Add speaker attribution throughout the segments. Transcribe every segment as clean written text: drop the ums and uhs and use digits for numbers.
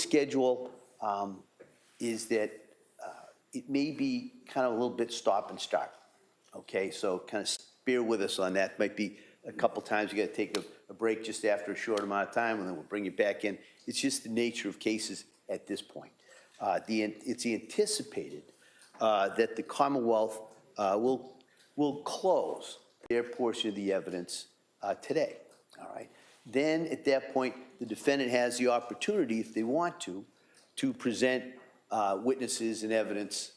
Speaker 1: schedule is that it may be kind of a little bit stop and start, okay? So kind of bear with us on that. Might be a couple times you got to take a break just after a short amount of time, and then we'll bring you back in. It's just the nature of cases at this point. It's anticipated that the Commonwealth will close their portion of the evidence today, all right? Then at that point, the defendant has the opportunity, if they want to present witnesses and evidence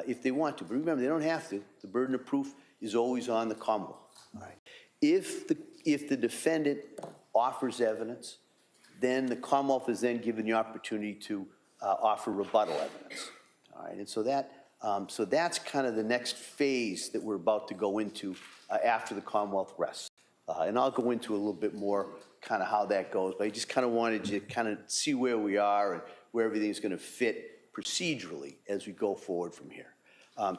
Speaker 1: if they want to. But remember, they don't have to. The burden of proof is always on the Commonwealth, all right? If the defendant offers evidence, then the Commonwealth is then given the opportunity to offer rebuttal evidence, all right? And so that's kind of the next phase that we're about to go into after the Commonwealth rests. And I'll go into a little bit more kind of how that goes, but I just kind of wanted you to kind of see where we are and where everything's going to fit procedurally as we go forward from here.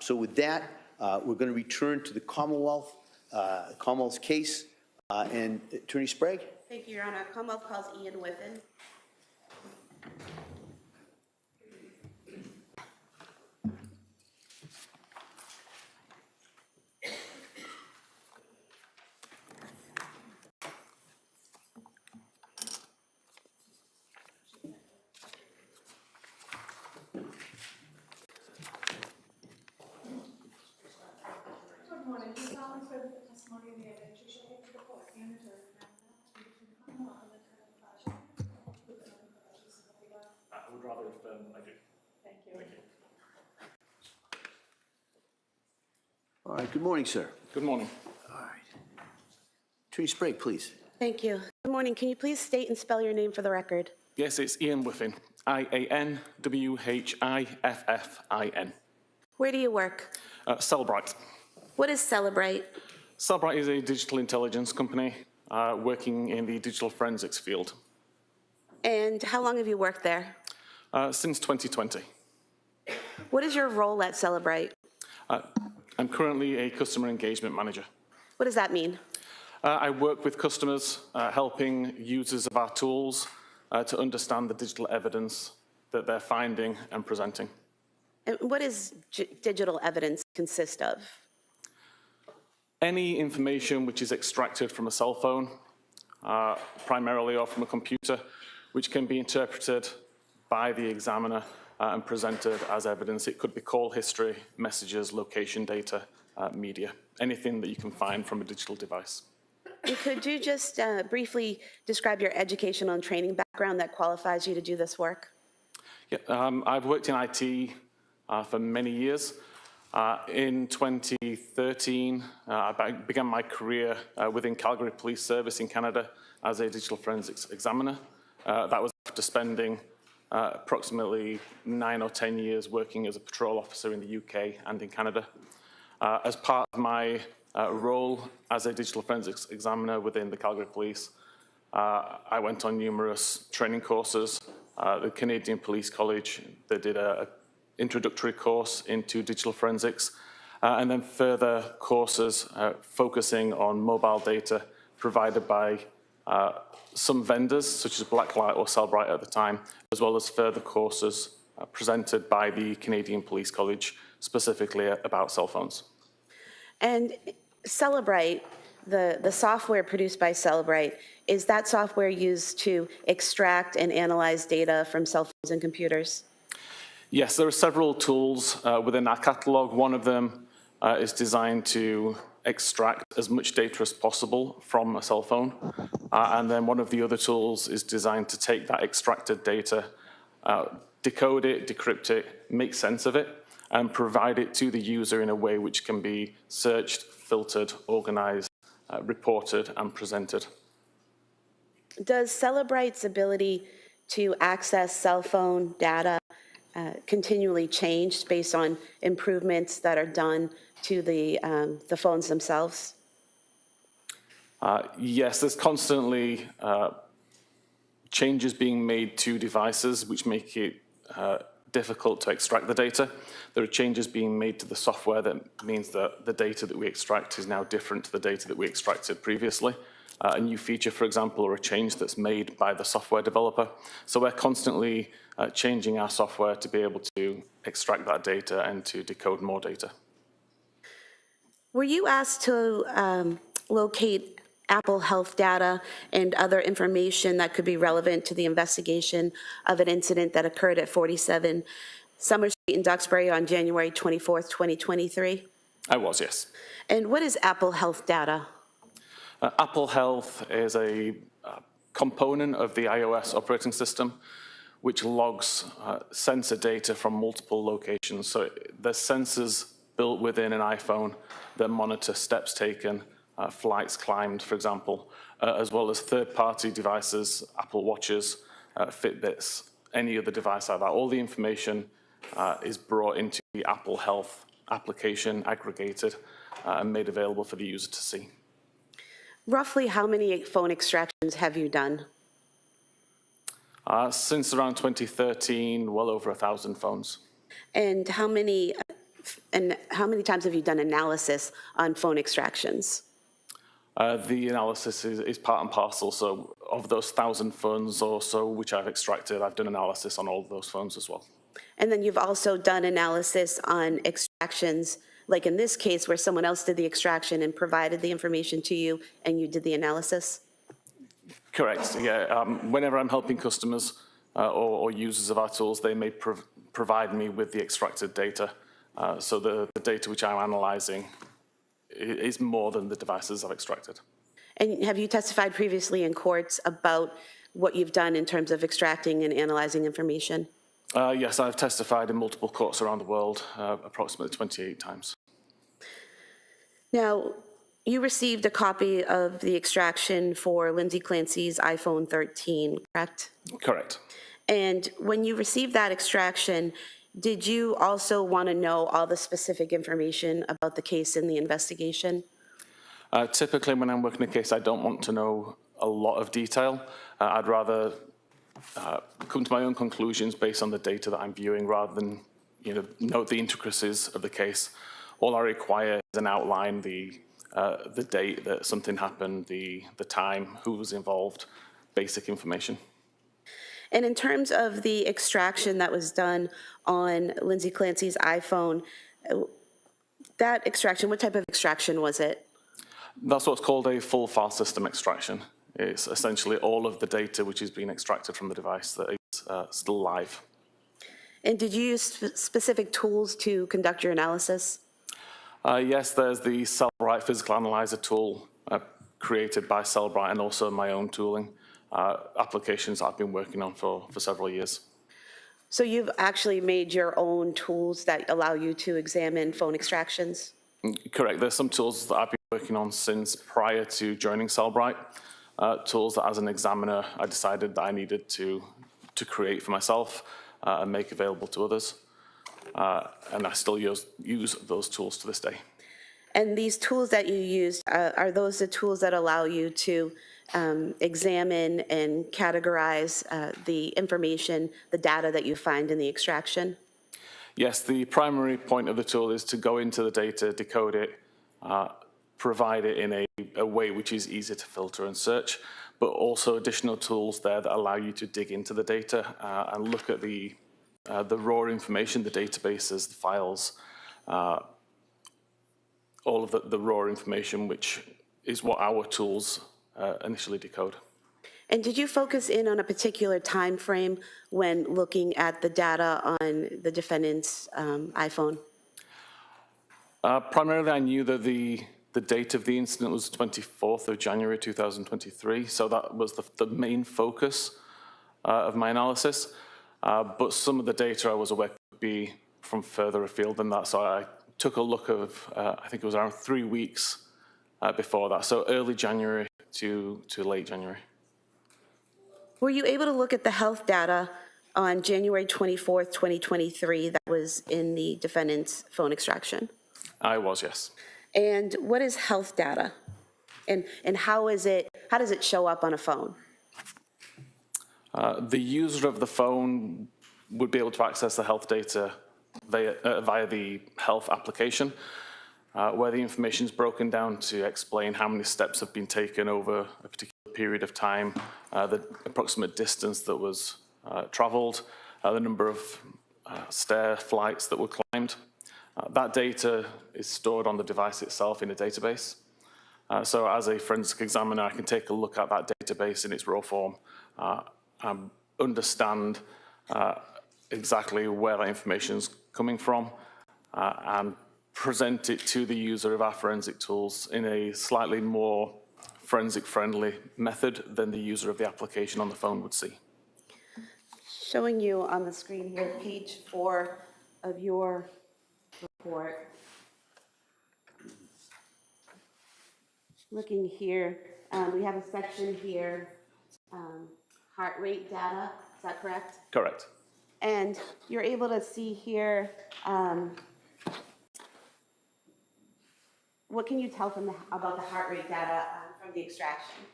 Speaker 1: So with that, we're going to return to the Commonwealth's case. And Attorney Sprague?
Speaker 2: Thank you, Your Honor. Commonwealth calls Ian Whiffen.
Speaker 3: Good morning. This is Alan Swift with the testimony of the evidence you shall take to the court. The uninterrupted
Speaker 4: I would rather affirm than I do.
Speaker 3: Thank you.
Speaker 4: Thank you.
Speaker 1: All right, good morning, sir.
Speaker 4: Good morning.
Speaker 1: All right. Attorney Sprague, please.
Speaker 2: Thank you. Good morning. Can you please state and spell your name for the record?
Speaker 4: Yes, it's Ian Whiffen. IANWHIFFIN.
Speaker 2: Where do you work?
Speaker 4: Cellbrite.
Speaker 2: What is Celebrate?
Speaker 4: Cellbrite is a digital intelligence company working in the digital forensics field.
Speaker 2: And how long have you worked there?
Speaker 4: Since 2020.
Speaker 2: What is your role at Celebrate?
Speaker 4: I'm currently a customer engagement manager.
Speaker 2: What does that mean?
Speaker 4: I work with customers, helping users of our tools to understand the digital evidence that they're finding and presenting.
Speaker 2: And what does digital evidence consist of?
Speaker 4: Any information which is extracted from a cell phone, primarily, or from a computer, which can be interpreted by the examiner and presented as evidence. It could be call history, messages, location data, media, anything that you can find from a digital device.
Speaker 2: And could you just briefly describe your educational and training background that qualifies you to do this work?
Speaker 4: Yeah, I've worked in IT for many years. In 2013, I began my career within Calgary Police Service in Canada as a digital forensics examiner. That was after spending approximately 9 or 10 years working as a patrol officer in the UK and in Canada. As part of my role as a digital forensics examiner within the Calgary Police, I went on numerous training courses. The Canadian Police College, they did an introductory course into digital forensics, and then further courses focusing on mobile data provided by some vendors, such as Blacklight or Cellbrite at the time, as well as further courses presented by the Canadian Police College, specifically about cell phones.
Speaker 2: And Celebrate, the software produced by Celebrate, is that software used to extract and analyze data from cell phones and computers?
Speaker 4: Yes, there are several tools within our catalog. One of them is designed to extract as much data as possible from a cell phone. And then one of the other tools is designed to take that extracted data, decode it, decrypt it, make sense of it, and provide it to the user in a way which can be searched, filtered, organized, reported, and presented.
Speaker 2: Does Celebrite's ability to access cell phone data continually change based on improvements that are done to the phones themselves?
Speaker 4: Yes, there's constantly changes being made to devices which make it difficult to extract the data. There are changes being made to the software that means that the data that we extract is now different to the data that we extracted previously. a new feature, for example, or a change that's made by the software developer. So we're constantly changing our software to be able to extract that data and to decode more data.
Speaker 2: Were you asked to locate Apple Health data and other information that could be relevant to the investigation of an incident that occurred at 47 Summer Street in Duxbury on January 24th, 2023?
Speaker 4: I was, yes.
Speaker 2: And what is Apple Health data?
Speaker 4: Apple Health is a component of the iOS operating system which logs sensor data from multiple locations. So there's sensors built within an iPhone that monitor steps taken, flights climbed, for example, as well as third-party devices, Apple Watches, Fitbits, any other device like that. All the information is brought into the Apple Health application, aggregated, and made available for the user to see.
Speaker 2: Roughly how many phone extractions have you done?
Speaker 4: Since around 2013, well over 1,000 phones.
Speaker 2: And how many times have you done analysis on phone extractions?
Speaker 4: The analysis is part and parcel, so of those 1,000 phones or so which I've extracted, I've done analysis on all of those phones as well.
Speaker 2: And then you've also done analysis on extractions, like in this case where someone else did the extraction and provided the information to you and you did the analysis?
Speaker 4: Correct, yeah. Whenever I'm helping customers or users of our tools, they may provide me with the extracted data. So the data which I'm analyzing is more than the devices I've extracted.
Speaker 2: And have you testified previously in courts about what you've done in terms of extracting and analyzing information?
Speaker 4: Yes, I've testified in multiple courts around the world, approximately 28 times.
Speaker 2: Now, you received a copy of the extraction for Lindsay Clancy's iPhone 13, correct?
Speaker 4: Correct.
Speaker 2: And when you received that extraction, did you also want to know all the specific information about the case and the investigation?
Speaker 4: Typically, when I'm working a case, I don't want to know a lot of detail. I'd rather come to my own conclusions based on the data that I'm viewing rather than note the intricacies of the case. All I require is an outline, the date that something happened, the time, who was involved, basic information.
Speaker 2: And in terms of the extraction that was done on Lindsay Clancy's iPhone, that extraction, what type of extraction was it?
Speaker 4: That's what's called a full file system extraction. It's essentially all of the data which is being extracted from the device that is still live.
Speaker 2: And did you use specific tools to conduct your analysis?
Speaker 4: Yes, there's the Cellbrite physical analyzer tool created by Cellbrite and also my own tooling. Applications I've been working on for several years.
Speaker 2: So you've actually made your own tools that allow you to examine phone extractions?
Speaker 4: Correct. There's some tools that I've been working on since prior to joining Cellbrite. Tools that as an examiner I decided that I needed to create for myself and make available to others. And I still use those tools to this day.
Speaker 2: And these tools that you used, are those the tools that allow you to examine and categorize the information, the data that you find in the extraction?
Speaker 4: Yes, the primary point of the tool is to go into the data, decode it, provide it in a way which is easy to filter and search, but also additional tools there that allow you to dig into the data and look at the raw information, the databases, the files, all of the raw information, which is what our tools initially decode.
Speaker 2: And did you focus in on a particular time frame when looking at the data on the defendant's iPhone?
Speaker 4: Primarily, I knew that the date of the incident was 24th of January 2023, so that was the main focus of my analysis. But some of the data I was aware could be from further afield than that, so I took a look of, I think it was around 3 weeks before that, so early January to late January.
Speaker 2: Were you able to look at the health data on January 24th, 2023 that was in the defendant's phone extraction?
Speaker 4: I was, yes.
Speaker 2: And what is health data? And how does it show up on a phone?
Speaker 4: The user of the phone would be able to access the health data via the health application. where the information is broken down to explain how many steps have been taken over a particular period of time, the approximate distance that was traveled, the number of stair flights that were climbed. That data is stored on the device itself in a database. So as a forensic examiner, I can take a look at that database in its raw form, and understand exactly where that information is coming from, and present it to the user of our forensic tools in a slightly more forensic-friendly method than the user of the application on the phone would see.
Speaker 2: Showing you on the screen here, page 4 of your report. Looking here, we have a section here, heart rate data, is that correct?
Speaker 4: Correct.
Speaker 2: And you're able to see here, what can you tell about the heart rate data from the extraction?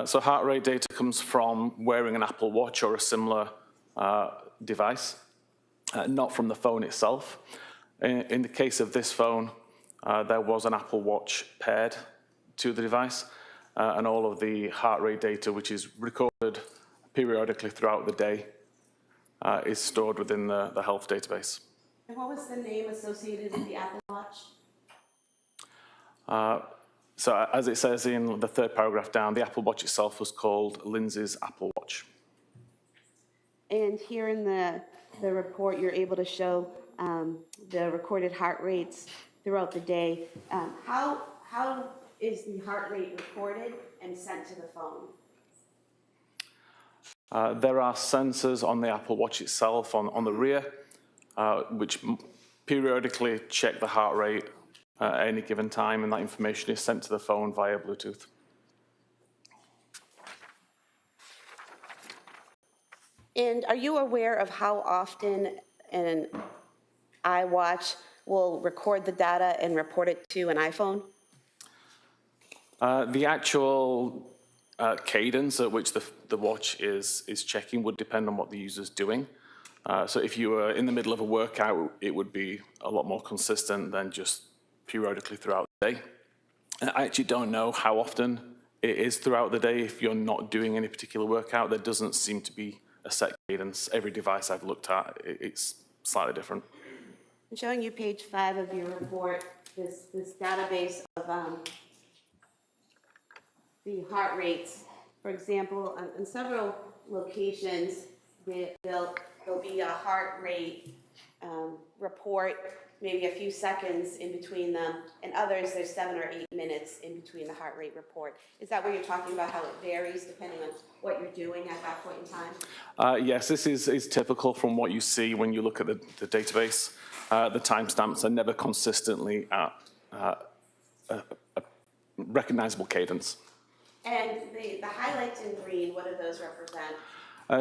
Speaker 4: So heart rate data comes from wearing an Apple Watch or a similar device, not from the phone itself. In the case of this phone, there was an Apple Watch paired to the device, and all of the heart rate data, which is recorded periodically throughout the day, is stored within the health database.
Speaker 2: And what was the name associated with the Apple Watch?
Speaker 4: So as it says in the third paragraph down, the Apple Watch itself was called Lindsay's Apple Watch.
Speaker 2: And here in the report, you're able to show the recorded heart rates throughout the day. How is the heart rate recorded and sent to the phone?
Speaker 4: There are sensors on the Apple Watch itself on the rear, which periodically check the heart rate at any given time, and that information is sent to the phone via Bluetooth.
Speaker 2: And are you aware of how often an iWatch will record the data and report it to an iPhone?
Speaker 4: The actual cadence at which the watch is checking would depend on what the user's doing. So if you were in the middle of a workout, it would be a lot more consistent than just periodically throughout the day. And I actually don't know how often it is throughout the day. If you're not doing any particular workout, there doesn't seem to be a set cadence. Every device I've looked at, it's slightly different.
Speaker 2: I'm showing you page 5 of your report, this database of the heart rates. For example, in several locations, there'll be a heart rate report, maybe a few seconds in between them, and others there's 7 or 8 minutes in between the heart rate report. Is that what you're talking about, how it varies depending on what you're doing at that point in time?
Speaker 4: Yes, this is typical from what you see when you look at the database. The timestamps are never consistently at a recognizable cadence.
Speaker 2: And the highlights in green, what do those represent?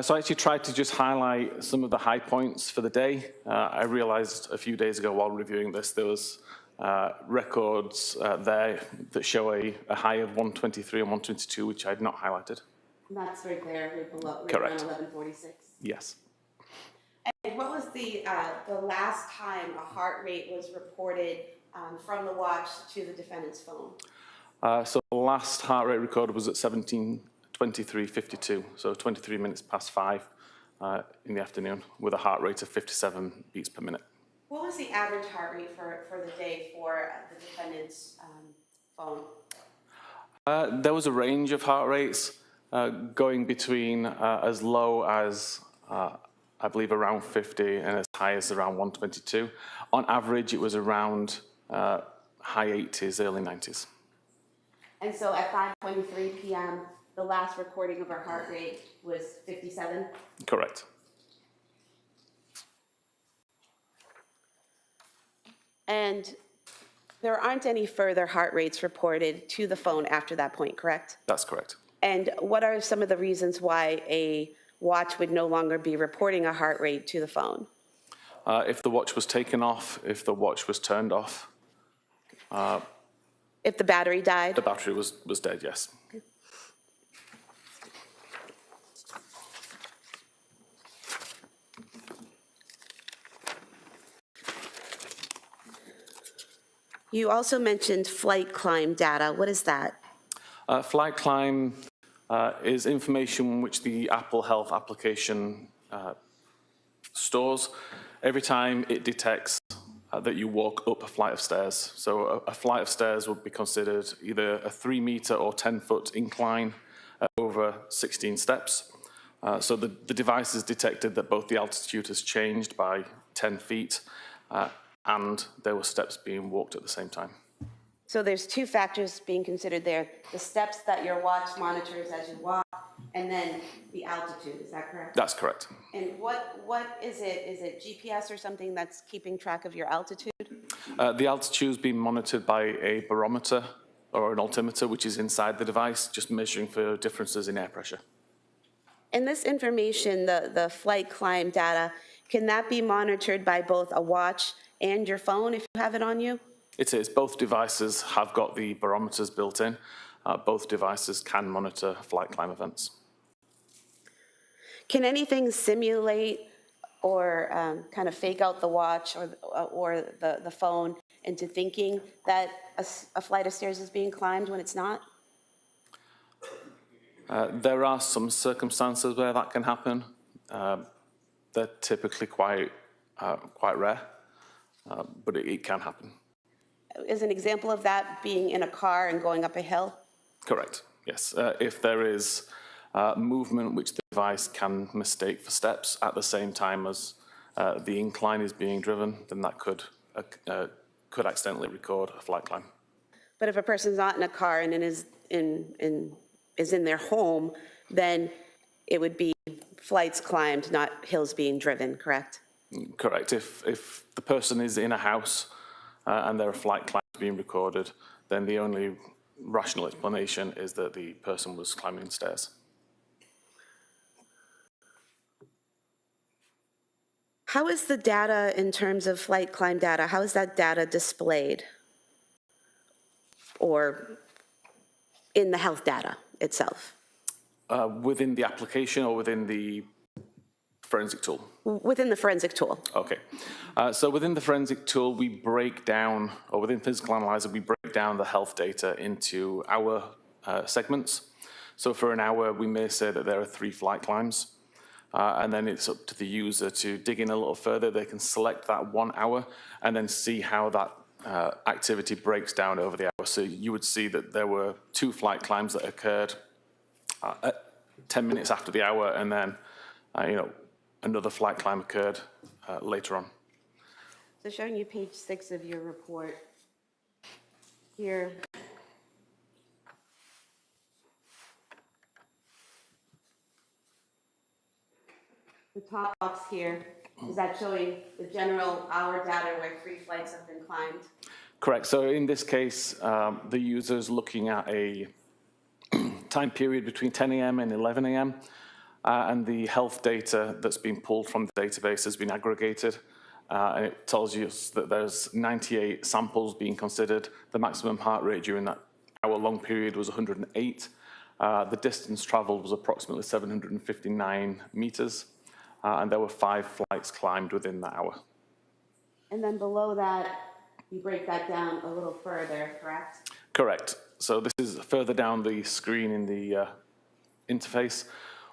Speaker 4: So I actually tried to just highlight some of the high points for the day. I realized a few days ago while reviewing this, there was records there that show a high of 123 and 122, which I had not highlighted.
Speaker 2: And that's right there, right below, right
Speaker 4: Correct.
Speaker 2: around 1146.
Speaker 4: Yes.
Speaker 2: And what was the last time a heart rate was reported from the watch to the defendant's phone?
Speaker 4: So the last heart rate recorded was at 17:23:52, so 23 minutes past 5 in the afternoon, with a heart rate of 57 beats per minute.
Speaker 2: What was the average heart rate for the day for the defendant's phone?
Speaker 4: There was a range of heart rates going between as low as, I believe, around 50 and as high as around 122. On average, it was around high 80s, early 90s.
Speaker 2: And so at 5:23 p.m., the last recording of her heart rate was 57?
Speaker 4: Correct.
Speaker 2: And there aren't any further heart rates reported to the phone after that point, correct?
Speaker 4: That's correct.
Speaker 2: And what are some of the reasons why a watch would no longer be reporting a heart rate to the phone?
Speaker 4: If the watch was taken off, if the watch was turned off,
Speaker 2: If the battery died?
Speaker 4: the battery was dead, yes.
Speaker 2: You also mentioned flight climb data. What is that?
Speaker 4: Flight climb is information which the Apple Health application stores every time it detects that you walk up a flight of stairs. So a flight of stairs would be considered either a 3-meter or 10-foot incline over 16 steps. So the device has detected that both the altitude has changed by 10 feet and there were steps being walked at the same time.
Speaker 2: So there's two factors being considered there, the steps that your watch monitors as you walk, and then the altitude, is that correct?
Speaker 4: That's correct.
Speaker 2: And what is it? Is it GPS or something that's keeping track of your altitude?
Speaker 4: The altitude is being monitored by a barometer or an altimeter, which is inside the device, just measuring for differences in air pressure.
Speaker 2: And this information, the flight climb data, can that be monitored by both a watch and your phone if you have it on you?
Speaker 4: It is. Both devices have got the barometers built in. Both devices can monitor flight climb events.
Speaker 2: Can anything simulate or kind of fake out the watch or the phone into thinking that a flight of stairs is being climbed when it's not?
Speaker 4: There are some circumstances where that can happen. They're typically quite rare, but it can happen.
Speaker 2: Is an example of that being in a car and going up a hill?
Speaker 4: Correct, yes. If there is movement which the device can mistake for steps at the same time as the incline is being driven, then that could accidentally record a flight climb.
Speaker 2: But if a person's not in a car and is in their home, then it would be flights climbed, not hills being driven, correct?
Speaker 4: Correct. If the person is in a house and there are flight climbs being recorded, then the only rational explanation is that the person was climbing stairs.
Speaker 2: How is the data in terms of flight climb data, how is that data displayed? Or in the health data itself?
Speaker 4: Within the application or within the forensic tool?
Speaker 2: Within the forensic tool.
Speaker 4: Okay. So within the forensic tool, we break down, or within Physical Analyzer, we break down the health data into hour segments. So for an hour, we may say that there are 3 flight climbs. And then it's up to the user to dig in a little further. They can select that 1 hour and then see how that activity breaks down over the hour. So you would see that there were 2 flight climbs that occurred at 10 minutes after the hour, and then another flight climb occurred later on.
Speaker 2: So showing you page 6 of your report here. The top box here, is that showing the general hour data where 3 flights have been climbed?
Speaker 4: Correct. So in this case, the user's looking at a time period between 10 a.m. and 11 a.m. And the health data that's been pulled from the database has been aggregated. And it tells you that there's 98 samples being considered. The maximum heart rate during that hour-long period was 108. The distance traveled was approximately 759 meters. And there were 5 flights climbed within that hour.
Speaker 2: And then below that, you break that down a little further, correct?
Speaker 4: Correct. So this is further down the screen in the interface,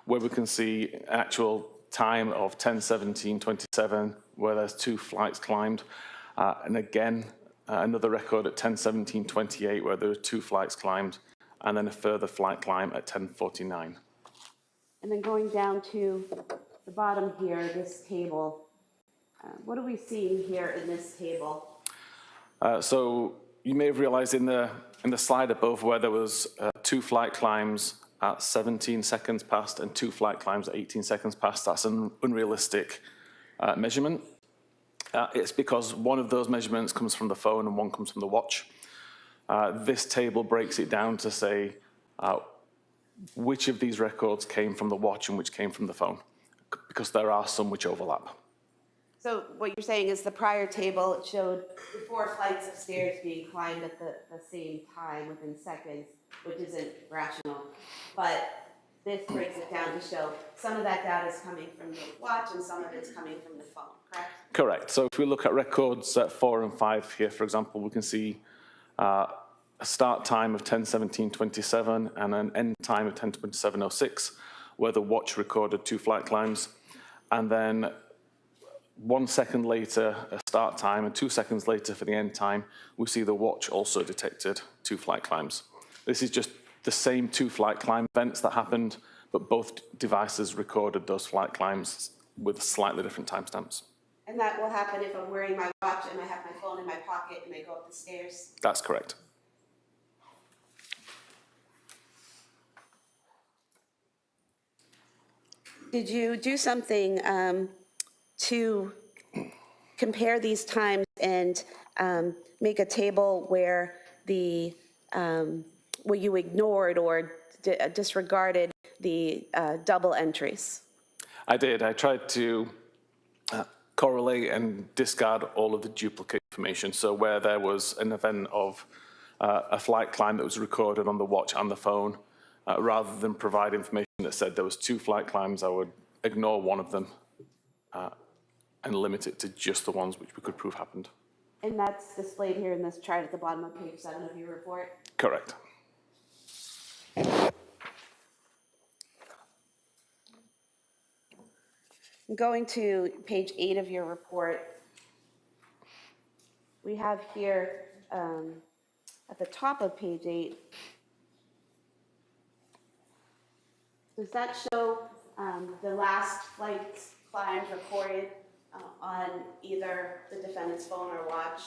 Speaker 4: where we can see an actual time of 10:17:27, where there's 2 flights climbed. And again, another record at 10:17:28, where there were 2 flights climbed, and then a further flight climb at 10:49.
Speaker 2: And then going down to the bottom here, this table, what are we seeing here in this table?
Speaker 4: So you may have realized in the slide above where there was 2 flight climbs at 17 seconds past and 2 flight climbs at 18 seconds past. That's an unrealistic measurement. It's because one of those measurements comes from the phone and one comes from the watch. This table breaks it down to say which of these records came from the watch and which came from the phone, because there are some which overlap.
Speaker 2: So what you're saying is the prior table showed 4 flights of stairs being climbed at the same time within seconds, which isn't rational. But this breaks it down to show some of that data is coming from the watch and some of it's coming from the phone, correct?
Speaker 4: Correct. So if we look at records at 4 and 5 here, for example, we can see a start time of 10:17:27 and an end time of 10:27:06, where the watch recorded 2 flight climbs. And then 1 second later, a start time, and 2 seconds later for the end time, we see the watch also detected 2 flight climbs. This is just the same 2 flight climb events that happened, but both devices recorded those flight climbs with slightly different timestamps.
Speaker 2: And that will happen if I'm wearing my watch and I have my phone in my pocket and I go up the stairs?
Speaker 4: That's correct.
Speaker 2: Did you do something to compare these times and make a table where where you ignored or disregarded the double entries?
Speaker 4: I did. I tried to correlate and discard all of the duplicate information. So where there was an event of a flight climb that was recorded on the watch and the phone, rather than provide information that said there was 2 flight climbs, I would ignore one of them and limit it to just the ones which we could prove happened.
Speaker 2: And that's displayed here in this chart at the bottom of page 7 of your report?
Speaker 4: Correct.
Speaker 2: Going to page 8 of your report, we have here at the top of page 8, does that show the last flight climbs recorded on either the defendant's phone or watch?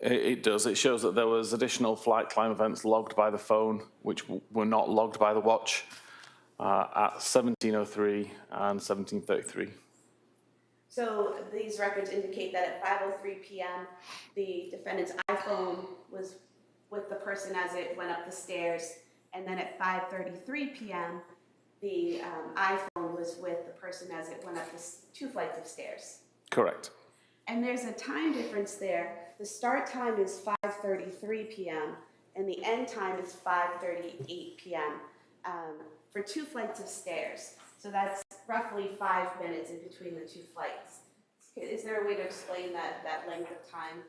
Speaker 4: It does. It shows that there was additional flight climb events logged by the phone, which were not logged by the watch, at 17:03 and 17:33.
Speaker 2: So these records indicate that at 5:03 p.m., the defendant's iPhone was with the person as it went up the stairs, and then at 5:33 p.m., the iPhone was with the person as it went up the 2 flights of stairs.
Speaker 4: Correct.
Speaker 2: And there's a time difference there. The start time is 5:33 p.m. and the end time is 5:38 p.m. For 2 flights of stairs. So that's roughly 5 minutes in between the 2 flights. Is there a way to explain that length of time?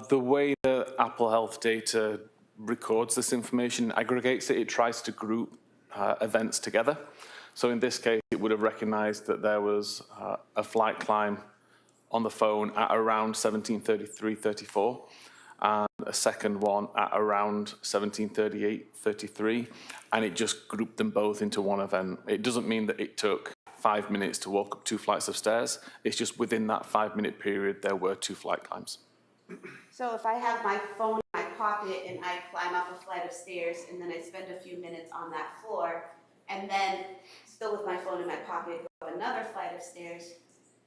Speaker 4: The way that Apple Health data records this information, aggregates it, it tries to group events together. So in this case, it would have recognized that there was a flight climb on the phone at around 17:33:34, and a second one at around 17:38:33, and it just grouped them both into one event. It doesn't mean that it took 5 minutes to walk up 2 flights of stairs. It's just within that 5-minute period, there were 2 flight climbs.
Speaker 2: So if I have my phone in my pocket and I climb up a flight of stairs and then I spend a few minutes on that floor, and then still with my phone in my pocket, go up another flight of stairs,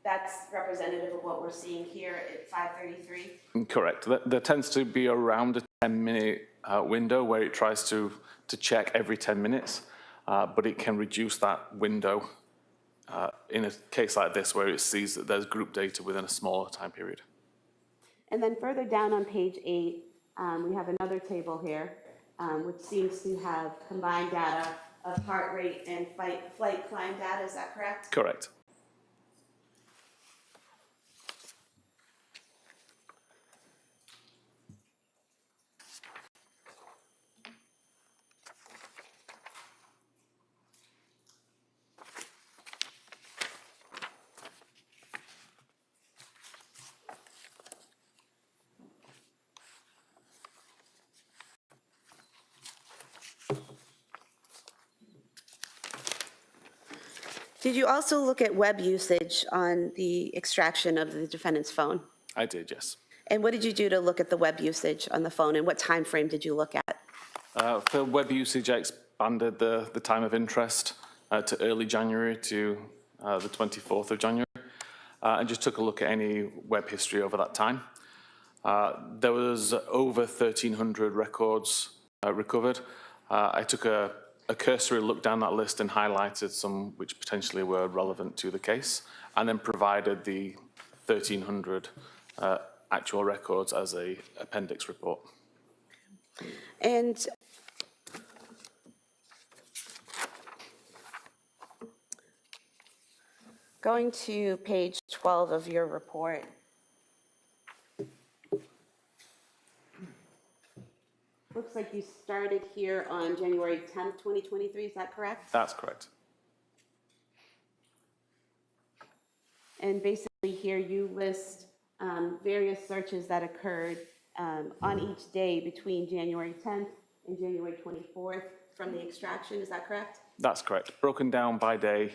Speaker 2: that's representative of what we're seeing here at 5:33?
Speaker 4: Correct. There tends to be around a 10-minute window where it tries to check every 10 minutes, but it can reduce that window in a case like this where it sees that there's group data within a smaller time period.
Speaker 2: And then further down on page 8, we have another table here, which seems to have combined data of heart rate and flight climb data. Is that correct?
Speaker 4: Correct.
Speaker 2: Did you also look at web usage on the extraction of the defendant's phone?
Speaker 4: I did, yes.
Speaker 2: And what did you do to look at the web usage on the phone, and what time frame did you look at?
Speaker 4: For web usage, I expanded the time of interest to early January to the 24th of January, and just took a look at any web history over that time. There was over 1,300 records recovered. I took a cursory look down that list and highlighted some which potentially were relevant to the case, and then provided the 1,300 actual records as a appendix report.
Speaker 2: And going to page 12 of your report, looks like you started here on January 10th, 2023, is that correct?
Speaker 4: That's correct.
Speaker 2: And basically here you list various searches that occurred on each day between January 10th and January 24th from the extraction, is that correct?
Speaker 4: That's correct. Broken down by day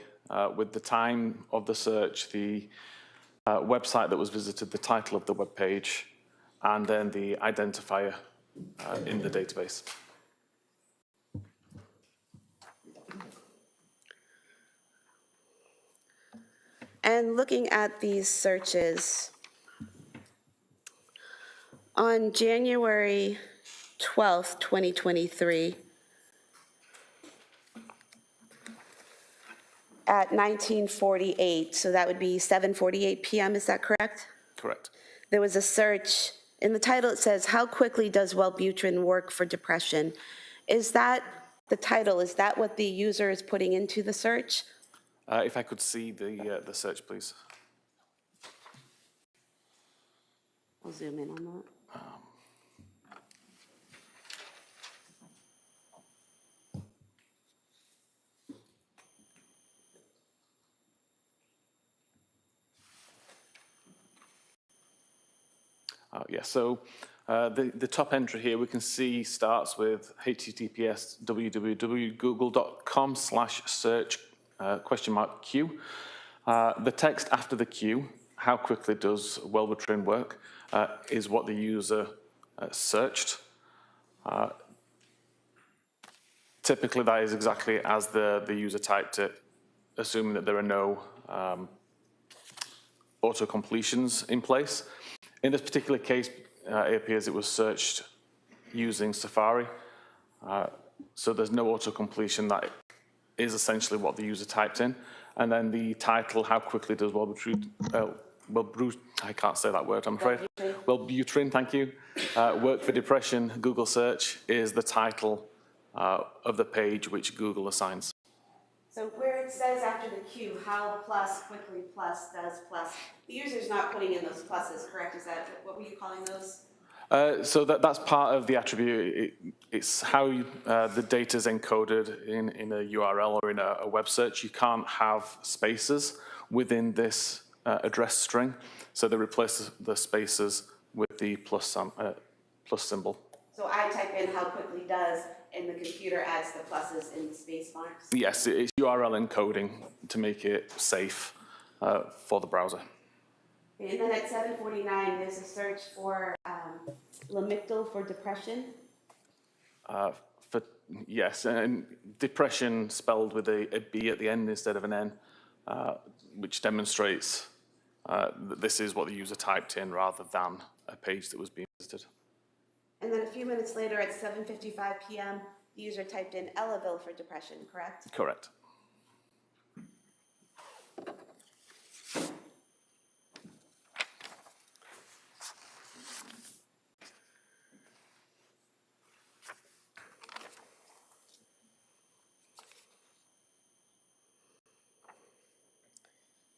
Speaker 4: with the time of the search, the website that was visited, the title of the web page, and then the identifier in the database.
Speaker 2: And looking at these searches, on January 12th, 2023, at 19:48, so that would be 7:48 p.m., is that correct?
Speaker 4: Correct.
Speaker 2: There was a search, in the title it says, "How quickly does Wellbutrin work for depression?" Is that the title, is that what the user is putting into the search?
Speaker 4: If I could see the search, please.
Speaker 2: I'll zoom in on that.
Speaker 4: Yeah, so the top entry here we can see starts with https www.google.com/search ?Q. The text after the Q, how quickly does Wellbutrin work, is what the user searched. Typically that is exactly as the user typed it, assuming that there are no auto-completions in place. In this particular case, it appears it was searched using Safari. So there's no auto-completion. That is essentially what the user typed in. And then the title, how quickly does I can't say that word, I'm afraid. Wellbutrin, thank you. Work for depression, Google search, is the title of the page which Google assigns.
Speaker 2: So where it says after the Q, how plus, quickly plus, does plus, the user's not putting in those pluses, correct? Is that, what were you calling those?
Speaker 4: So that's part of the attribute. It's how the data is encoded in a URL or in a web search. You can't have spaces within this address string, so they replace the spaces with the plus symbol.
Speaker 2: So I type in how quickly does, and the computer adds the pluses in the space marks?
Speaker 4: Yes, it's URL encoding to make it safe for the browser.
Speaker 2: And then at 7:49, there's a search for Lamictal for depression.
Speaker 4: Yes, and depression spelled with a B at the end instead of an N, which demonstrates that this is what the user typed in rather than a page that was being visited.
Speaker 2: And then a few minutes later at 7:55 p.m., the user typed in Elavil for depression, correct?
Speaker 4: Correct.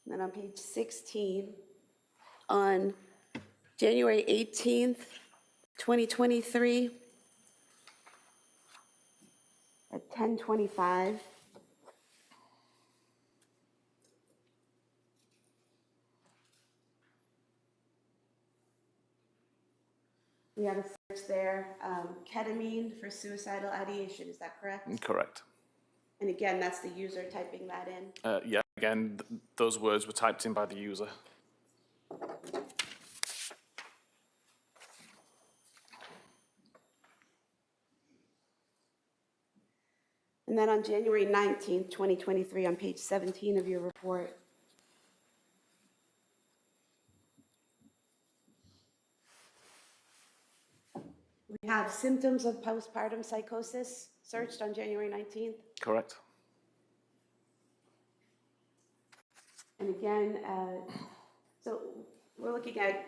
Speaker 2: And then on page 16, on January 18th, 2023, at 10:25, we have a search there, ketamine for suicidal ideation, is that correct?
Speaker 4: Correct.
Speaker 2: And again, that's the user typing that in.
Speaker 4: Yeah, again, those words were typed in by the user.
Speaker 2: And then on January 19th, 2023, on page 17 of your report, we have symptoms of postpartum psychosis searched on January 19th.
Speaker 4: Correct.
Speaker 2: And again, so we're looking at,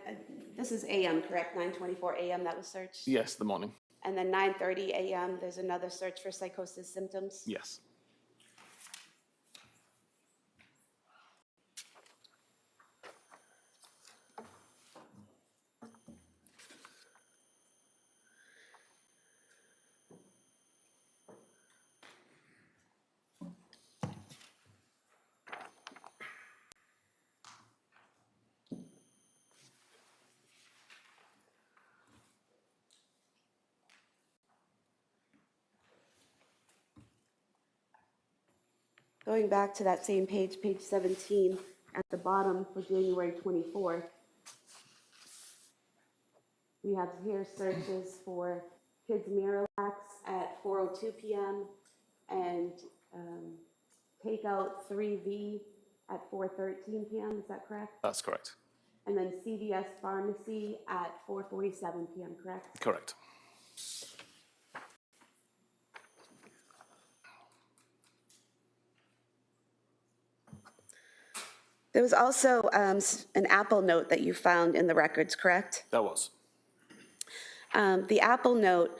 Speaker 2: this is AM, correct? 9:24 AM that was searched?
Speaker 4: Yes, the morning.
Speaker 2: And then 9:30 AM, there's another search for psychosis symptoms?
Speaker 4: Yes.
Speaker 2: Going back to that same page, page 17, at the bottom for January 24th, we have here searches for kids Miralax at 4:02 p.m. and takeout 3V at 4:13 p.m. Is that correct?
Speaker 4: That's correct.
Speaker 2: And then CVS Pharmacy at 4:47 p.m., correct?
Speaker 4: Correct.
Speaker 2: There was also an Apple note that you found in the records, correct?
Speaker 4: That was.
Speaker 2: The Apple note,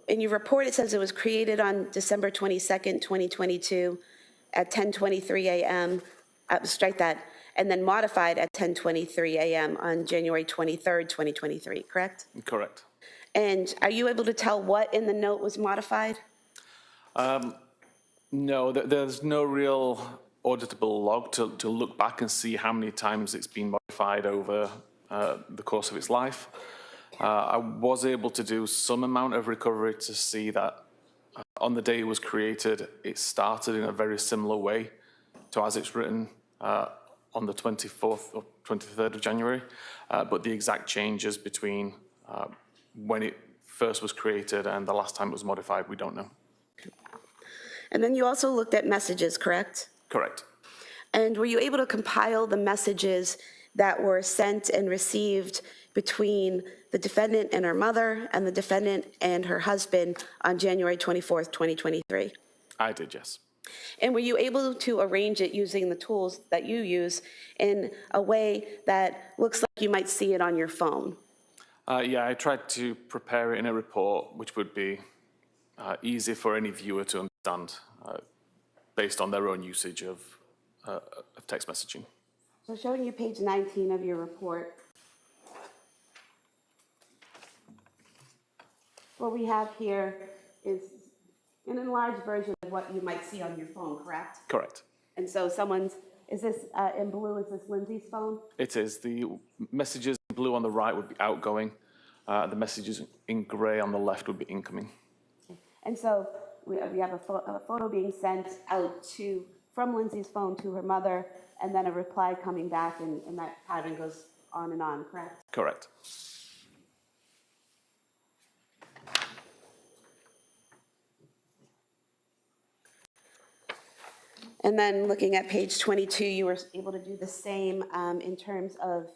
Speaker 2: in your report, it says it was created on December 22nd, 2022 at 10:23 a.m. Strike that, and then modified at 10:23 a.m. on January 23rd, 2023, correct?
Speaker 4: Correct.
Speaker 2: And are you able to tell what in the note was modified?
Speaker 4: No, there's no real auditable log to look back and see how many times it's been modified over the course of its life. I was able to do some amount of recovery to see that on the day it was created, it started in a very similar way to as it's written on the 24th or 23rd of January, but the exact changes between when it first was created and the last time it was modified, we don't know.
Speaker 2: And then you also looked at messages, correct?
Speaker 4: Correct.
Speaker 2: And were you able to compile the messages that were sent and received between the defendant and her mother and the defendant and her husband on January 24th, 2023?
Speaker 4: I did, yes.
Speaker 2: And were you able to arrange it using the tools that you use in a way that looks like you might see it on your phone?
Speaker 4: Yeah, I tried to prepare it in a report which would be easy for any viewer to understand based on their own usage of text messaging.
Speaker 2: So showing you page 19 of your report, what we have here is an enlarged version of what you might see on your phone, correct?
Speaker 4: Correct.
Speaker 2: And so is this in blue, is this Lindsay's phone?
Speaker 4: It is. The messages in blue on the right would be outgoing. The messages in grey on the left would be incoming.
Speaker 2: And so we have a photo being sent out from Lindsay's phone to her mother, and then a reply coming back, and that pattern goes on and on, correct?
Speaker 4: Correct.
Speaker 2: And then looking at page 22, you were able to do the same in terms of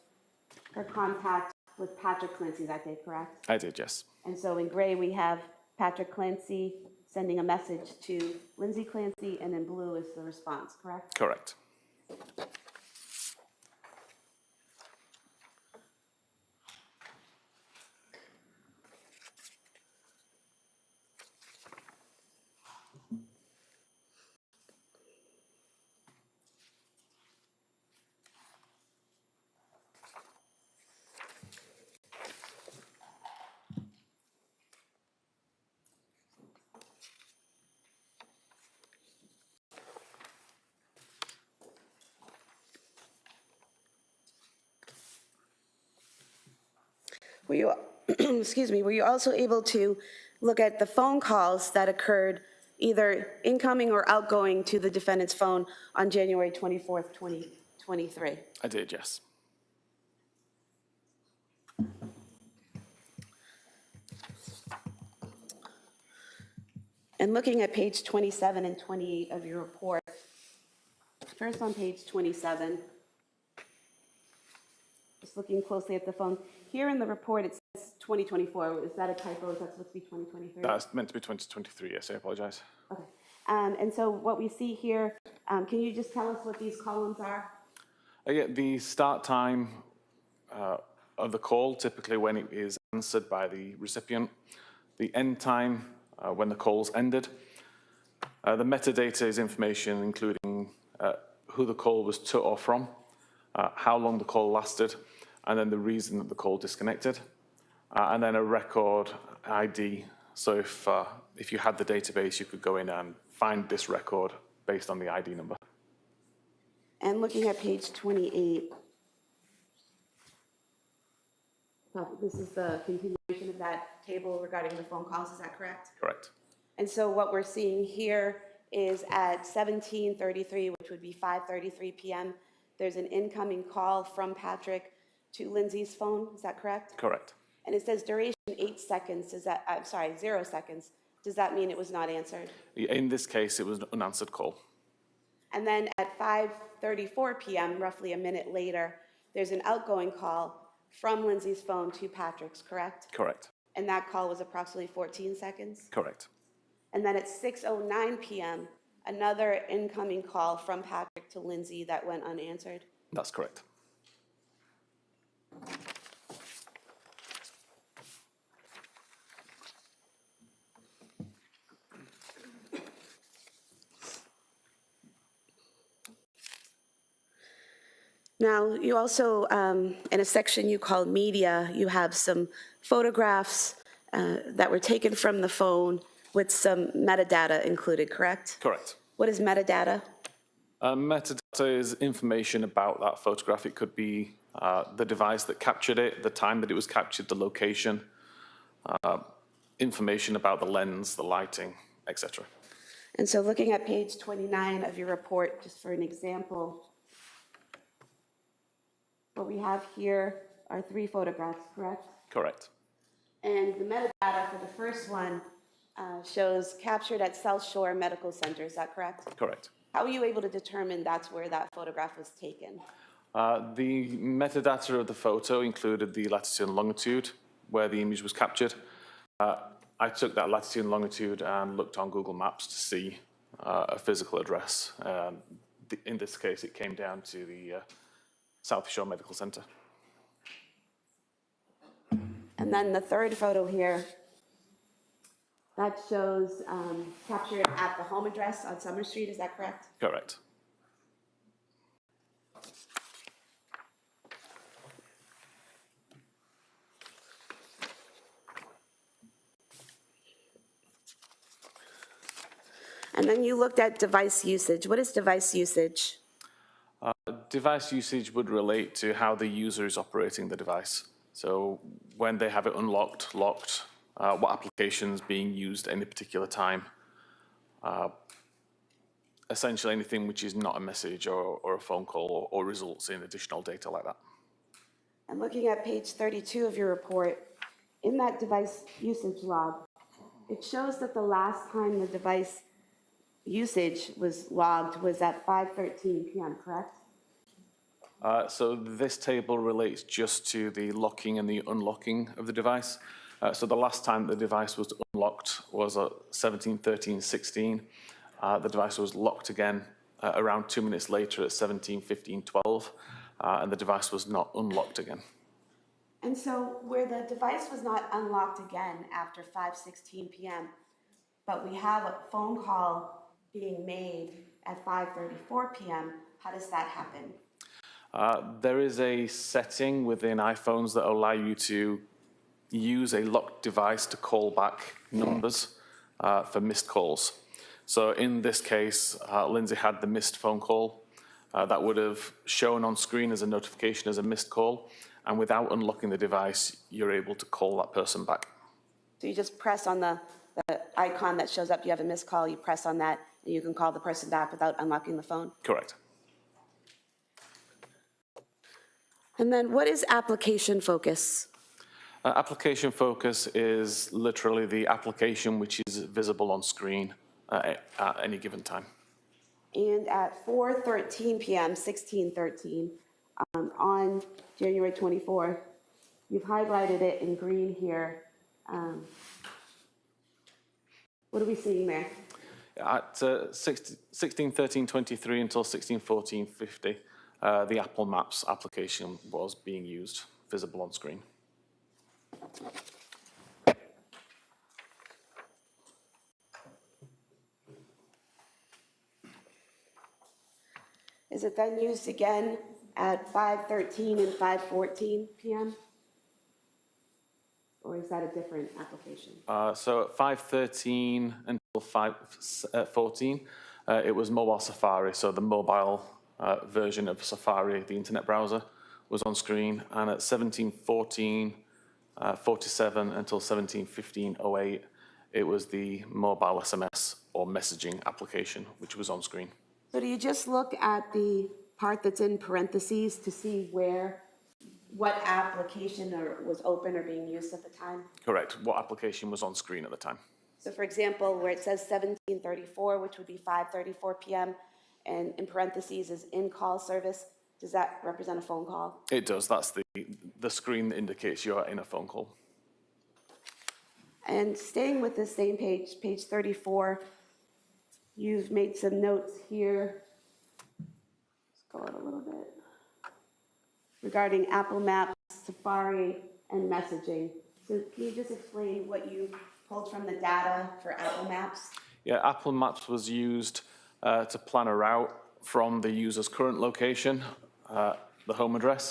Speaker 2: her contact with Patrick Clancy that day, correct?
Speaker 4: I did, yes.
Speaker 2: And so in gray, we have Patrick Clancy sending a message to Lindsay Clancy, and in blue is the response, correct?
Speaker 4: Correct.
Speaker 2: Were you, excuse me, were you also able to look at the phone calls that occurred either incoming or outgoing to the defendant's phone on January 24th, 2023?
Speaker 4: I did, yes.
Speaker 2: And looking at page 27 and 28 of your report, first on page 27, just looking closely at the phone. Here in the report, it says 2024. Is that a typo? Is that supposed to be 2023?
Speaker 4: That's meant to be 2023, yes, I apologize.
Speaker 2: Okay. And so what we see here, can you just tell us what these columns are?
Speaker 4: Yeah, the start time of the call, typically when it is answered by the recipient. The end time, when the call's ended. The metadata is information including who the call was to or from, how long the call lasted, and then the reason that the call disconnected, and then a record ID. So if you had the database, you could go in and find this record based on the ID number.
Speaker 2: And looking at page 28, this is the continuation of that table regarding the phone calls, is that correct?
Speaker 4: Correct.
Speaker 2: And so what we're seeing here is at 17:33, which would be 5:33 p.m. There's an incoming call from Patrick to Lindsay's phone, is that correct?
Speaker 4: Correct.
Speaker 2: And it says duration 8 seconds, does that, I'm sorry, 0 seconds. Does that mean it was not answered?
Speaker 4: In this case, it was an unanswered call.
Speaker 2: And then at 5:34 p.m., roughly a minute later, there's an outgoing call from Lindsay's phone to Patrick's, correct?
Speaker 4: Correct.
Speaker 2: And that call was approximately 14 seconds?
Speaker 4: Correct.
Speaker 2: And then at 6:09 p.m., another incoming call from Patrick to Lindsay that went unanswered?
Speaker 4: That's correct.
Speaker 2: Now, you also, in a section you call media, you have some photographs that were taken from the phone with some metadata included, correct?
Speaker 4: Correct.
Speaker 2: What is metadata?
Speaker 4: Metadata is information about that photograph. It could be the device that captured it, the time that it was captured, the location, information about the lens, the lighting, etc.
Speaker 2: And so looking at page 29 of your report, just for an example, what we have here are 3 photographs, correct?
Speaker 4: Correct.
Speaker 2: And the metadata for the first one shows captured at South Shore Medical Center, is that correct?
Speaker 4: Correct.
Speaker 2: How were you able to determine that's where that photograph was taken?
Speaker 4: The metadata of the photo included the latitude and longitude where the image was captured. I took that latitude and longitude and looked on Google Maps to see a physical address. In this case, it came down to the South Shore Medical Center.
Speaker 2: And then the third photo here, that shows captured at the home address on Summer Street, is that correct?
Speaker 4: Correct.
Speaker 2: And then you looked at device usage. What is device usage?
Speaker 4: Device usage would relate to how the user is operating the device. So when they have it unlocked, locked, what applications being used at any particular time. Essentially anything which is not a message or a phone call or results in additional data like that.
Speaker 2: And looking at page 32 of your report, in that device usage log, it shows that the last time the device usage was logged was at 5:13 p.m., correct?
Speaker 4: So this table relates just to the locking and the unlocking of the device. So the last time the device was unlocked was at 17:13:16. The device was locked again around 2 minutes later at 17:15:12, and the device was not unlocked again.
Speaker 2: And so where the device was not unlocked again after 5:16 p.m., but we have a phone call being made at 5:34 p.m., how does that happen?
Speaker 4: There is a setting within iPhones that allow you to use a locked device to call back numbers for missed calls. So in this case, Lindsay had the missed phone call that would have shown on screen as a notification as a missed call, and without unlocking the device, you're able to call that person back.
Speaker 2: So you just press on the icon that shows up, you have a missed call, you press on that, and you can call the person back without unlocking the phone?
Speaker 4: Correct.
Speaker 2: And then what is application focus?
Speaker 4: Application focus is literally the application which is visible on screen at any given time.
Speaker 2: And at 4:13 p.m., 16:13, on January 24th, you've highlighted it in green here. What are we seeing there?
Speaker 4: At 16:13:23 until 16:14:50, the Apple Maps application was being used, visible on screen.
Speaker 2: Is it then used again at 5:13 and 5:14 p.m.? Or is that a different application?
Speaker 4: So at 5:13 until 5:14, it was mobile Safari, so the mobile version of Safari, the internet browser, was on screen, and at 17:47 until 17:15:08, it was the mobile SMS or messaging application, which was on screen.
Speaker 2: So do you just look at the part that's in parentheses to see what application was open or being used at the time?
Speaker 4: Correct. What application was on screen at the time?
Speaker 2: So for example, where it says 1734, which would be 5:34 PM, and in parentheses is in-call service, does that represent a phone call?
Speaker 4: It does. That's the screen that indicates you're in a phone call.
Speaker 2: And staying with the same page, page 34, you've made some notes here. Let's go out a little bit. Regarding Apple Maps, Safari, and messaging. So can you just explain what you pulled from the data for Apple Maps?
Speaker 4: Yeah, Apple Maps was used to plan a route from the user's current location, the home address,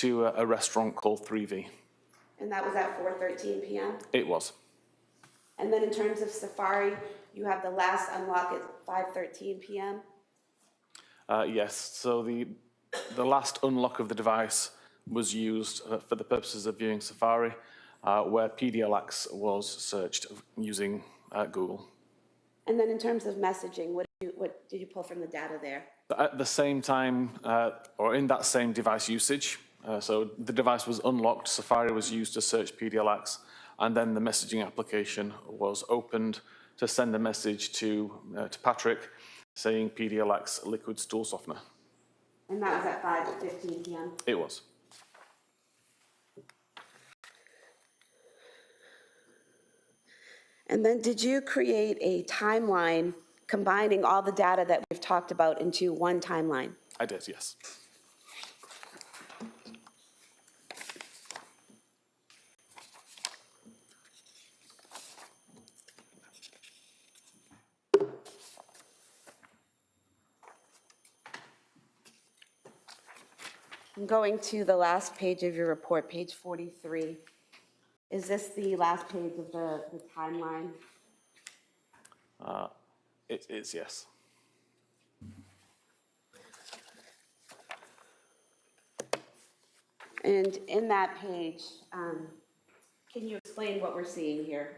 Speaker 4: to a restaurant called 3V.
Speaker 2: And that was at 4:13 PM?
Speaker 4: It was.
Speaker 2: And then in terms of Safari, you have the last unlock at 5:13 PM?
Speaker 4: Yes, so the last unlock of the device was used for the purposes of viewing Safari, where PDLX was searched using Google.
Speaker 2: And then in terms of messaging, what did you pull from the data there?
Speaker 4: At the same time, or in that same device usage, so the device was unlocked, Safari was used to search PDLX, and then the messaging application was opened to send a message to Patrick saying PDLX liquid stool softener.
Speaker 2: And that was at 5:15 PM?
Speaker 4: It was.
Speaker 2: And then did you create a timeline combining all the data that we've talked about into one timeline?
Speaker 4: I did, yes.
Speaker 2: I'm going to the last page of your report, page 43. Is this the last page of the timeline?
Speaker 4: It is, yes.
Speaker 2: And in that page, can you explain what we're seeing here?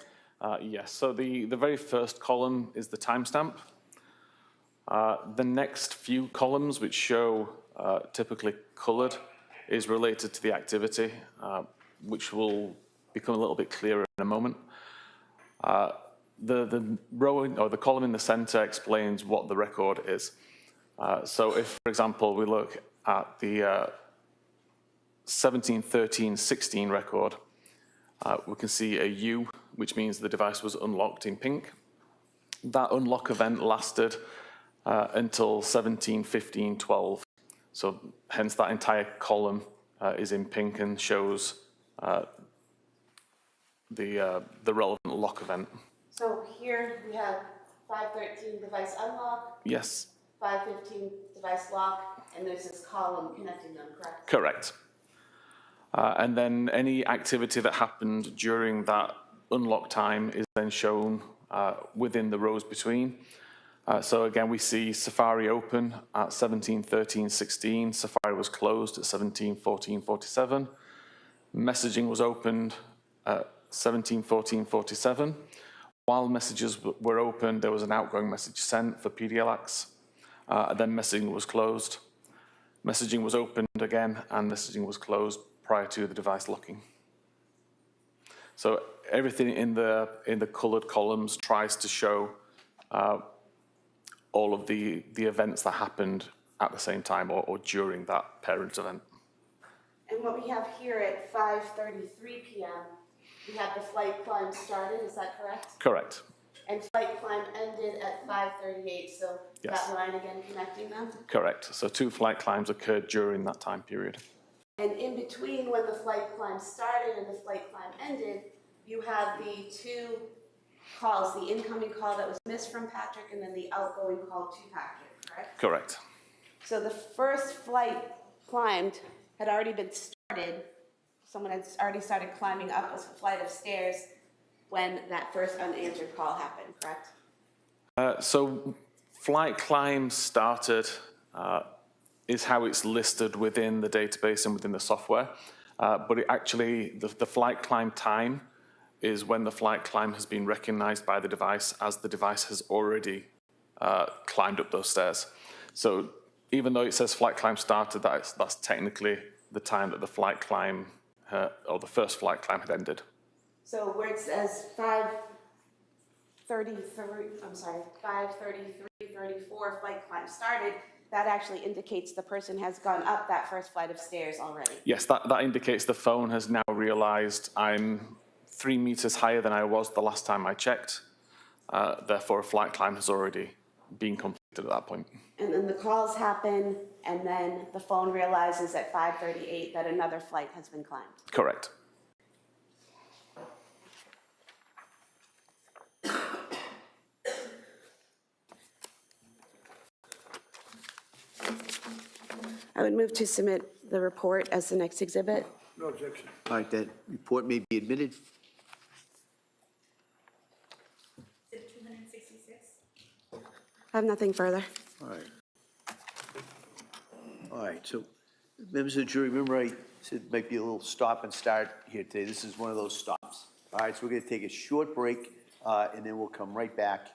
Speaker 4: Yes, so the very first column is the timestamp. The next few columns, which show typically colored, is related to the activity, which will become a little bit clearer in a moment. The row or the column in the center explains what the record is. So if, for example, we look at the 17-13-16 record, we can see a U, which means the device was unlocked in pink. That unlock event lasted until 17-15-12. So hence that entire column is in pink and shows the relevant lock event.
Speaker 2: So here we have 5:13 device unlock,
Speaker 4: Yes,
Speaker 2: 5:15 device lock, and there's this column connecting them, correct?
Speaker 4: correct. And then any activity that happened during that unlock time is then shown within the rows between. So again, we see Safari open at 17-13-16. Safari was closed at 17-14-47. Messaging was opened at 17-14-47. While messages were open, there was an outgoing message sent for PDLX. Then messaging was closed. Messaging was opened again, and messaging was closed prior to the device locking. So everything in the colored columns tries to show all of the events that happened at the same time or during that parent event.
Speaker 2: And what we have here at 5:33 PM, we have the flight climb started, is that correct?
Speaker 4: Correct.
Speaker 2: And flight climb ended at 5:38, so
Speaker 4: Yes.
Speaker 2: that line again connecting them?
Speaker 4: Correct. So 2 flight climbs occurred during that time period.
Speaker 2: And in between when the flight climb started and the flight climb ended, you have the 2 calls, the incoming call that was missed from Patrick and then the outgoing call to Patrick, correct?
Speaker 4: Correct.
Speaker 2: So the first flight climbed had already been started. Someone had already started climbing up a flight of stairs when that first unanswered call happened, correct?
Speaker 4: So flight climb started is how it's listed within the database and within the software. But it actually, the flight climb time is when the flight climb has been recognized by the device as the device has already climbed up those stairs. So even though it says flight climb started, that's technically the time that the flight climb, or the first flight climb had ended.
Speaker 2: So where it says 5:33, flight climb started, that actually indicates the person has gone up that first flight of stairs already.
Speaker 4: Yes, that indicates the phone has now realized I'm 3 meters higher than I was the last time I checked. Therefore, a flight climb has already been completed at that point.
Speaker 2: And then the calls happen, and then the phone realizes at 5:38 that another flight has been climbed.
Speaker 4: Correct.
Speaker 2: I would move to submit the report as the next exhibit.
Speaker 5: No objection.
Speaker 1: All right, that report may be admitted.
Speaker 3: Is it 266?
Speaker 2: I have nothing further.
Speaker 1: All right. All right, so members of the jury, remember I said it might be a little stop and start here today. This is one of those stops. All right, so we're going to take a short break, and then we'll come right back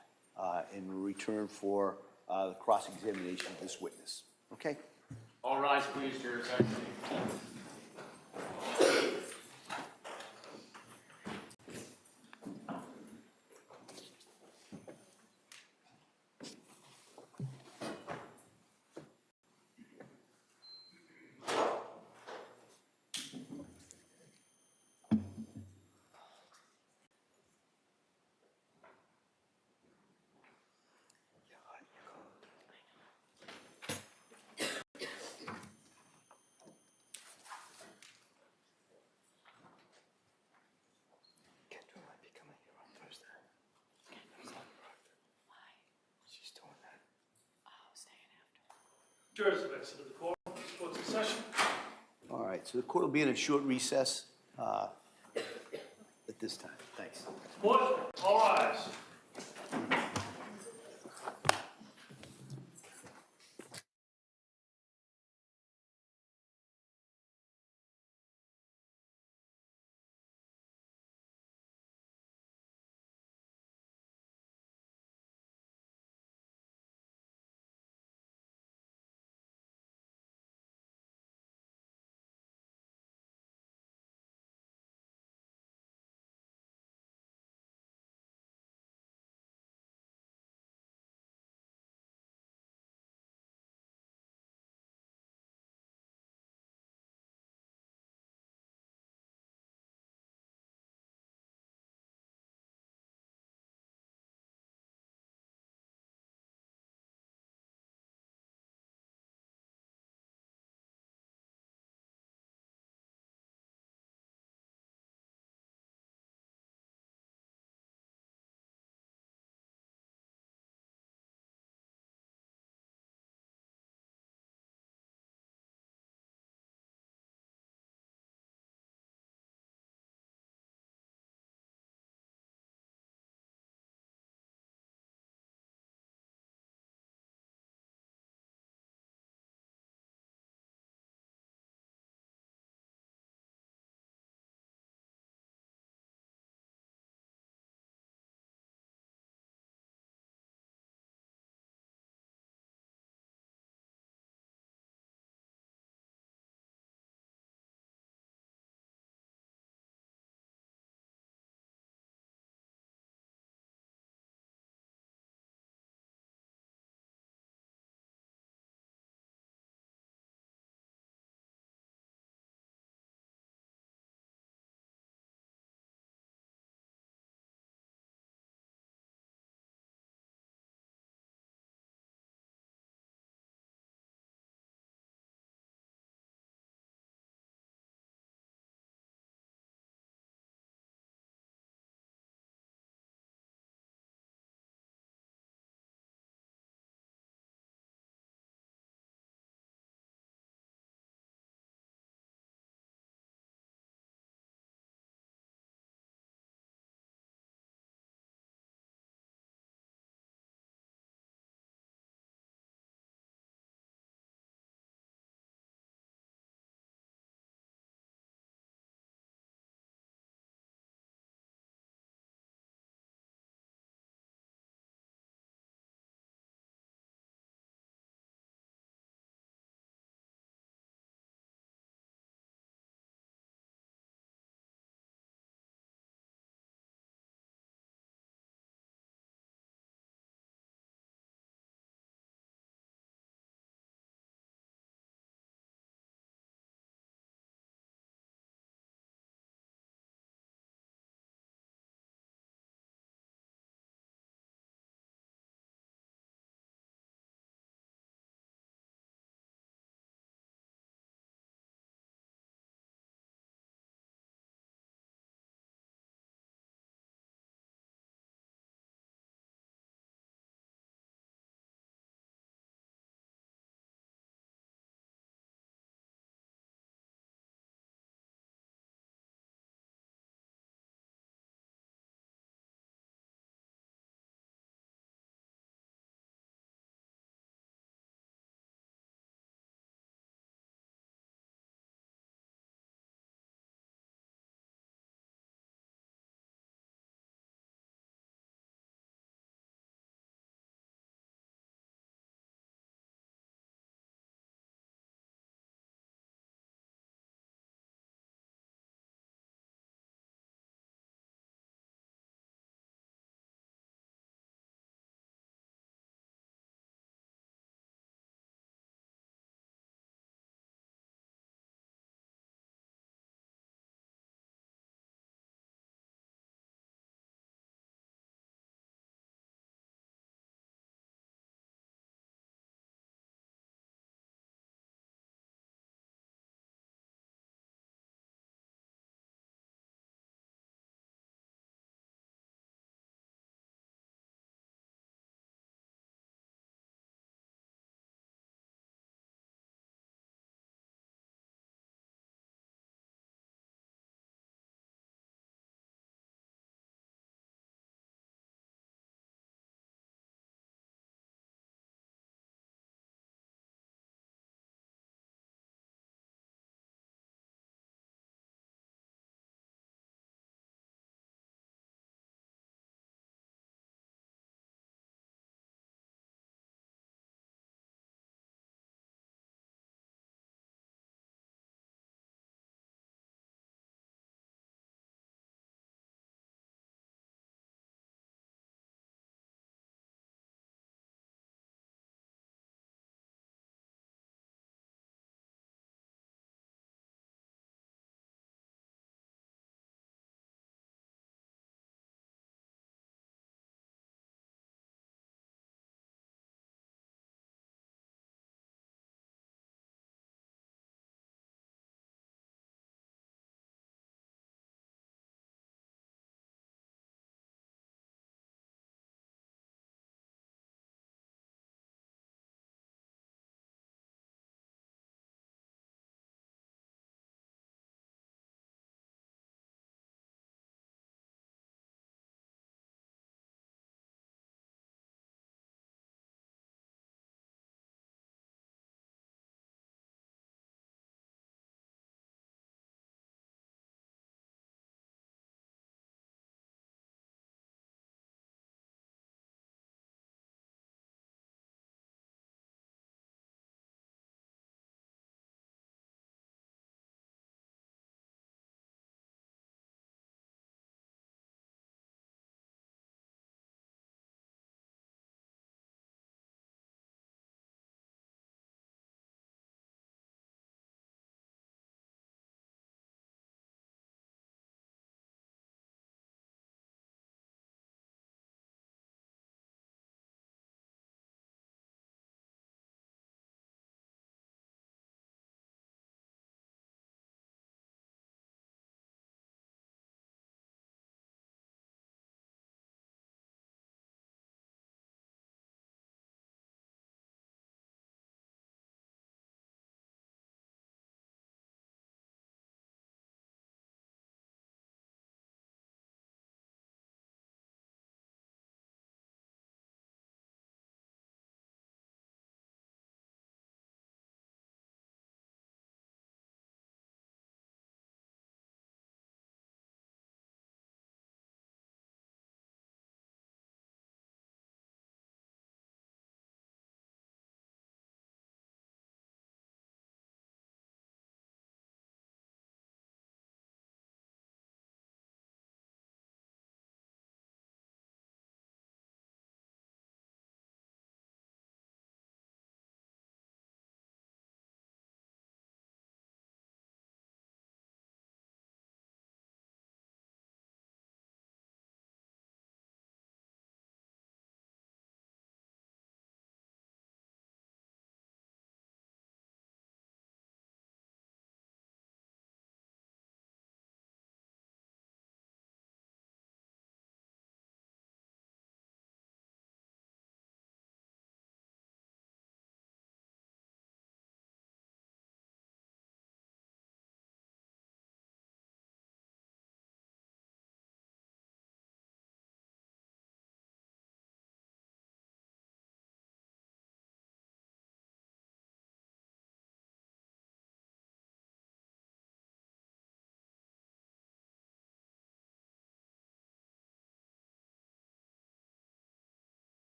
Speaker 1: and return for the cross-examination of this witness. Okay?
Speaker 4: All rise, please, Your Excellency.
Speaker 5: Jurors have exited the court. Court's in session.
Speaker 1: All right, so the court will be in a short recess at this time. Thanks.
Speaker 5: Court, all rise.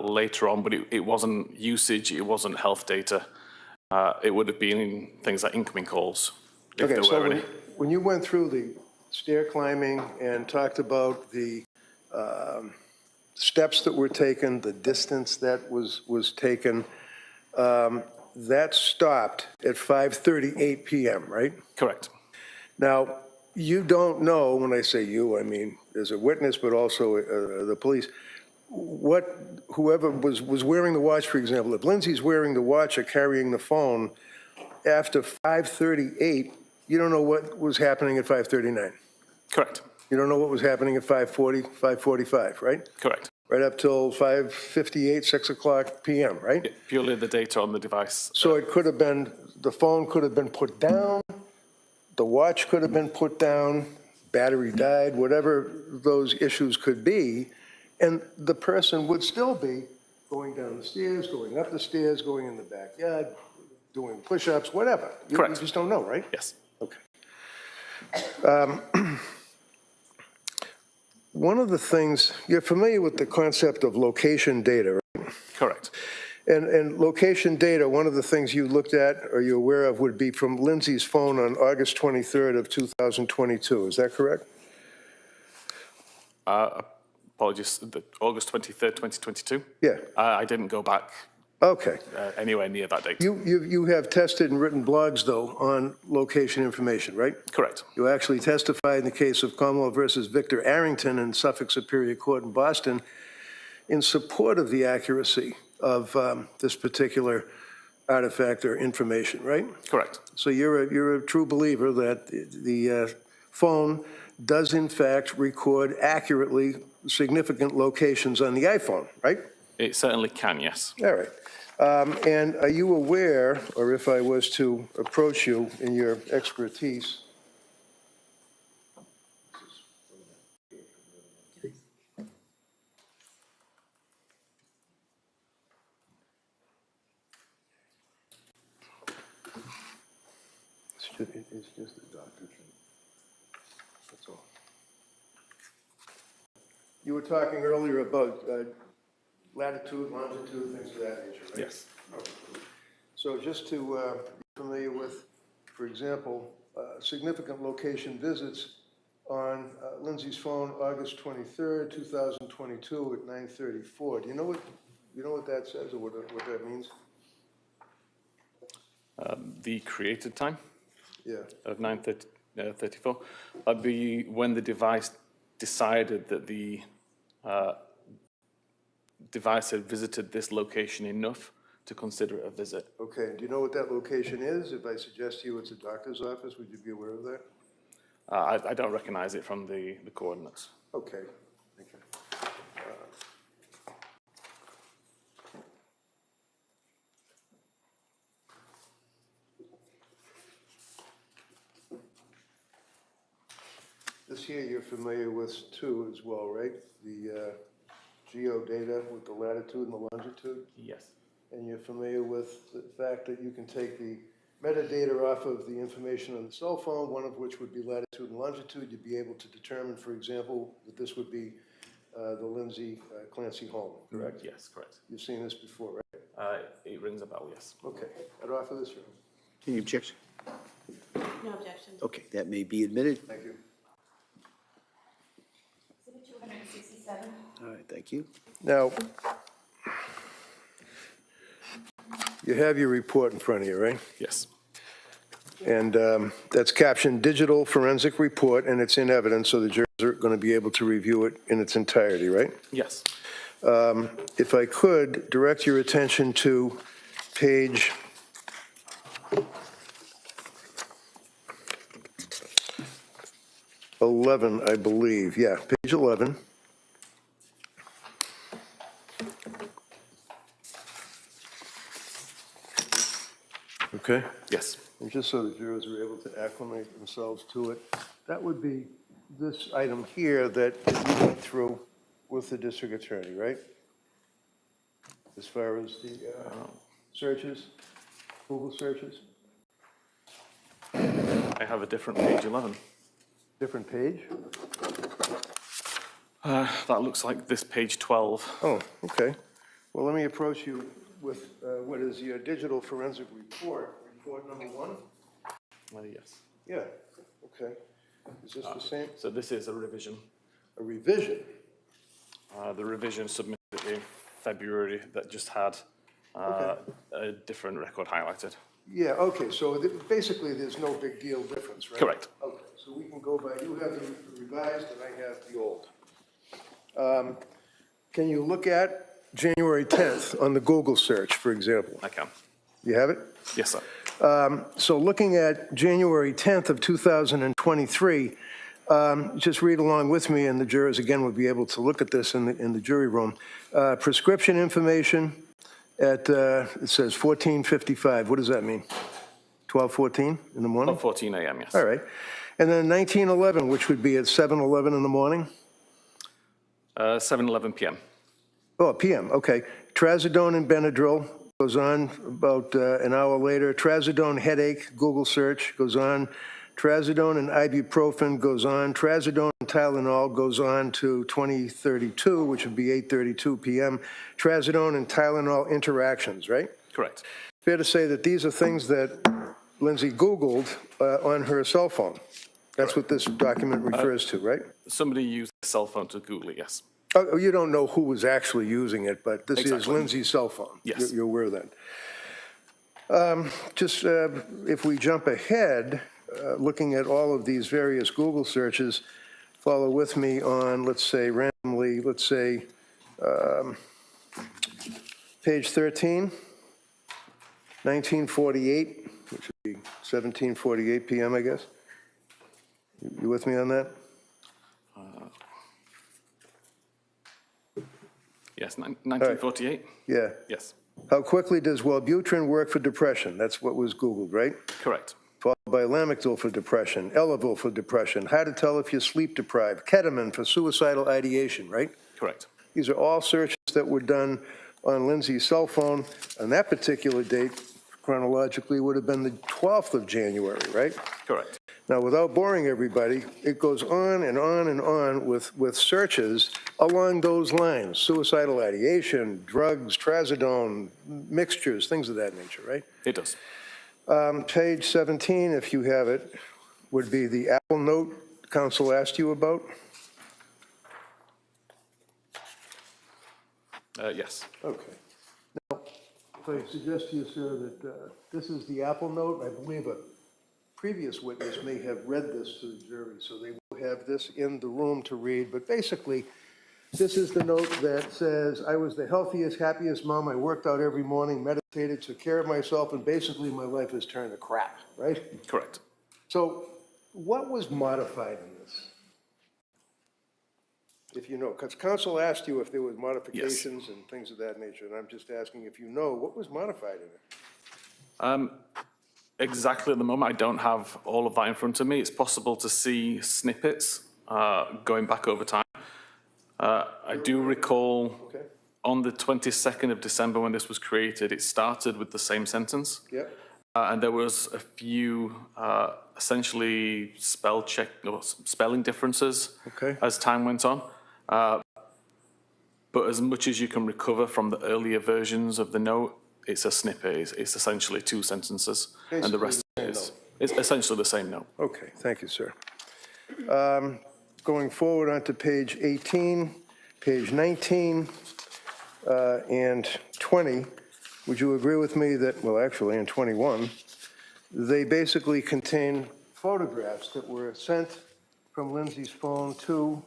Speaker 4: later on, but it wasn't usage, it wasn't health data. It would have been things like incoming calls, if
Speaker 6: Okay,
Speaker 4: there
Speaker 6: so
Speaker 4: were any.
Speaker 6: when you went through the stair climbing and talked about the steps that were taken, the distance that was taken, that stopped at 5:38 PM, right?
Speaker 4: Correct.
Speaker 6: Now, you don't know, when I say you, I mean, as a witness, but also the police, whoever was wearing the watch, for example, if Lindsay's wearing the watch or carrying the phone, after 5:38, you don't know what was happening at 5:39.
Speaker 4: Correct.
Speaker 6: You don't know what was happening at 5:40, 5:45, right?
Speaker 4: Correct.
Speaker 6: Right up till 5:58, 6 o'clock PM, right?
Speaker 4: Purely the data on the device.
Speaker 6: So it could have been, the phone could have been put down, the watch could have been put down, battery died, whatever those issues could be, and the person would still be going down the stairs, going up the stairs, going in the backyard, doing push-ups, whatever.
Speaker 4: Correct.
Speaker 6: You just don't know, right?
Speaker 4: Yes.
Speaker 6: Okay. One of the things, you're familiar with the concept of location data, right?
Speaker 4: Correct.
Speaker 6: And location data, one of the things you looked at or you're aware of would be from Lindsay's phone on August 23rd of 2022. Is that correct?
Speaker 4: Apologies, August 23rd, 2022?
Speaker 6: Yeah.
Speaker 4: I didn't go back
Speaker 6: Okay.
Speaker 4: anywhere near that date.
Speaker 6: You have tested and written blogs, though, on location information, right?
Speaker 4: Correct.
Speaker 6: You actually testified in the case of Commonwealth versus Victor Arrington in Suffolk Superior Court in Boston in support of the accuracy of this particular artifact or information, right?
Speaker 4: Correct.
Speaker 6: So you're a true believer that the phone does in fact record accurately significant locations on the iPhone, right?
Speaker 4: It certainly can, yes.
Speaker 6: All right. And are you aware, or if I was to approach you in your expertise, it's just a doctor's. That's all. You were talking earlier about latitude, longitude, things of that nature, right?
Speaker 4: Yes.
Speaker 6: So just to be familiar with, for example, significant location visits on Lindsay's phone, August 23rd, 2022 at 9:34. Do you know what that says or what that means?
Speaker 4: The created time
Speaker 6: Yeah.
Speaker 4: of 9:34. That'd be when the device decided that the device had visited this location enough to consider it a visit.
Speaker 6: Okay. Do you know what that location is? If I suggest to you it's a doctor's office, would you be aware of that?
Speaker 4: I don't recognize it from the coordinates.
Speaker 6: Okay. Thank you. This here you're familiar with too as well, right? The geodata with the latitude and the longitude?
Speaker 4: Yes.
Speaker 6: And you're familiar with the fact that you can take the metadata off of the information on the cell phone, one of which would be latitude and longitude. You'd be able to determine, for example, that this would be the Lindsay Clancy home, correct?
Speaker 4: Yes, correct.
Speaker 6: You've seen this before, right?
Speaker 4: It rings a bell, yes.
Speaker 6: Okay. I'd offer this room.
Speaker 1: Any objection?
Speaker 2: No objection.
Speaker 1: Okay, that may be admitted.
Speaker 6: Thank you.
Speaker 1: All right, thank you.
Speaker 6: Now, you have your report in front of you, right?
Speaker 4: Yes.
Speaker 6: And that's captioned Digital Forensic Report, and it's in evidence, so the jurors are going to be able to review it in its entirety, right?
Speaker 4: Yes.
Speaker 6: If I could direct your attention to page 11, I believe. Yeah, page 11. Okay?
Speaker 4: Yes.
Speaker 6: And just so the jurors are able to acclimate themselves to it, that would be this item here that you went through with the district attorney, right? As far as the searches, Google searches,
Speaker 4: I have a different page 11.
Speaker 6: different page?
Speaker 4: That looks like this page 12.
Speaker 6: Oh, okay. Well, let me approach you with what is your digital forensic report, report number 1?
Speaker 4: Yes.
Speaker 6: Yeah, okay. Is this the same?
Speaker 4: So this is a revision.
Speaker 6: A revision?
Speaker 4: The revision submitted in February that just had a different record highlighted.
Speaker 6: Yeah, okay, so basically there's no big deal difference, right?
Speaker 4: Correct.
Speaker 6: Okay, so we can go by, you have the revised and I have the old. Can you look at January 10th on the Google search, for example?
Speaker 4: I can.
Speaker 6: You have it?
Speaker 4: Yes, sir.
Speaker 6: So looking at January 10th of 2023, just read along with me, and the jurors, again, would be able to look at this in the jury room. Prescription information at, it says 14:55. What does that mean? 12:14 in the morning?
Speaker 4: 14 a.m., yes.
Speaker 6: All right. And then 19:11, which would be at 7:11 in the morning?
Speaker 4: 7:11 p.m.
Speaker 6: Oh, PM, okay. Trazodone and Benadryl goes on about an hour later. Trazodone headache, Google search, goes on. Trazodone and ibuprofen goes on. Trazodone and Tylenol goes on to 2032, which would be 8:32 p.m. Trazodone and Tylenol interactions, right?
Speaker 4: Correct.
Speaker 6: Fair to say that these are things that Lindsay Googled on her cell phone. That's what this document refers to, right?
Speaker 4: Somebody used a cell phone to Google it, yes.
Speaker 6: Oh, you don't know who was actually using it, but this is
Speaker 4: Exactly.
Speaker 6: Lindsay's cell phone.
Speaker 4: Yes.
Speaker 6: You're aware of that. Just if we jump ahead, looking at all of these various Google searches, follow with me on, let's say, randomly, let's say, page 13, 1948, which would be 17:48 p.m., I guess. You with me on that?
Speaker 4: Yes, 1948?
Speaker 6: Yeah.
Speaker 4: Yes,
Speaker 6: How quickly does Wellbutrin work for depression? That's what was Googled, right?
Speaker 4: correct.
Speaker 6: Followed by Lamictal for depression, Elavil for depression, how to tell if you're sleep deprived, ketamine for suicidal ideation, right?
Speaker 4: Correct.
Speaker 6: These are all searches that were done on Lindsay's cell phone. On that particular date, chronologically, would have been the 12th of January, right?
Speaker 4: Correct.
Speaker 6: Now, without boring everybody, it goes on and on and on with searches along those lines, suicidal ideation, drugs, trazodone, mixtures, things of that nature, right?
Speaker 4: It does.
Speaker 6: Page 17, if you have it, would be the Apple Note counsel asked you about.
Speaker 4: Yes.
Speaker 6: Okay. Now, if I suggest to you, sir, that this is the Apple Note, I believe a previous witness may have read this to the jury, so they will have this in the room to read. But basically, this is the note that says, I was the healthiest, happiest mom. I worked out every morning, meditated, took care of myself, and basically my life has turned to crap, right?
Speaker 4: Correct.
Speaker 6: So what was modified in this? If you know, because counsel asked you if there was modifications and things of that nature, and I'm just asking if you know, what was modified in it?
Speaker 4: Exactly at the moment, I don't have all of that in front of me. It's possible to see snippets going back over time. I do recall
Speaker 6: Okay.
Speaker 4: on the 22nd of December when this was created, it started with the same sentence.
Speaker 6: Yep.
Speaker 4: And there was a few essentially spelling differences
Speaker 6: Okay.
Speaker 4: as time went on. But as much as you can recover from the earlier versions of the note, it's a snippet. It's essentially two sentences, and the rest is essentially the same note.
Speaker 6: Okay, thank you, sir. Going forward onto page 18, page 19, and 20, would you agree with me that, well, actually, in 21, they basically contain photographs that were sent from Lindsay's phone to,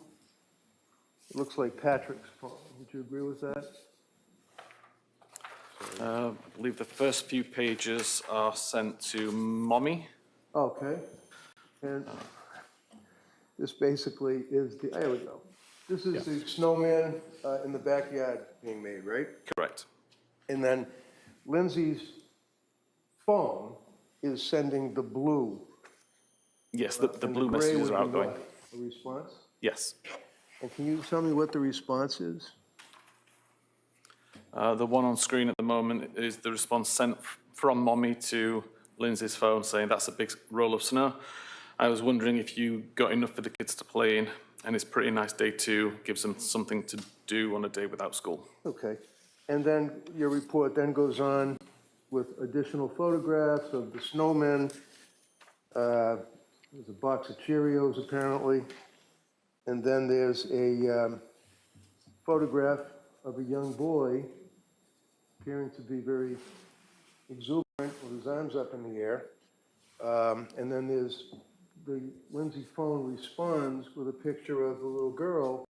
Speaker 6: it looks like Patrick's phone. Would you agree with that?
Speaker 4: I believe the first few pages are sent to Mommy.
Speaker 6: Okay. And this basically is the, there we go. This is the snowman in the backyard being made, right?
Speaker 4: Correct.
Speaker 6: And then Lindsay's phone is sending the blue.
Speaker 4: Yes, the
Speaker 6: and
Speaker 4: blue
Speaker 6: gray
Speaker 4: messages
Speaker 6: would
Speaker 4: are
Speaker 6: be
Speaker 4: outgoing.
Speaker 6: what? A response?
Speaker 4: Yes.
Speaker 6: And can you tell me what the response is?
Speaker 4: The one on screen at the moment is the response sent from Mommy to Lindsay's phone saying that's a big roll of snow. I was wondering if you got enough for the kids to play in, and it's a pretty nice day too. Gives them something to do on a day without school.
Speaker 6: Okay. And then your report then goes on with additional photographs of the snowmen. There's a box of Cheerios, apparently. And then there's a photograph of a young boy appearing to be very exuberant with his arms up in the air. And then there's Lindsay's phone responds with a picture of a little girl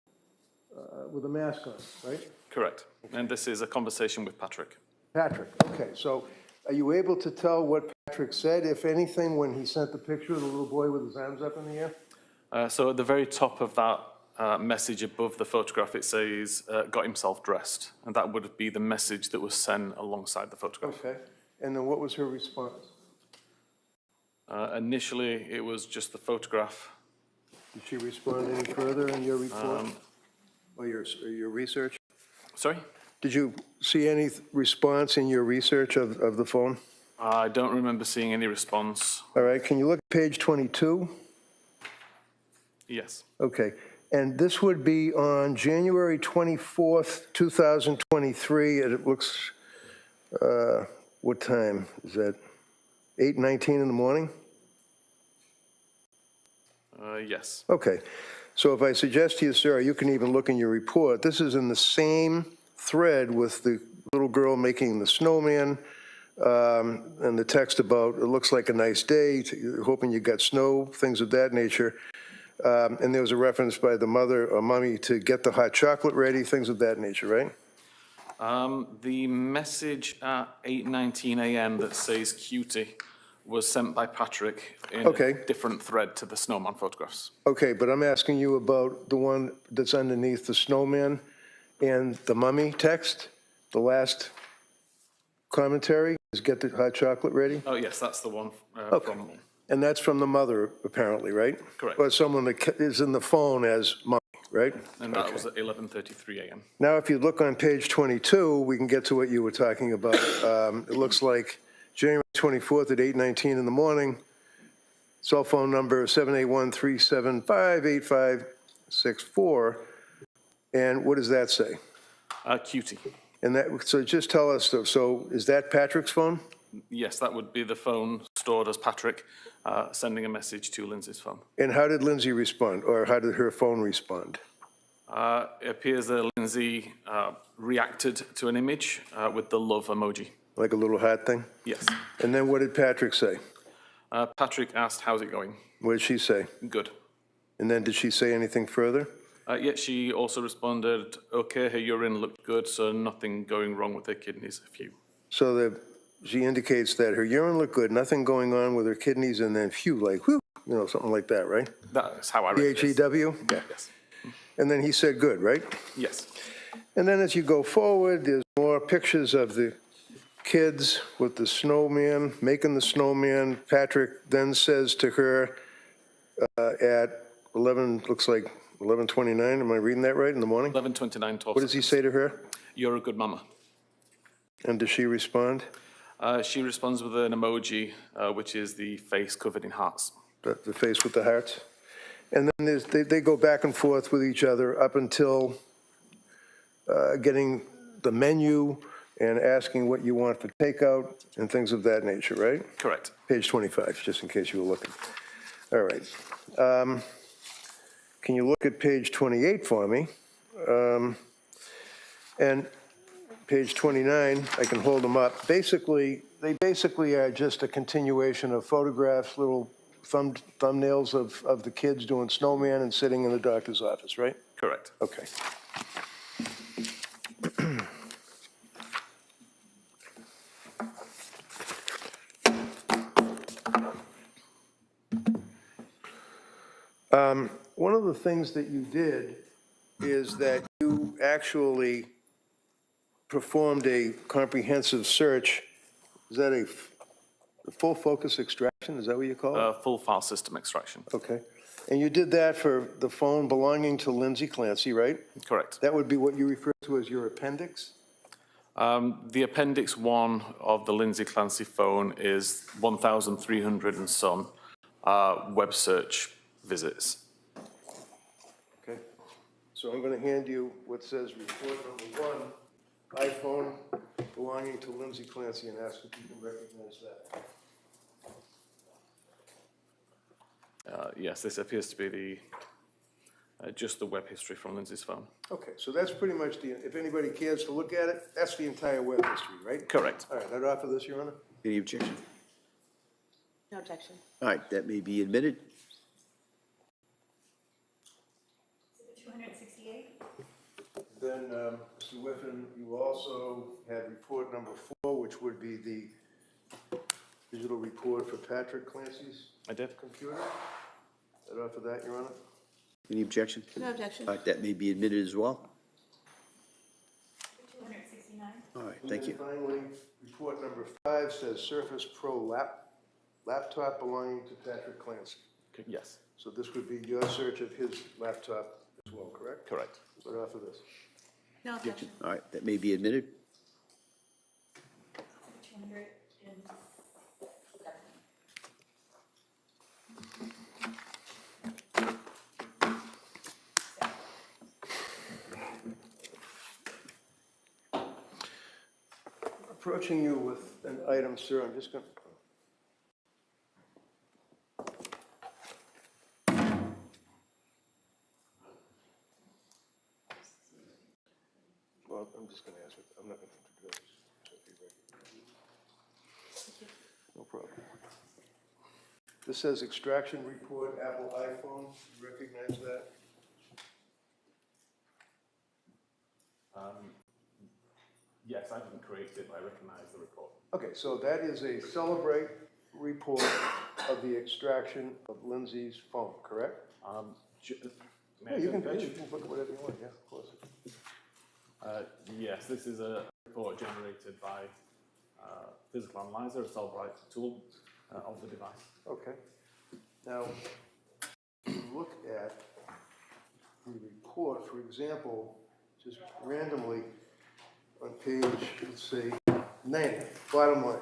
Speaker 6: with a mask on, right?
Speaker 4: Correct. And this is a conversation with Patrick.
Speaker 6: Patrick, okay, so are you able to tell what Patrick said, if anything, when he sent the picture of the little boy with his arms up in the air?
Speaker 4: So at the very top of that message above the photograph, it says, got himself dressed. And that would be the message that was sent alongside the photograph.
Speaker 6: Okay, and then what was her response?
Speaker 4: Initially, it was just the photograph.
Speaker 6: Did she respond any further in your report? Or your research?
Speaker 4: Sorry?
Speaker 6: Did you see any response in your research of the phone?
Speaker 4: I don't remember seeing any response.
Speaker 6: All right, can you look at page 22?
Speaker 4: Yes.
Speaker 6: Okay, and this would be on January 24th, 2023, and it looks, what time is that? 8:19 in the morning?
Speaker 4: Yes.
Speaker 6: Okay, so if I suggest to you, sir, you can even look in your report, this is in the same thread with the little girl making the snowman, and the text about, it looks like a nice day, hoping you got snow, things of that nature. And there was a reference by the mother or mommy to get the hot chocolate ready, things of that nature, right?
Speaker 4: The message at 8:19 a.m. that says cutie was sent by Patrick in
Speaker 6: Okay.
Speaker 4: a different thread to the snowman photographs.
Speaker 6: Okay, but I'm asking you about the one that's underneath the snowman and the mummy text, the last commentary is get the hot chocolate ready?
Speaker 4: Oh, yes, that's the one
Speaker 6: Okay.
Speaker 4: from...
Speaker 6: And that's from the mother, apparently, right?
Speaker 4: Correct.
Speaker 6: Or someone that is in the phone as mommy, right?
Speaker 4: And that was at 11:33 a.m.
Speaker 6: Now, if you look on page 22, we can get to what you were talking about. It looks like January 24th at 8:19 in the morning, cell phone number 781-375-8564. And what does that say?
Speaker 4: Cutie.
Speaker 6: And that, so just tell us, so is that Patrick's phone?
Speaker 4: Yes, that would be the phone stored as Patrick sending a message to Lindsay's phone.
Speaker 6: And how did Lindsay respond, or how did her phone respond?
Speaker 4: It appears that Lindsay reacted to an image with the love emoji.
Speaker 6: Like a little heart thing?
Speaker 4: Yes.
Speaker 6: And then what did Patrick say?
Speaker 4: Patrick asked, how's it going?
Speaker 6: What did she say?
Speaker 4: Good.
Speaker 6: And then did she say anything further?
Speaker 4: Yet she also responded, okay, her urine looked good, so nothing going wrong with her kidneys, a few.
Speaker 6: So she indicates that her urine looked good, nothing going on with her kidneys, and then phew, like whew, you know, something like that, right?
Speaker 4: That's how I read this.
Speaker 6: P-H-E-W? Yeah.
Speaker 4: Yes.
Speaker 6: And then he said good, right?
Speaker 4: Yes.
Speaker 6: And then as you go forward, there's more pictures of the kids with the snowman, making the snowman. Patrick then says to her at 11, looks like 11:29, am I reading that right, in the morning?
Speaker 4: 11:29, 12.
Speaker 6: What does he say to her?
Speaker 4: You're a good mama.
Speaker 6: And does she respond?
Speaker 4: She responds with an emoji, which is the face covered in hearts.
Speaker 6: The face with the hearts? And then they go back and forth with each other up until getting the menu and asking what you want for takeout and things of that nature, right?
Speaker 4: Correct.
Speaker 6: Page 25, just in case you were looking. All right. Can you look at page 28 for me? And page 29, I can hold them up. Basically, they basically are just a continuation of photographs, little thumbnails of the kids doing snowman and sitting in the doctor's office, right?
Speaker 4: Correct.
Speaker 6: Okay. One of the things that you did is that you actually performed a comprehensive search. Is that a full focus extraction? Is that what you call it?
Speaker 4: Full file system extraction.
Speaker 6: Okay. And you did that for the phone belonging to Lindsay Clancy, right?
Speaker 4: Correct.
Speaker 6: That would be what you refer to as your appendix?
Speaker 4: The appendix 1 of the Lindsay Clancy phone is 1,300 and some web search visits.
Speaker 6: Okay. So I'm going to hand you what says report number 1. iPhone belonging to Lindsay Clancy and ask if you can recognize that.
Speaker 4: Yes, this appears to be the just the web history from Lindsay's phone.
Speaker 6: Okay, so that's pretty much if anybody cares to look at it, that's the entire web history, right?
Speaker 4: Correct.
Speaker 6: All right, I'd offer this, Your Honor.
Speaker 1: Any objection?
Speaker 2: No objection.
Speaker 1: All right, that may be admitted.
Speaker 3: 268?
Speaker 6: Then, Mr. Whiffen, you also had report number 4, which would be the digital report for Patrick Clancy's
Speaker 4: I did.
Speaker 6: computer. I'd offer that, Your Honor.
Speaker 1: Any objection?
Speaker 2: No objection.
Speaker 1: All right, that may be admitted as well.
Speaker 3: 269?
Speaker 1: All right,
Speaker 6: And
Speaker 1: thank
Speaker 6: then
Speaker 1: you.
Speaker 6: finally, report number 5 says Surface Pro laptop belonging to Patrick Clancy.
Speaker 4: Yes.
Speaker 6: So this would be your search of his laptop as well, correct?
Speaker 4: Correct.
Speaker 6: I'd offer this.
Speaker 2: No objection.
Speaker 1: All right, that may be admitted.
Speaker 3: 207.
Speaker 6: Approaching you with an item, sir, I'm just going to... Well, I'm just going to ask it. I'm not going to introduce it. No problem. This says extraction report, Apple iPhone. You recognize that?
Speaker 4: Yes, I didn't create it, but I recognize the report.
Speaker 6: Okay, so that is a Celebrate report of the extraction of Lindsay's phone, correct?
Speaker 4: May
Speaker 6: Yeah,
Speaker 4: I
Speaker 6: you
Speaker 4: take
Speaker 6: can
Speaker 4: page?
Speaker 6: look at whatever you want, yeah, of course.
Speaker 4: Yes, this is a report generated by physical analyzer, a Celebrite tool of the device.
Speaker 6: Okay. Now, if you look at the report, for example, just randomly on page, let's say, 90, bottom line,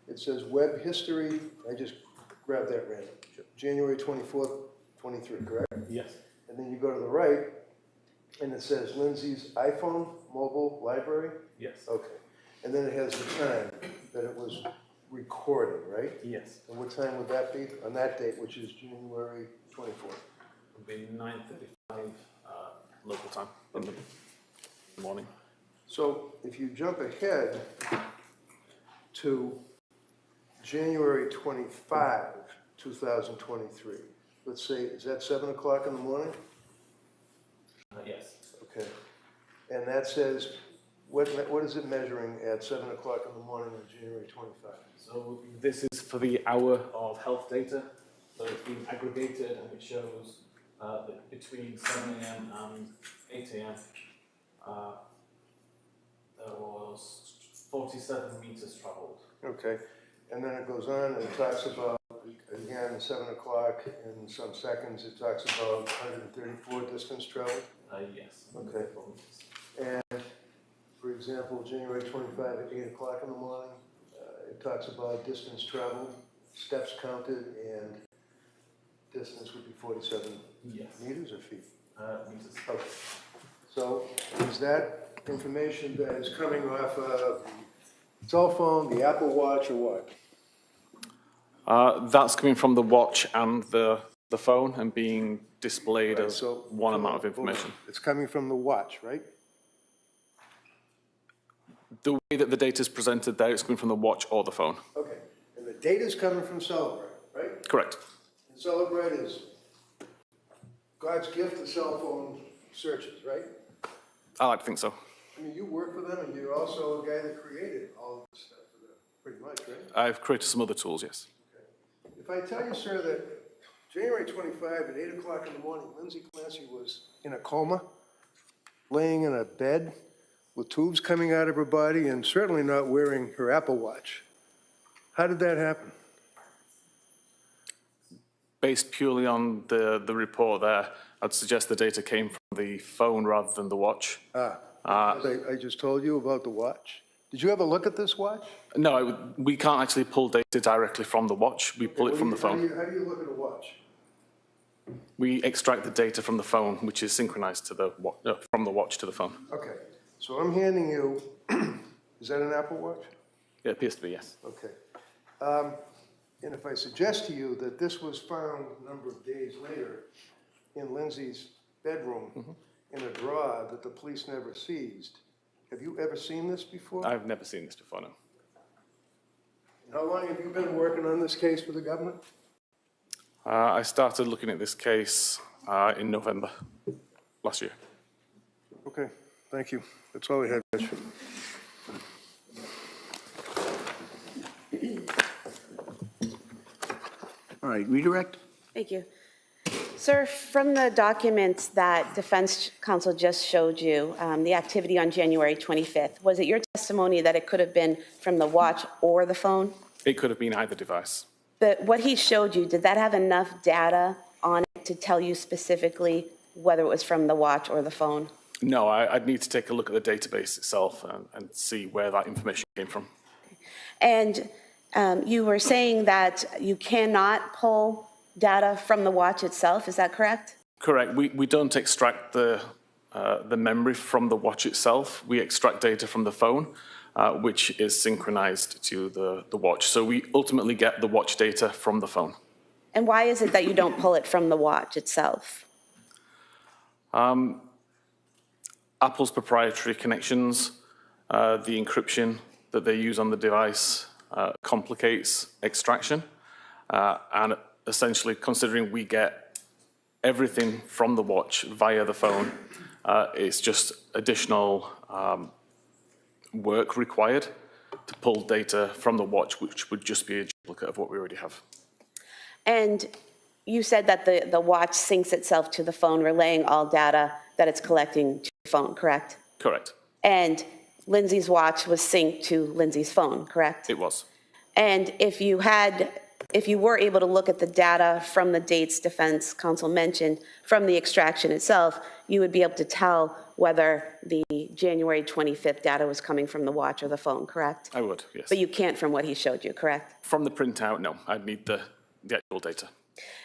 Speaker 6: it says web history, I just grabbed that random, January 24th, 23, correct?
Speaker 4: Yes.
Speaker 6: And then you go to the right, and it says Lindsay's iPhone mobile library?
Speaker 4: Yes.
Speaker 6: Okay. And then it has the time that it was recorded, right?
Speaker 4: Yes.
Speaker 6: And what time would that be on that date, which is January 24th?
Speaker 4: It would be 9:35 local time in the morning.
Speaker 6: So if you jump ahead to January 25, 2023, let's say, is that 7 o'clock in the morning?
Speaker 4: Yes.
Speaker 6: Okay. And that says, what is it measuring at 7 o'clock in the morning on January 25?
Speaker 4: So this is for the hour of health data. So it's been aggregated and it shows that between 7 a.m. and 8 a.m. There was 47 meters traveled.
Speaker 6: Okay. And then it goes on and it talks about, again, 7 o'clock in some seconds, it talks about 134 distance traveled.
Speaker 4: Yes.
Speaker 6: Okay. And, for example, January 25 at 8 o'clock in the morning, it talks about distance traveled, steps counted, and distance would be 47
Speaker 4: Yes.
Speaker 6: meters or feet?
Speaker 4: Meters.
Speaker 6: Okay. So is that information that is coming off of the cell phone, the Apple Watch, or what?
Speaker 4: That's coming from the watch and the phone and being displayed
Speaker 6: Right,
Speaker 4: as
Speaker 6: so-
Speaker 4: one amount of information.
Speaker 6: It's coming from the watch, right?
Speaker 4: The way that the data is presented there, it's coming from the watch or the phone.
Speaker 6: Okay. And the data's coming from Celebrate, right?
Speaker 4: Correct.
Speaker 6: And Celebrate is God's gift to cell phone searches, right?
Speaker 4: I like to think so.
Speaker 6: I mean, you work for them, and you're also a guy that created all of this stuff for them, pretty much, right?
Speaker 4: I've created some other tools, yes.
Speaker 6: If I tell you, sir, that January 25 at 8 o'clock in the morning, Lindsay Clancy was in a coma, laying in a bed with tubes coming out of her body and certainly not wearing her Apple Watch. How did that happen?
Speaker 4: Based purely on the report there, I'd suggest the data came from the phone rather than the watch.
Speaker 6: As I just told you about the watch. Did you ever look at this watch?
Speaker 4: No, we can't actually pull data directly from the watch. We pull it from the
Speaker 6: How
Speaker 4: phone.
Speaker 6: do you look at a watch?
Speaker 4: We extract the data from the phone, which is synchronized to the from the watch to the phone.
Speaker 6: Okay. So I'm handing you, is that an Apple Watch?
Speaker 4: It appears to be, yes.
Speaker 6: Okay. And if I suggest to you that this was found a number of days later in Lindsay's bedroom in a drawer that the police never seized, have you ever seen this before?
Speaker 4: I've never seen this before, no.
Speaker 6: How long have you been working on this case for the government?
Speaker 4: I started looking at this case in November last year.
Speaker 6: Okay, thank you. That's all I had, Rich.
Speaker 1: All right, redirect?
Speaker 2: Thank you. Sir, from the documents that defense counsel just showed you, the activity on January 25th, was it your testimony that it could have been from the watch or the phone?
Speaker 4: It could have been either device.
Speaker 2: What he showed you, did that have enough data on it to tell you specifically whether it was from the watch or the phone?
Speaker 4: No, I'd need to take a look at the database itself and see where that information came from.
Speaker 2: And you were saying that you cannot pull data from the watch itself, is that correct?
Speaker 4: Correct. We don't extract the memory from the watch itself. We extract data from the phone, which is synchronized to the watch. So we ultimately get the watch data from the phone.
Speaker 2: And why is it that you don't pull it from the watch itself?
Speaker 4: Apple's proprietary connections, the encryption that they use on the device complicates extraction. And essentially, considering we get everything from the watch via the phone, it's just additional work required to pull data from the watch, which would just be a duplicate of what we already have.
Speaker 2: And you said that the watch syncs itself to the phone, relaying all data that it's collecting to the phone, correct?
Speaker 4: Correct.
Speaker 2: And Lindsay's watch was synced to Lindsay's phone, correct?
Speaker 4: It was.
Speaker 2: And if you were able to look at the data from the dates defense counsel mentioned from the extraction itself, you would be able to tell whether the January 25th data was coming from the watch or the phone, correct?
Speaker 4: I would, yes.
Speaker 2: But you can't from what he showed you, correct?
Speaker 4: From the printout, no. I'd need the actual data.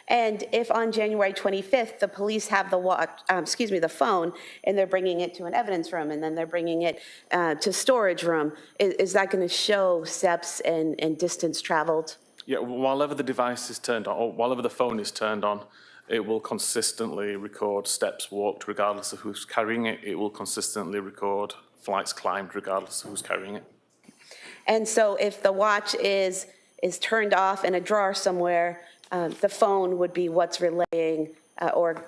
Speaker 2: And if on January 25th, the police have the phone, and they're bringing it to an evidence room, and then they're bringing it to storage room, is that going to show steps and distance traveled?
Speaker 4: Yeah, while the device is turned on, or while the phone is turned on, it will consistently record steps walked regardless of who's carrying it. It will consistently record flights climbed regardless of who's carrying it.
Speaker 2: And so if the watch is turned off in a drawer somewhere, the phone would be what's relaying, or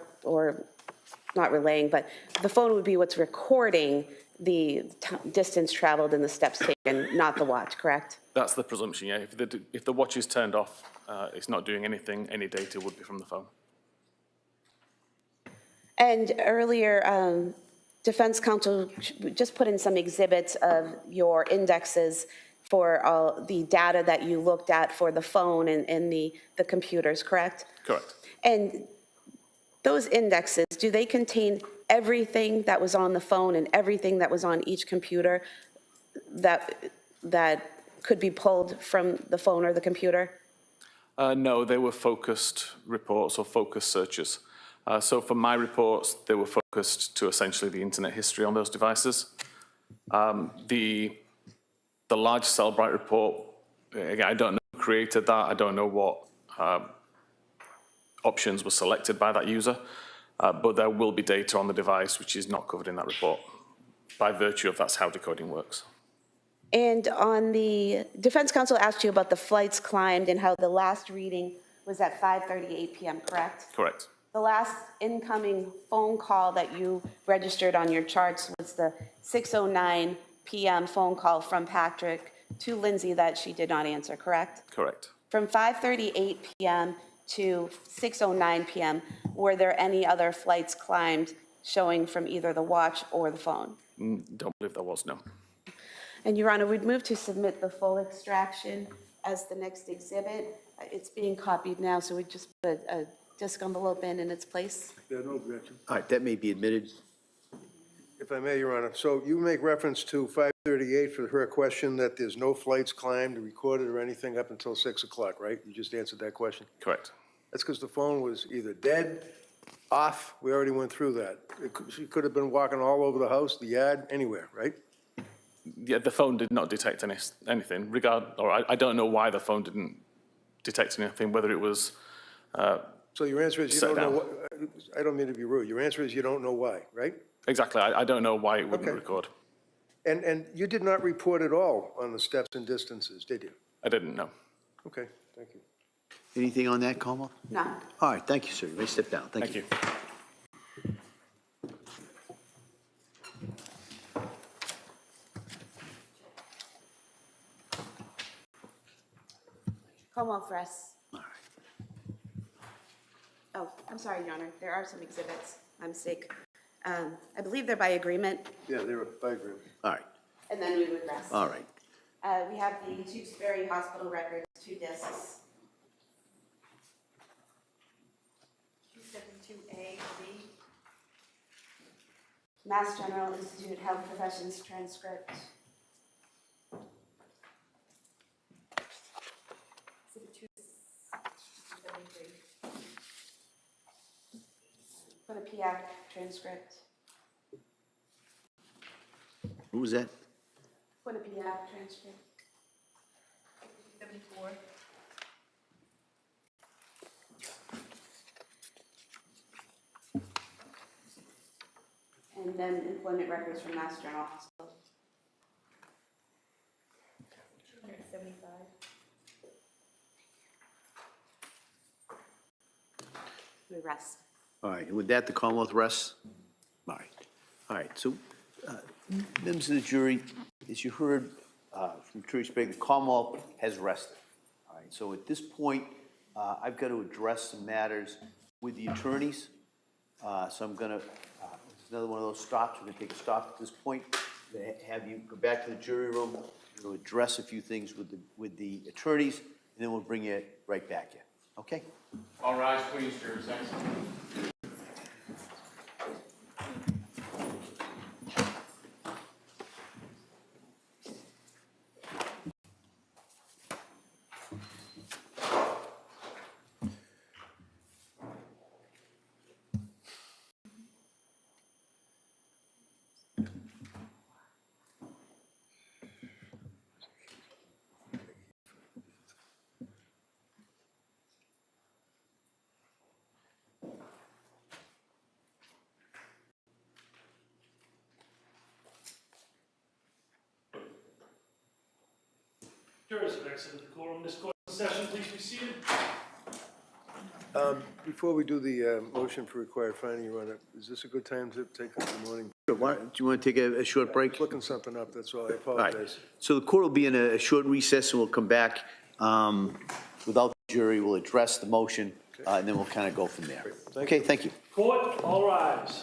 Speaker 2: not relaying, but the phone would be what's recording the distance traveled and the steps taken, not the watch, correct?
Speaker 4: That's the presumption, yeah. If the watch is turned off, it's not doing anything, any data would be from the phone.
Speaker 2: And earlier, defense counsel just put in some exhibits of your indexes for all the data that you looked at for the phone and the computers, correct?
Speaker 4: Correct.
Speaker 2: And those indexes, do they contain everything that was on the phone and everything that was on each computer that could be pulled from the phone or the computer?
Speaker 4: No, they were focused reports or focused searches. So for my reports, they were focused to essentially the internet history on those devices. The large Cellbrite report, again, I don't know who created that. I don't know what options were selected by that user, but there will be data on the device which is not covered in that report. By virtue of that's how decoding works.
Speaker 2: And on the defense counsel asked you about the flights climbed and how the last reading was at 5:38 p.m., correct?
Speaker 4: Correct.
Speaker 2: The last incoming phone call that you registered on your charts was the 6:09 p.m. phone call from Patrick to Lindsay that she did not answer, correct?
Speaker 4: Correct.
Speaker 2: From 5:38 p.m. to 6:09 p.m., were there any other flights climbed showing from either the watch or the phone?
Speaker 4: Don't believe there was, no.
Speaker 2: And Your Honor, we'd move to submit the full extraction as the next exhibit. It's being copied now, so we just put a disc envelope in its place.
Speaker 6: Yeah, no objection.
Speaker 1: All right, that may be admitted.
Speaker 6: If I may, Your Honor, so you make reference to 5:38 for her question that there's no flights climbed, recorded, or anything up until 6 o'clock, right? You just answered that question?
Speaker 4: Correct.
Speaker 6: That's because the phone was either dead, off, we already went through that. She could have been walking all over the house, the yard, anywhere, right?
Speaker 4: Yeah, the phone did not detect anything. I don't know why the phone didn't detect anything, whether it was,
Speaker 6: So your answer is you
Speaker 4: Set
Speaker 6: don't know
Speaker 4: down.
Speaker 6: what, I don't mean to be rude. Your answer is you don't know why, right?
Speaker 4: exactly, I don't know why it wouldn't
Speaker 6: Okay.
Speaker 4: record.
Speaker 6: And you did not report at all on the steps and distances, did you?
Speaker 4: I didn't know.
Speaker 6: Okay, thank you.
Speaker 1: Anything on that, Como?
Speaker 2: No.
Speaker 1: All right, thank you, sir. You may step down. Thank
Speaker 4: Thank
Speaker 1: you.
Speaker 4: you.
Speaker 2: Como Fress.
Speaker 1: All right.
Speaker 2: Oh, I'm sorry, Your Honor. There are some exhibits. My mistake. I believe they're by agreement,
Speaker 6: Yeah, they were, I agree.
Speaker 1: All right,
Speaker 2: and then we would rest.
Speaker 1: all right.
Speaker 2: We have the Tewksbury Hospital records, 2 discs.
Speaker 3: 272A, B.
Speaker 2: Mass General Institute Health Professions transcript.
Speaker 3: Exhibit 273.
Speaker 2: Quinnipiac transcript.
Speaker 1: Who was that?
Speaker 2: Quinnipiac transcript.
Speaker 3: 274.
Speaker 2: And then employment records from Mass General Hospital.
Speaker 3: 275.
Speaker 2: We rest.
Speaker 1: All right, and with that, the Commonwealth rests? All right, all right, so, members of the jury, as you heard from Attorney Sprague, the Commonwealth has rested. All right, so at this point, I've got to address some matters with the attorneys. So I'm gonna, this is another one of those stops, we're gonna take a stop at this point, have you go back to the jury room, we'll address a few things with the attorneys, and then we'll bring you right back in, okay?
Speaker 4: All rise, please, jurors.
Speaker 5: Jurors have exited the courtroom. This court session, please be seated.
Speaker 6: Before we do the motion for required finding, Your Honor, is this a good time to take up the morning?
Speaker 1: Do you want to take a short break?
Speaker 6: Looking something up, that's all, I
Speaker 1: All right,
Speaker 6: apologize.
Speaker 1: so the court will be in a short recess, and we'll come back without the jury, we'll address the motion, and then we'll kind of go from there.
Speaker 6: Thank
Speaker 1: Okay, thank you.
Speaker 5: Court, all rise.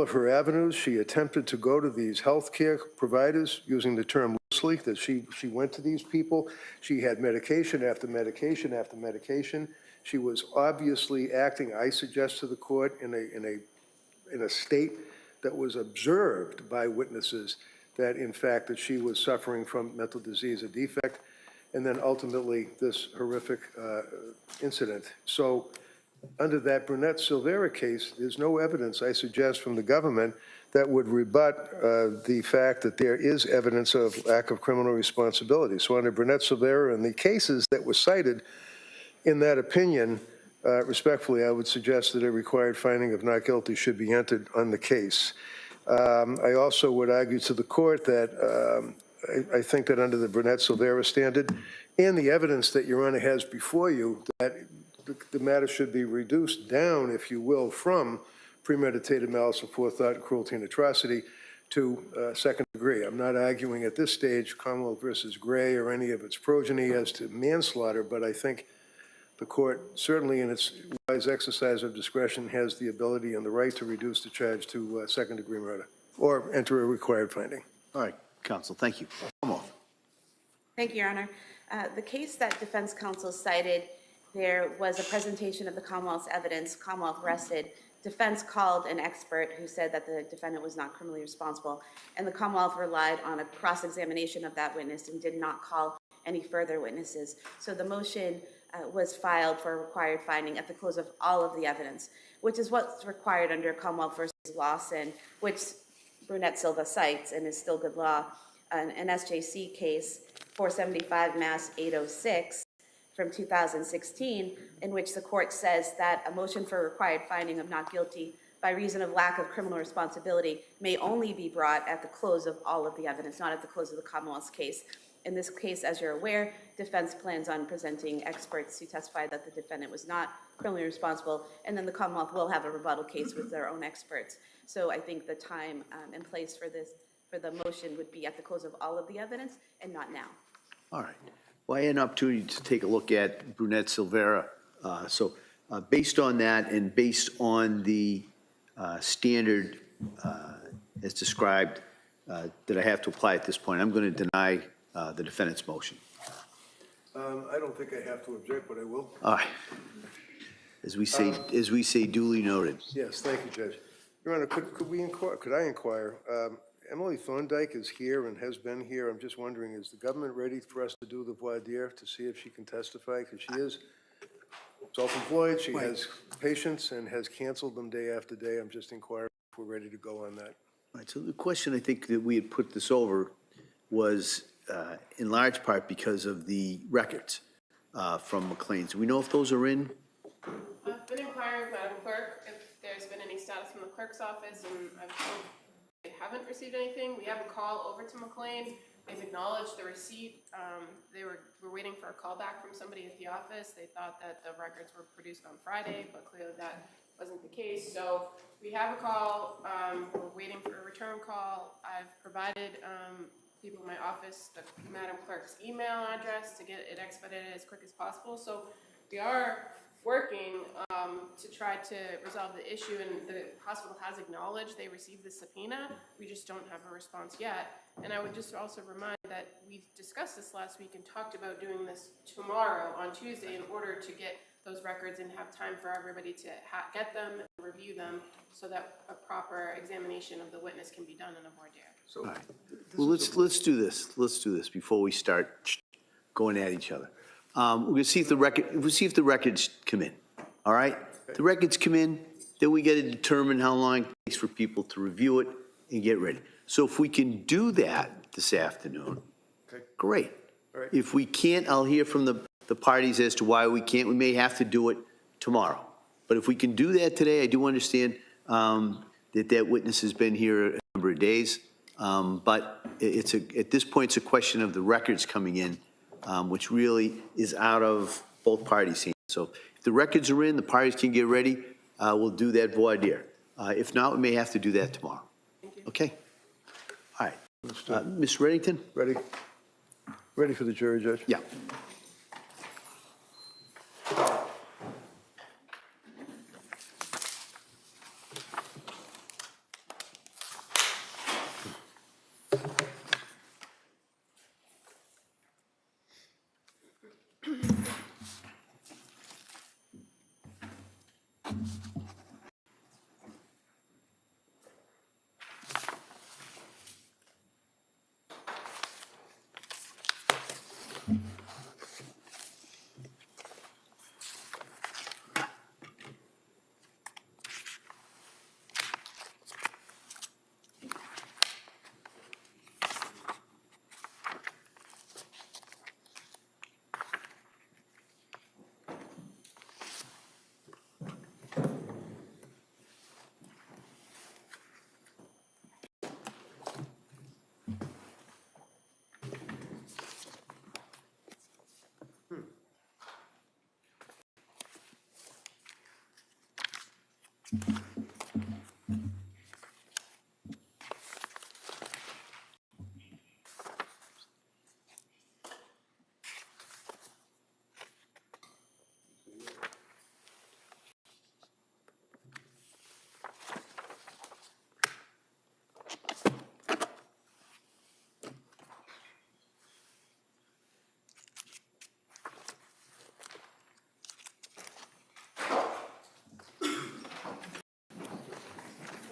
Speaker 6: of her avenues. She attempted to go to these healthcare providers, using the term loosely, that she went to these people. She had medication after medication after medication. She was obviously acting, I suggest to the court, in a state that was observed by witnesses that, in fact, that she was suffering from mental disease or defect, and then ultimately this horrific incident. So under that Brunette-Silvera case, there's no evidence, I suggest, from the government that would rebut the fact that there is evidence of lack of criminal responsibility. So under Brunette-Silvera and the cases that were cited in that opinion, respectfully, I would suggest that a required finding of not guilty should be entered on the case. I also would argue to the court that I think that under the Brunette-Silvera standard and the evidence that Your Honor has before you, that the matter should be reduced down, if you will, from premeditated malice of forethought, cruelty, and atrocity to second degree. I'm not arguing at this stage Commonwealth versus Gray or any of its progeny as to manslaughter, but I think the court, certainly in its wise exercise of discretion, has the ability and the right to reduce the charge to second-degree murder or enter a required finding.
Speaker 1: All right, counsel, thank you. Come on.
Speaker 2: Thank you, Your Honor. The case that defense counsel cited, there was a presentation of the Commonwealth's evidence. Commonwealth rested. Defense called an expert who said that the defendant was not criminally responsible, and the Commonwealth relied on a cross-examination of that witness and did not call any further witnesses. So the motion was filed for a required finding at the close of all of the evidence, which is what's required under Commonwealth versus Lawson, which Brunette-Silva cites and is still good law. An SJC case, 475 Mass 806 from 2016, in which the court says that a motion for a required finding of not guilty by reason of lack of criminal responsibility may only be brought at the close of all of the evidence, not at the close of the Commonwealth's case. In this case, as you're aware, defense plans on presenting experts who testified that the defendant was not criminally responsible, and then the Commonwealth will have a rebuttal case with their own experts. So I think the time and place for the motion would be at the close of all of the evidence and not now.
Speaker 1: All right. Well, I had an opportunity to take a look at Brunette-Silvera. So based on that and based on the standard as described that I have to apply at this point, I'm going to deny the defendant's motion.
Speaker 6: I don't think I have to object, but I will.
Speaker 1: All right. As we say, duly noted.
Speaker 6: Yes, thank you, Judge. Your Honor, could I inquire? Emily Thorndike is here and has been here. I'm just wondering, is the government ready for us to do the voir dire to see if she can testify? Because she is self-employed, she has patients and has canceled them day after day. I'm just inquiring if we're ready to go on that.
Speaker 1: All right, so the question I think that we had put this over was in large part because of the records from McLean's. Do we know if those are in?
Speaker 7: I've been inquiring with Madam Clerk if there's been any status from the clerk's office, and I've told they haven't received anything. We have a call over to McLean. They've acknowledged the receipt. They were waiting for a call back from somebody at the office. They thought that the records were produced on Friday, but clearly that wasn't the case. So we have a call. We're waiting for a return call. I've provided people in my office the Madam Clerk's email address to get it expedited as quick as possible. So we are working to try to resolve the issue, and the hospital has acknowledged they received the subpoena. We just don't have a response yet. And I would just also remind that we discussed this last week and talked about doing this tomorrow on Tuesday in order to get those records and have time for everybody to get them and review them so that a proper examination of the witness can be done in a voir dire.
Speaker 6: So,
Speaker 1: All right. Well, let's do this. Let's do this before we start going at each other. We're going to see if the records come in. All right? If the records come in, then we got to determine how long it takes for people to review it and get ready. So if we can do that this afternoon, great.
Speaker 6: All right.
Speaker 1: If we can't, I'll hear from the parties as to why we can't. We may have to do it tomorrow. But if we can do that today, I do understand that witness has been here a number of days. But at this point, it's a question of the records coming in, which really is out of both parties' hands. So if the records are in, the parties can get ready, we'll do that voir dire. If not, we may have to do that tomorrow. Okay? All right. Ms. Reddington?
Speaker 6: ready? Ready for the jury, Judge?
Speaker 1: Yeah.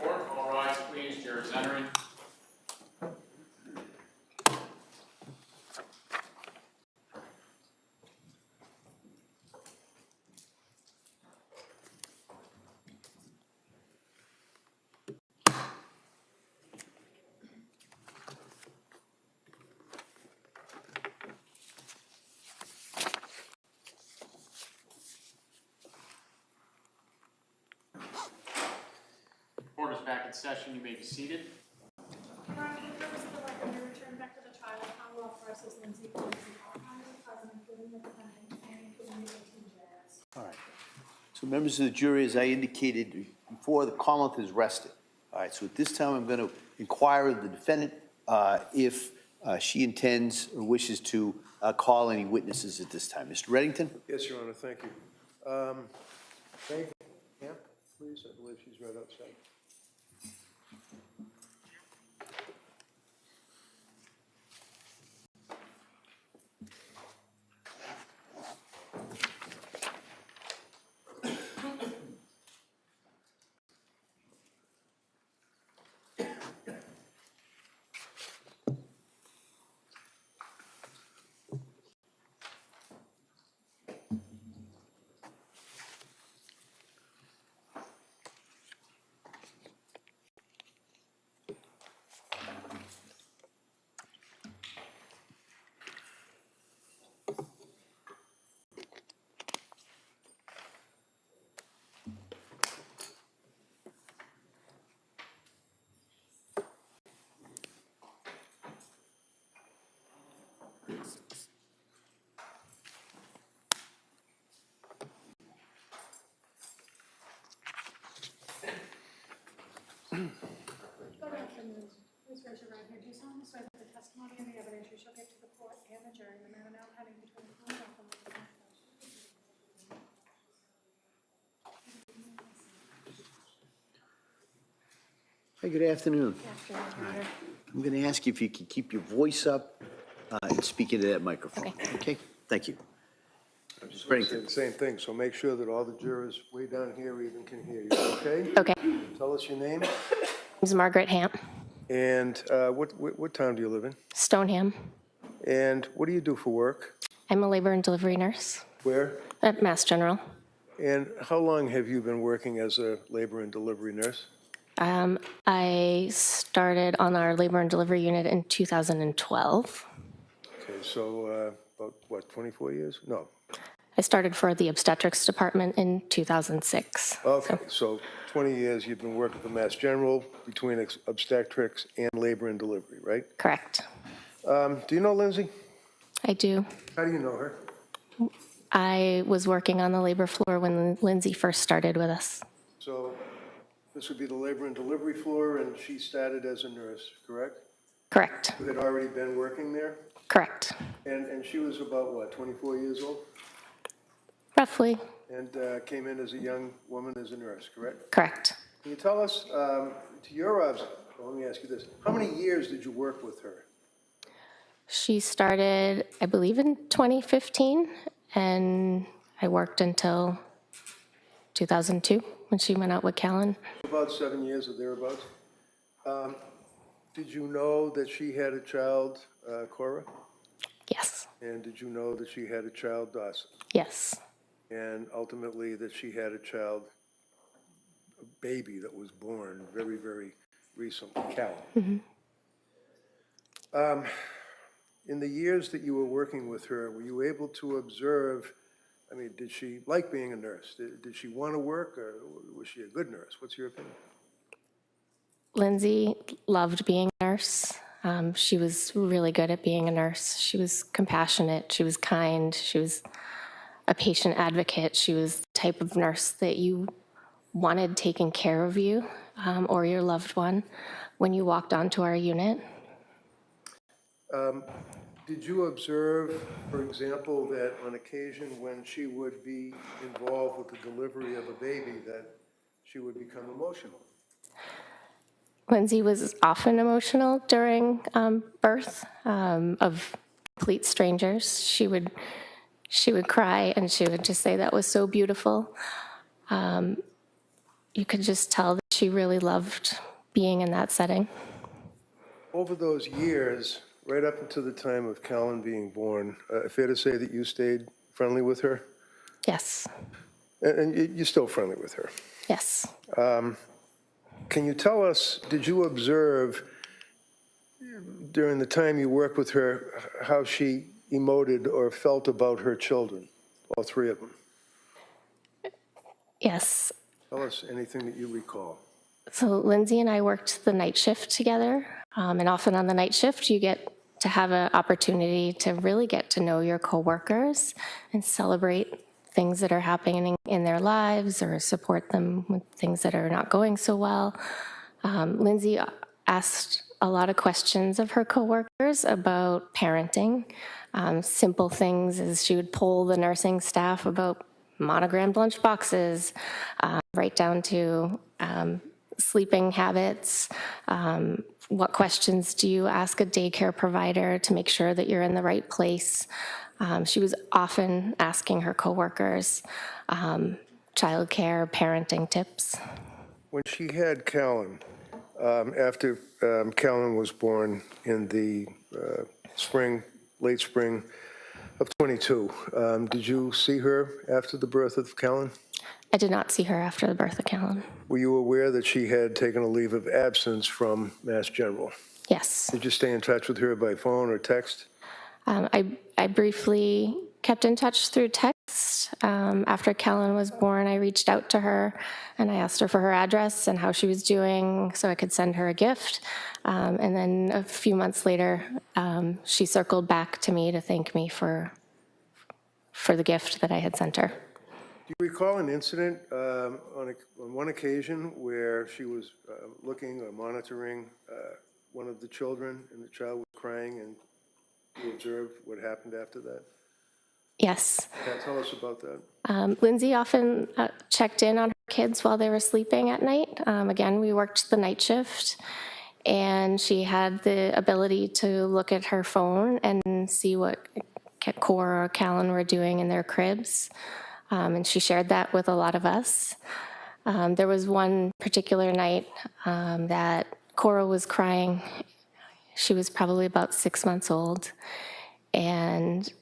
Speaker 4: Court, all rise, please. Jurors entering. Court is back in session. You may be seated.
Speaker 3: Your Honor, for the purpose of the record, I return back to the trial of Commonwealth versus Lindsay Clancy, all parties present, including the defendant, and including the 18 jurors.
Speaker 1: All right. So members of the jury, as I indicated before, the Commonwealth is rested. All right, so at this time, I'm going to inquire of the defendant if she intends or wishes to call any witnesses at this time. Mr. Reddington?
Speaker 6: Yes, Your Honor, thank you. Thank you. Yeah, please, I believe she's right outside.
Speaker 3: Good afternoon. Please raise your right hand. Do you solemnly swear that the testimony and the evidence you shall give to the court and the jury in the matter now pending between the Commonwealth and the defendant?
Speaker 1: Hi, good afternoon. I'm going to ask you if you could keep your voice up and speak into that microphone. Okay? Thank you.
Speaker 6: I'm just
Speaker 1: Ready.
Speaker 6: going to say the same thing, so make sure that all the jurors way down here even can hear you, okay?
Speaker 8: Okay.
Speaker 6: Tell us your name,
Speaker 8: It's Margaret Hamp,
Speaker 6: and what town do you live in?
Speaker 8: Stoneham.
Speaker 6: And what do you do for work?
Speaker 8: I'm a labor and delivery nurse
Speaker 6: Where?
Speaker 8: at Mass General.
Speaker 6: And how long have you been working as a labor and delivery nurse?
Speaker 8: I started on our labor and delivery unit in 2012.
Speaker 6: Okay, so about, what, 24 years? No.
Speaker 8: I started for the obstetrics department in 2006.
Speaker 6: Okay, so 20 years you've been working for Mass General between obstetrics and labor and delivery, right?
Speaker 8: Correct.
Speaker 6: Do you know Lindsay?
Speaker 8: I do.
Speaker 6: How do you know her?
Speaker 8: I was working on the labor floor when Lindsay first started with us.
Speaker 6: So this would be the labor and delivery floor, and she started as a nurse, correct?
Speaker 8: Correct.
Speaker 6: You had already been working there?
Speaker 8: Correct.
Speaker 6: And she was about, what, 24 years old?
Speaker 8: Roughly.
Speaker 6: And came in as a young woman as a nurse, correct?
Speaker 8: Correct.
Speaker 6: Can you tell us, to your let me ask you this, how many years did you work with her?
Speaker 8: She started, I believe, in 2015, and I worked until 2002. when she went out with Callan.
Speaker 6: About 7 years or thereabouts. Did you know that she had a child, Cora?
Speaker 8: Yes,
Speaker 6: And did you know that she had a child, Dawson?
Speaker 8: yes,
Speaker 6: And ultimately that she had a child, a baby that was born very, very recently, Callan? In the years that you were working with her, were you able to observe, I mean, did she like being a nurse? Did she want to work, or was she a good nurse? What's your opinion?
Speaker 8: Lindsay loved being a nurse. She was really good at being a nurse. She was compassionate, she was kind, she was a patient advocate. She was the type of nurse that you wanted taking care of you or your loved one when you walked onto our unit.
Speaker 6: Did you observe, for example, that on occasion when she would be involved with the delivery of a baby, that she would become emotional?
Speaker 8: Lindsay was often emotional during birth of complete strangers. She would cry and she would just say that was so beautiful. You could just tell that she really loved being in that setting.
Speaker 6: Over those years, right up until the time of Callan being born, fair to say that you stayed friendly with her?
Speaker 8: Yes,
Speaker 6: And you're still friendly with her?
Speaker 8: yes.
Speaker 6: Can you tell us, did you observe during the time you worked with her how she emoted or felt about her children, all three of them?
Speaker 8: Yes.
Speaker 6: Tell us anything that you recall.
Speaker 8: So Lindsay and I worked the night shift together, and often on the night shift you get to have an opportunity to really get to know your coworkers and celebrate things that are happening in their lives or support them with things that are not going so well. Lindsay asked a lot of questions of her coworkers about parenting, simple things as she would poll the nursing staff about monogrammed lunch boxes, right down to sleeping habits. What questions do you ask a daycare provider to make sure that you're in the right place? She was often asking her coworkers childcare, parenting tips.
Speaker 6: When she had Callan, after Callan was born in the late spring of 22, did you see her after the birth of Callan?
Speaker 8: I did not see her after the birth of Callan.
Speaker 6: Were you aware that she had taken a leave of absence from Mass General?
Speaker 8: Yes.
Speaker 6: Did you stay in touch with her by phone or text?
Speaker 8: I briefly kept in touch through text. After Callan was born, I reached out to her and I asked her for her address and how she was doing so I could send her a gift. And then a few months later, she circled back to me to thank me for the gift that I had sent her.
Speaker 6: Do you recall an incident on one occasion where she was looking or monitoring one of the children and the child was crying and you observed what happened after that?
Speaker 8: Yes.
Speaker 6: Tell us about that.
Speaker 8: Lindsay often checked in on her kids while they were sleeping at night. Again, we worked the night shift, and she had the ability to look at her phone and see what Cora or Callan were doing in their cribs, and she shared that with a lot of us. There was one particular night that Cora was crying. She was probably about 6 months old, and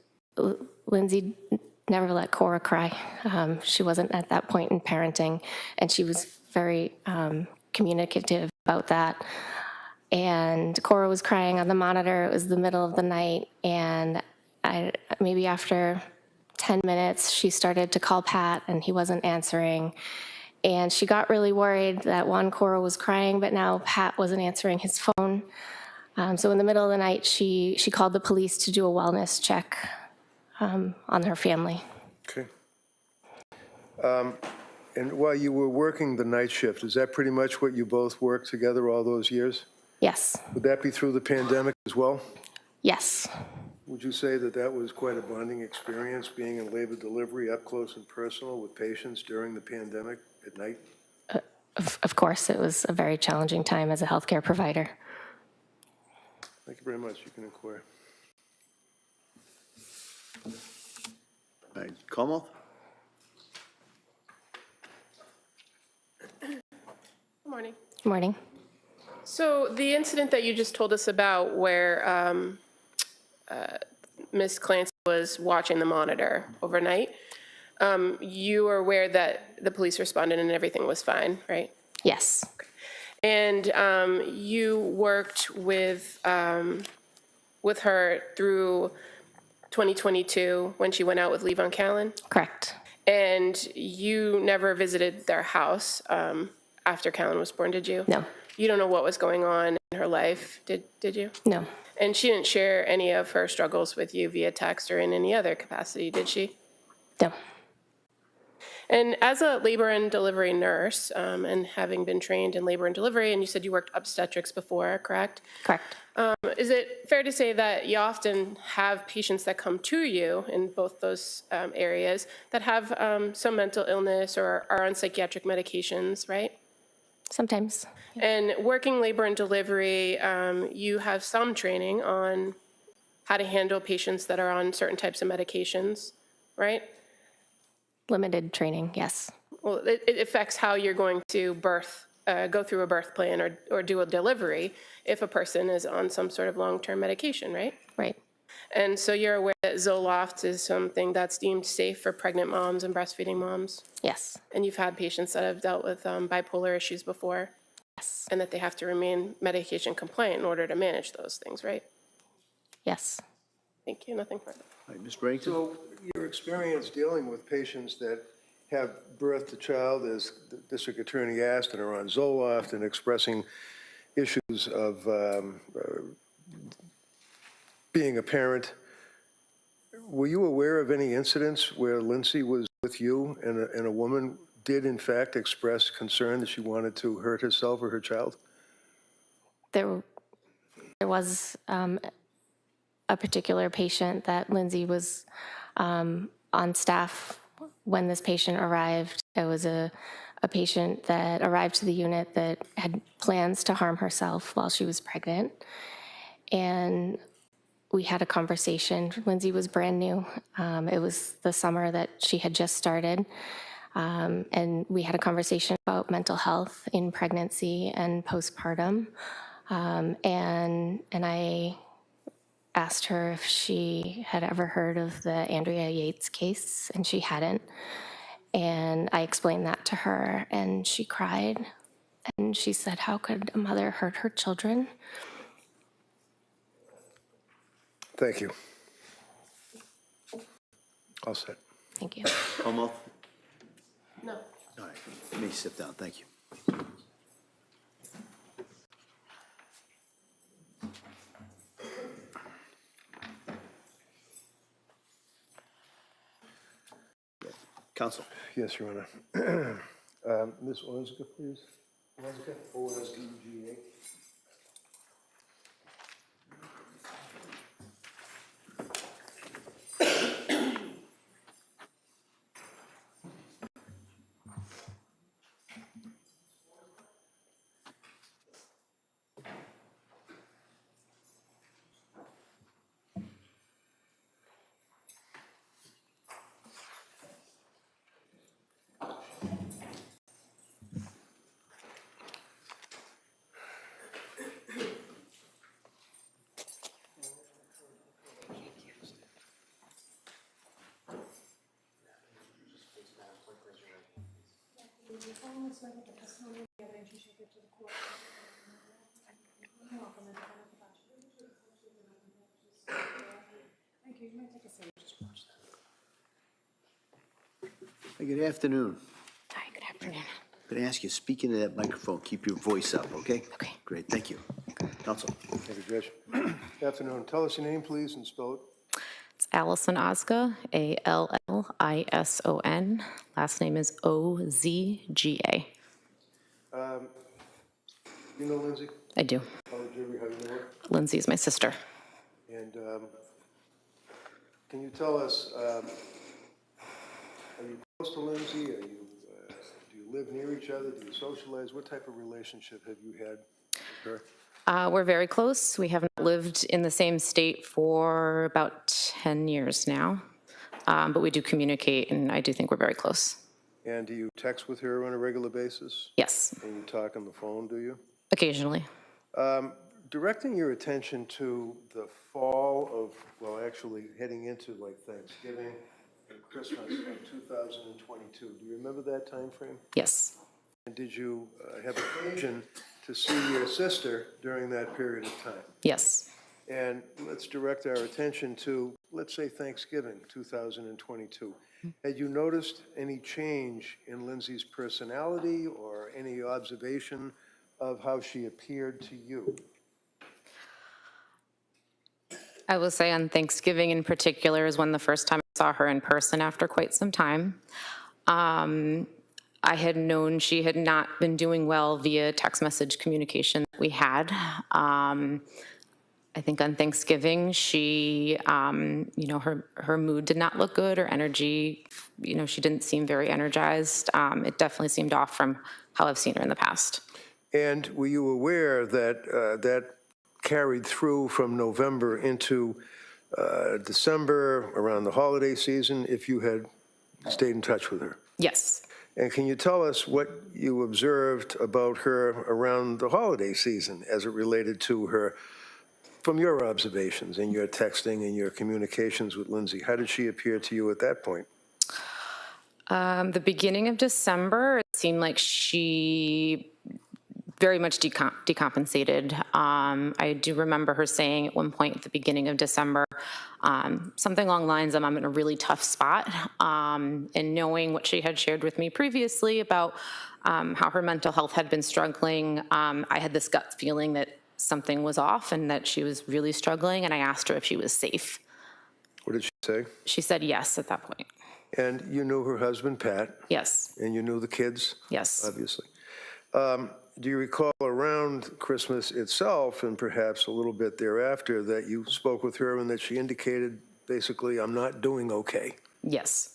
Speaker 8: Lindsay never let Cora cry. She wasn't at that point in parenting, and she was very communicative about that. And Cora was crying on the monitor. It was the middle of the night, and maybe after 10 minutes, she started to call Pat, and he wasn't answering. And she got really worried that one, Cora was crying, but now Pat wasn't answering his phone. So in the middle of the night, she called the police to do a wellness check on her family.
Speaker 6: Okay. And while you were working the night shift, is that pretty much what you both worked together all those years?
Speaker 8: Yes.
Speaker 6: Would that be through the pandemic as well?
Speaker 8: Yes.
Speaker 6: Would you say that that was quite a bonding experience, being in labor delivery up close and personal with patients during the pandemic at night?
Speaker 8: Of course, it was a very challenging time as a healthcare provider.
Speaker 6: Thank you very much. You can inquire.
Speaker 1: All right, Como?
Speaker 7: morning.
Speaker 8: Morning.
Speaker 7: So the incident that you just told us about where Ms. Clancy was watching the monitor overnight, you were aware that the police responded and everything was fine, right?
Speaker 8: Yes,
Speaker 7: And you worked with her through 2022 when she went out with Levon Callan?
Speaker 8: correct.
Speaker 7: And you never visited their house after Callan was born, did you?
Speaker 8: No.
Speaker 7: You don't know what was going on in her life, did you?
Speaker 8: No,
Speaker 7: And she didn't share any of her struggles with you via text or in any other capacity, did she?
Speaker 8: no.
Speaker 7: And as a labor and delivery nurse, and having been trained in labor and delivery, and you said you worked obstetrics before, correct?
Speaker 8: Correct.
Speaker 7: Is it fair to say that you often have patients that come to you in both those areas that have some mental illness or are on psychiatric medications, right?
Speaker 8: Sometimes.
Speaker 7: And working labor and delivery, you have some training on how to handle patients that are on certain types of medications, right?
Speaker 8: Limited training, yes.
Speaker 7: Well, it affects how you're going to go through a birth plan or do a delivery if a person is on some sort of long-term medication, right?
Speaker 8: Right.
Speaker 7: And so you're aware that Zoloft is something that's deemed safe for pregnant moms and breastfeeding moms?
Speaker 8: Yes.
Speaker 7: And you've had patients that have dealt with bipolar issues before?
Speaker 8: Yes.
Speaker 7: And that they have to remain medication compliant in order to manage those things, right?
Speaker 8: Yes.
Speaker 7: Thank you, nothing further.
Speaker 1: All right, Ms. Barrington?
Speaker 6: So your experience dealing with patients that have birth to child, as the district attorney asked, and are on Zoloft and expressing issues of being a parent, were you aware of any incidents where Lindsay was with you and a woman did in fact express concern that she wanted to hurt herself or her child?
Speaker 8: There was a particular patient that Lindsay was on staff when this patient arrived. It was a patient that arrived to the unit that had plans to harm herself while she was pregnant. And we had a conversation. Lindsay was brand new. It was the summer that she had just started. And we had a conversation about mental health in pregnancy and postpartum. And I asked her if she had ever heard of the Andrea Yates case, and she hadn't. And I explained that to her, and she cried. And she said, how could a mother hurt her children?
Speaker 6: Thank you. All set.
Speaker 8: Thank you.
Speaker 1: Homo?
Speaker 7: No.
Speaker 1: All right, let me sit down, thank you. Counsel?
Speaker 6: Yes, Your Honor. Ms. Onska, please. Onska, O-S-D-G-A.
Speaker 3: You solemnly swear that the testimony and the evidence you shall give to the court welcome and defend the bachelor. Thank you. You may take a seat. Just watch that.
Speaker 1: Hey, good afternoon.
Speaker 8: Hi, good afternoon.
Speaker 1: I'm going to ask you, speak into that microphone, keep your voice up, okay?
Speaker 8: Okay.
Speaker 1: Great, thank you. Counsel?
Speaker 6: Thank you, Judge. Good afternoon. Tell us your name, please, and spell it.
Speaker 9: It's Allison Ozga, A-L-L-I-S-O-N. Last name is O-Z-G-A.
Speaker 6: You know Lindsay?
Speaker 9: I do.
Speaker 6: How do you know her?
Speaker 9: Lindsay is my sister.
Speaker 6: And can you tell us, are you close to Lindsay? Do you live near each other? Do you socialize? What type of relationship have you had with her?
Speaker 9: We're very close. We haven't lived in the same state for about 10 years now, but we do communicate, and I do think we're very close.
Speaker 6: And do you text with her on a regular basis?
Speaker 9: Yes,
Speaker 6: And you talk on the phone, do you?
Speaker 9: occasionally.
Speaker 6: Directing your attention to the fall of, well, actually heading into like Thanksgiving and Christmas of 2022, do you remember that time frame?
Speaker 9: Yes,
Speaker 6: And did you have occasion to see your sister during that period of time?
Speaker 9: yes.
Speaker 6: And let's direct our attention to, let's say, Thanksgiving 2022. Had you noticed any change in Lindsay's personality or any observation of how she appeared to you?
Speaker 9: I will say on Thanksgiving in particular is when the first time I saw her in person after quite some time. I had known she had not been doing well via text message communication that we had. I think on Thanksgiving, she, her mood did not look good, her energy, she didn't seem very energized. It definitely seemed off from how I've seen her in the past.
Speaker 6: And were you aware that that carried through from November into December, around the holiday season, if you had stayed in touch with her?
Speaker 9: Yes.
Speaker 6: And can you tell us what you observed about her around the holiday season as it related to her, from your observations and your texting and your communications with Lindsay? How did she appear to you at that point?
Speaker 9: The beginning of December, it seemed like she very much decompensated. I do remember her saying at one point at the beginning of December, something along the lines of, I'm in a really tough spot. And knowing what she had shared with me previously about how her mental health had been struggling, I had this gut feeling that something was off and that she was really struggling, and I asked her if she was safe.
Speaker 6: What did she say?
Speaker 9: She said yes at that point.
Speaker 6: And you knew her husband, Pat?
Speaker 9: Yes.
Speaker 6: And you knew the kids?
Speaker 9: Yes.
Speaker 6: Obviously. Do you recall around Christmas itself, and perhaps a little bit thereafter, that you spoke with her and that she indicated, basically, I'm not doing okay?
Speaker 9: Yes.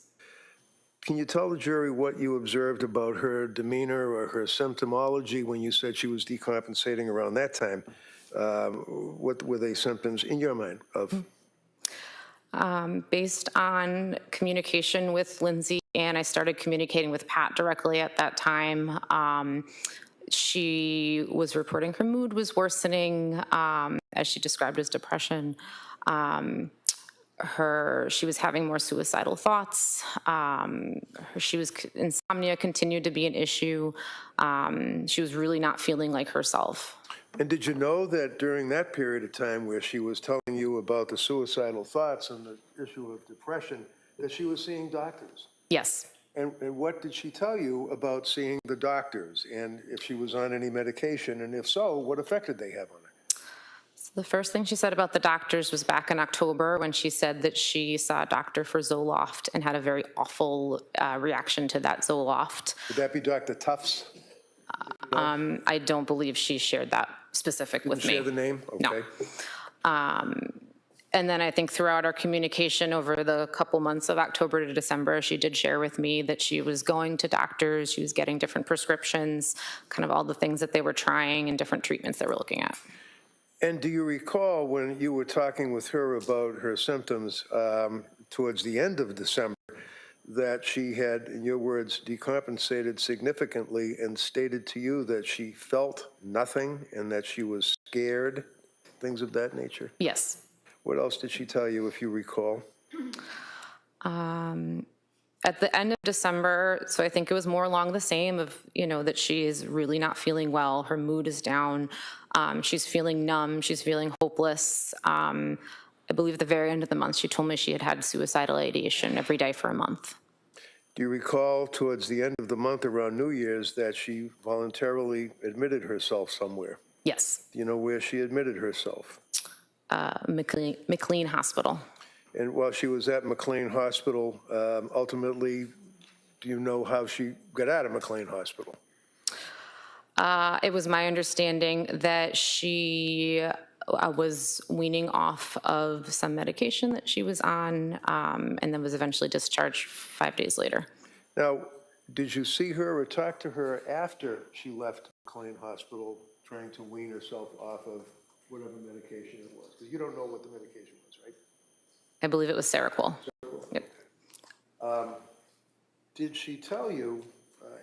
Speaker 6: Can you tell the jury what you observed about her demeanor or her symptomology when you said she was decompensating around that time? What were they symptoms in your mind of?
Speaker 9: Based on communication with Lindsay, and I started communicating with Pat directly at that time, she was reporting her mood was worsening, as she described as depression. She was having more suicidal thoughts. Insomnia continued to be an issue. She was really not feeling like herself.
Speaker 6: And did you know that during that period of time where she was telling you about the suicidal thoughts and the issue of depression, that she was seeing doctors?
Speaker 9: Yes.
Speaker 6: And what did she tell you about seeing the doctors, and if she was on any medication, and if so, what effect did they have on her?
Speaker 9: So the first thing she said about the doctors was back in October when she said that she saw a doctor for Zoloft and had a very awful reaction to that Zoloft.
Speaker 6: Would that be Dr. Tufts?
Speaker 9: I don't believe she shared that specific with me.
Speaker 6: Share the name? Okay.
Speaker 9: No. And then I think throughout our communication over the couple months of October to December, she did share with me that she was going to doctors, she was getting different prescriptions, kind of all the things that they were trying and different treatments they were looking at.
Speaker 6: And do you recall when you were talking with her about her symptoms towards the end of December, that she had, in your words, decompensated significantly and stated to you that she felt nothing and that she was scared, things of that nature?
Speaker 9: Yes.
Speaker 6: What else did she tell you, if you recall?
Speaker 9: At the end of December, so I think it was more along the same of, that she is really not feeling well. Her mood is down. She's feeling numb. She's feeling hopeless. I believe at the very end of the month, she told me she had had suicidal ideation every day for a month.
Speaker 6: Do you recall towards the end of the month around New Year's that she voluntarily admitted herself somewhere?
Speaker 9: Yes.
Speaker 6: Do you know where she admitted herself?
Speaker 9: McLean Hospital.
Speaker 6: And while she was at McLean Hospital, ultimately, do you know how she got out of McLean Hospital?
Speaker 9: It was my understanding that she was weaning off of some medication that she was on, and then was eventually discharged 5 days later.
Speaker 6: Now, did you see her or talk to her after she left McLean Hospital trying to wean herself off of whatever medication it was? Because you don't know what the medication was, right?
Speaker 9: I believe it was Seroquel. Yep.
Speaker 6: Did she tell you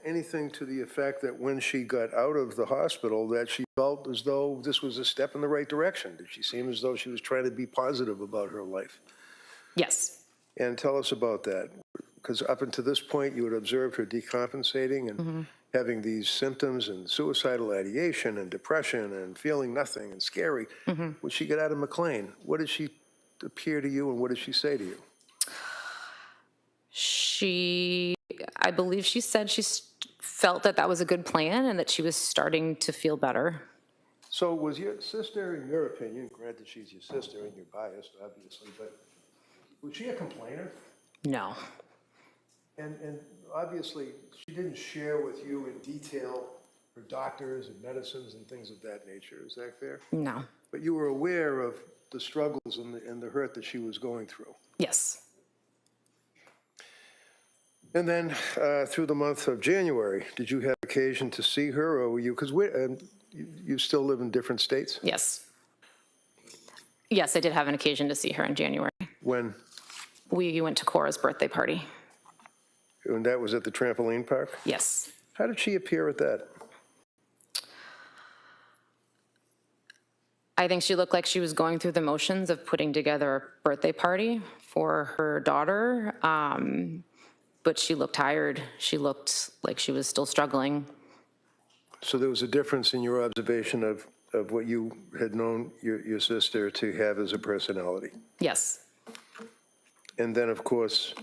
Speaker 6: anything to the effect that when she got out of the hospital, that she felt as though this was a step in the right direction? Did she seem as though she was trying to be positive about her life?
Speaker 9: Yes.
Speaker 6: And tell us about that, because up until this point, you had observed her decompensating and having these symptoms and suicidal ideation and depression and feeling nothing and scary. When she got out of McLean, what did she appear to you and what did she say to you?
Speaker 9: I believe she said she felt that that was a good plan and that she was starting to feel better.
Speaker 6: So was your sister, in your opinion, granted she's your sister and you're biased, obviously, but was she a complainer?
Speaker 9: No.
Speaker 6: And obviously, she didn't share with you in detail her doctors and medicines and things of that nature. Is that fair?
Speaker 9: No.
Speaker 6: But you were aware of the struggles and the hurt that she was going through.
Speaker 9: Yes.
Speaker 6: And then through the month of January, did you have occasion to see her, or were you, because you still live in different states?
Speaker 9: Yes. Yes, I did have an occasion to see her in January.
Speaker 6: When?
Speaker 9: We went to Cora's birthday party.
Speaker 6: And that was at the trampoline park?
Speaker 9: Yes.
Speaker 6: How did she appear at that?
Speaker 9: I think she looked like she was going through the motions of putting together a birthday party for her daughter, but she looked tired. She looked like she was still struggling.
Speaker 6: So there was a difference in your observation of what you had known your sister to have as a personality.
Speaker 9: Yes.
Speaker 6: And then, of course,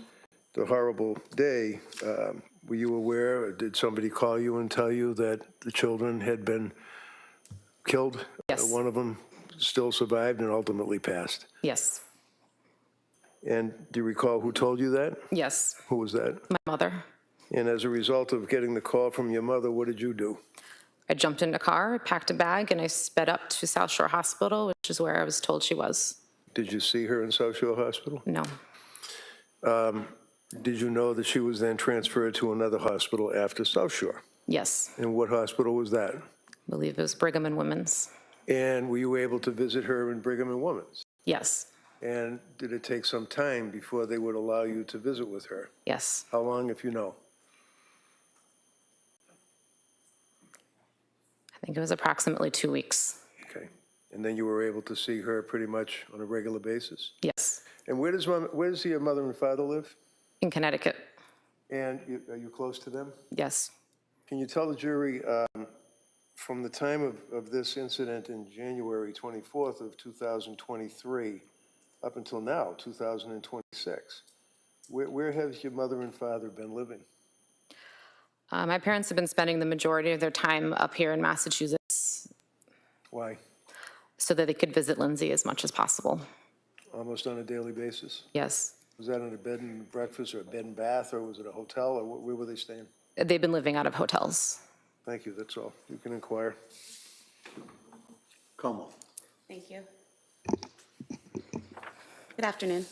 Speaker 6: the horrible day, were you aware, or did somebody call you and tell you that the children had been killed?
Speaker 9: Yes.
Speaker 6: One of them still survived and ultimately passed.
Speaker 9: Yes.
Speaker 6: And do you recall who told you that?
Speaker 9: Yes.
Speaker 6: Who was that?
Speaker 9: My mother.
Speaker 6: And as a result of getting the call from your mother, what did you do?
Speaker 9: I jumped in a car, packed a bag, and I sped up to South Shore Hospital, which is where I was told she was.
Speaker 6: Did you see her in South Shore Hospital?
Speaker 9: No.
Speaker 6: Did you know that she was then transferred to another hospital after South Shore?
Speaker 9: Yes.
Speaker 6: And what hospital was that?
Speaker 9: I believe it was Brigham and Women's.
Speaker 6: And were you able to visit her in Brigham and Women's?
Speaker 9: Yes.
Speaker 6: And did it take some time before they would allow you to visit with her?
Speaker 9: Yes.
Speaker 6: How long, if you know?
Speaker 9: I think it was approximately 2 weeks.
Speaker 6: Okay. And then you were able to see her pretty much on a regular basis?
Speaker 9: Yes.
Speaker 6: And where does your mother and father live?
Speaker 9: In Connecticut.
Speaker 6: And are you close to them?
Speaker 9: Yes.
Speaker 6: Can you tell the jury, from the time of this incident in January 24th of 2023 up until now, 2026, where have your mother and father been living?
Speaker 9: My parents have been spending the majority of their time up here in Massachusetts
Speaker 6: Why?
Speaker 9: so that they could visit Lindsay as much as possible.
Speaker 6: Almost on a daily basis?
Speaker 9: Yes.
Speaker 6: Was that on a bed and breakfast or a bed and bath, or was it a hotel, or where were they staying?
Speaker 9: They've been living out of hotels.
Speaker 6: Thank you, that's all. You can inquire.
Speaker 1: Como.
Speaker 2: Thank you. Good afternoon.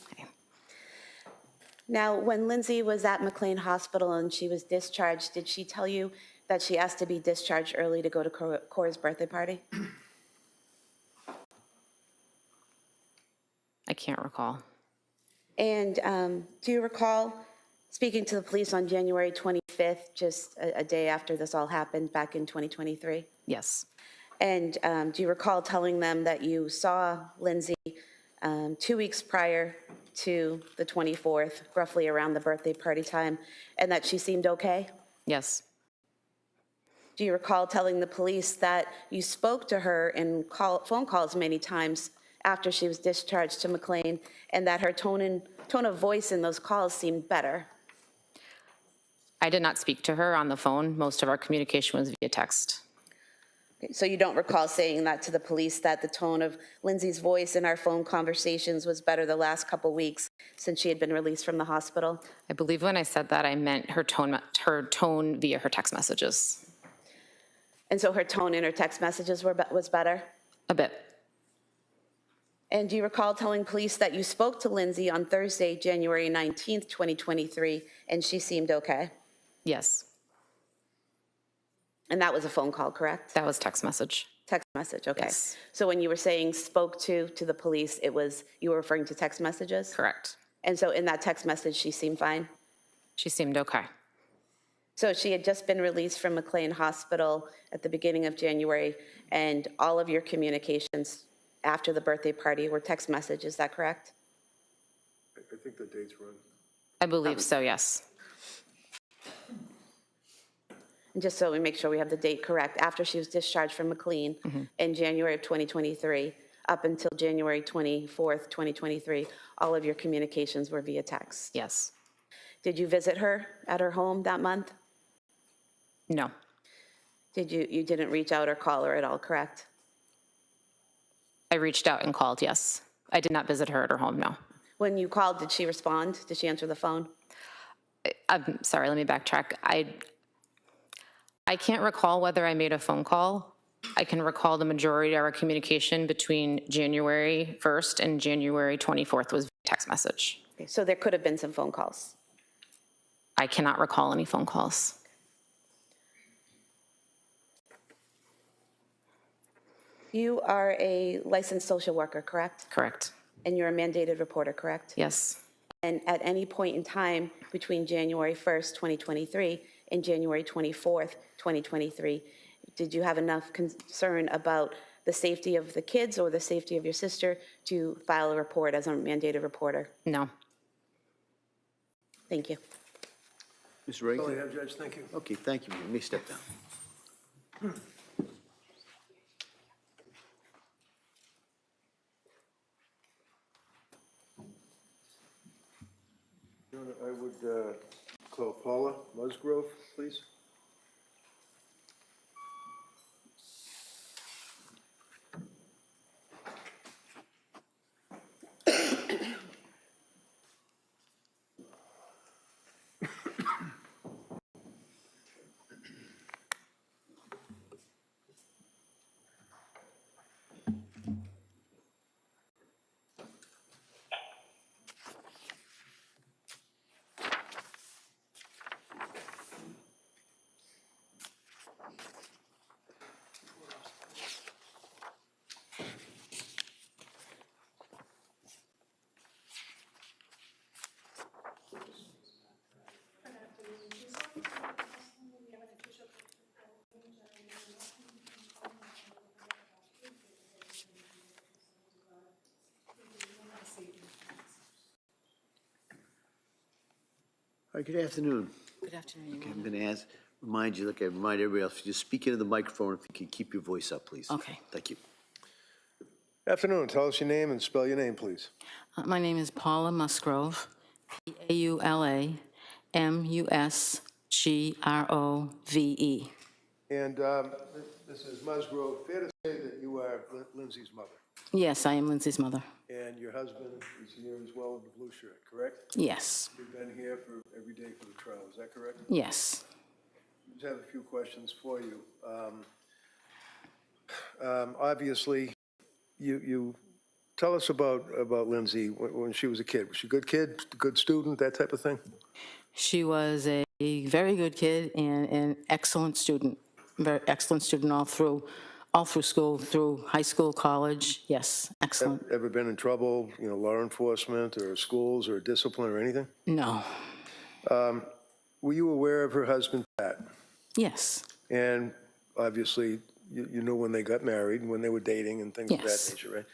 Speaker 2: Now, when Lindsay was at McLean Hospital and she was discharged, did she tell you that she asked to be discharged early to go to Cora's birthday party?
Speaker 9: I can't recall.
Speaker 2: And do you recall speaking to the police on January 25th, just a day after this all happened back in 2023?
Speaker 9: Yes.
Speaker 2: And do you recall telling them that you saw Lindsay 2 weeks prior to the 24th, roughly around the birthday party time, and that she seemed okay?
Speaker 9: Yes.
Speaker 2: Do you recall telling the police that you spoke to her in phone calls many times after she was discharged to McLean, and that her tone of voice in those calls seemed better?
Speaker 9: I did not speak to her on the phone. Most of our communication was via text.
Speaker 2: Okay, so you don't recall saying that to the police, that the tone of Lindsay's voice in our phone conversations was better the last couple weeks since she had been released from the hospital?
Speaker 9: I believe when I said that, I meant her tone via her text messages.
Speaker 2: And so her tone in her text messages was better?
Speaker 9: A bit.
Speaker 2: And do you recall telling police that you spoke to Lindsay on Thursday, January 19th, 2023, and she seemed okay?
Speaker 9: Yes.
Speaker 2: And that was a phone call, correct?
Speaker 9: That was text message.
Speaker 2: Text message, okay.
Speaker 9: Yes.
Speaker 2: So when you were saying spoke to the police, you were referring to text messages?
Speaker 9: Correct.
Speaker 2: And so in that text message, she seemed fine?
Speaker 9: She seemed okay.
Speaker 2: So she had just been released from McLean Hospital at the beginning of January, and all of your communications after the birthday party were text messages, is that correct?
Speaker 6: I think the date's wrong.
Speaker 9: I believe so, yes.
Speaker 2: And just so we make sure we have the date correct, after she was discharged from McLean in January of 2023, up until January 24th, 2023, all of your communications were via text.
Speaker 9: Yes.
Speaker 2: Did you visit her at her home that month?
Speaker 9: No.
Speaker 2: You didn't reach out or call her at all, correct?
Speaker 9: I reached out and called, yes. I did not visit her at her home, no.
Speaker 2: When you called, did she respond? Did she answer the phone?
Speaker 9: I'm sorry, let me backtrack. I can't recall whether I made a phone call. I can recall the majority of our communication between January 1st and January 24th was text message.
Speaker 2: Okay, so there could have been some phone calls.
Speaker 9: I cannot recall any phone calls.
Speaker 2: You are a licensed social worker, correct?
Speaker 9: Correct.
Speaker 2: And you're a mandated reporter, correct?
Speaker 9: Yes.
Speaker 2: And at any point in time between January 1st, 2023 and January 24th, 2023, did you have enough concern about the safety of the kids or the safety of your sister to file a report as a mandated reporter?
Speaker 9: No.
Speaker 2: Thank you.
Speaker 1: Mr. Reagan?
Speaker 6: Oh, yeah, Judge, thank you.
Speaker 1: Okay, thank you. Let me step down.
Speaker 6: Your Honor, I would call Paula Musgrove, please.
Speaker 1: All right, good afternoon.
Speaker 10: Good afternoon.
Speaker 1: Okay, I'm going to remind you, like I remind everybody else, just speak into the microphone if you can keep your voice up, please.
Speaker 10: Okay.
Speaker 1: Thank you.
Speaker 6: Afternoon, tell us your name and spell your name, please.
Speaker 10: My name is Paula Musgrove, P-A-U-L-A-M-U-S-G-R-O-V-E.
Speaker 6: And Mrs. Musgrove, fair to say that you are Lindsay's mother,
Speaker 10: Yes, I am Lindsay's mother.
Speaker 6: and your husband is here as well in the blue shirt, correct?
Speaker 10: Yes,
Speaker 6: You've been here for every day for the trial, is that correct?
Speaker 10: yes.
Speaker 6: Just have a few questions for you. Obviously, you tell us about Lindsay when she was a kid. Was she a good kid, good student, that type of thing?
Speaker 10: She was a very good kid and an excellent student, very excellent student all through school, through high school, college. Yes, excellent.
Speaker 6: Ever been in trouble, law enforcement or schools or discipline or anything?
Speaker 10: No,
Speaker 6: Were you aware of her husband, Pat?
Speaker 10: yes,
Speaker 6: And obviously, you knew when they got married, when they were dating and things of that
Speaker 10: Yes.
Speaker 6: nature, right?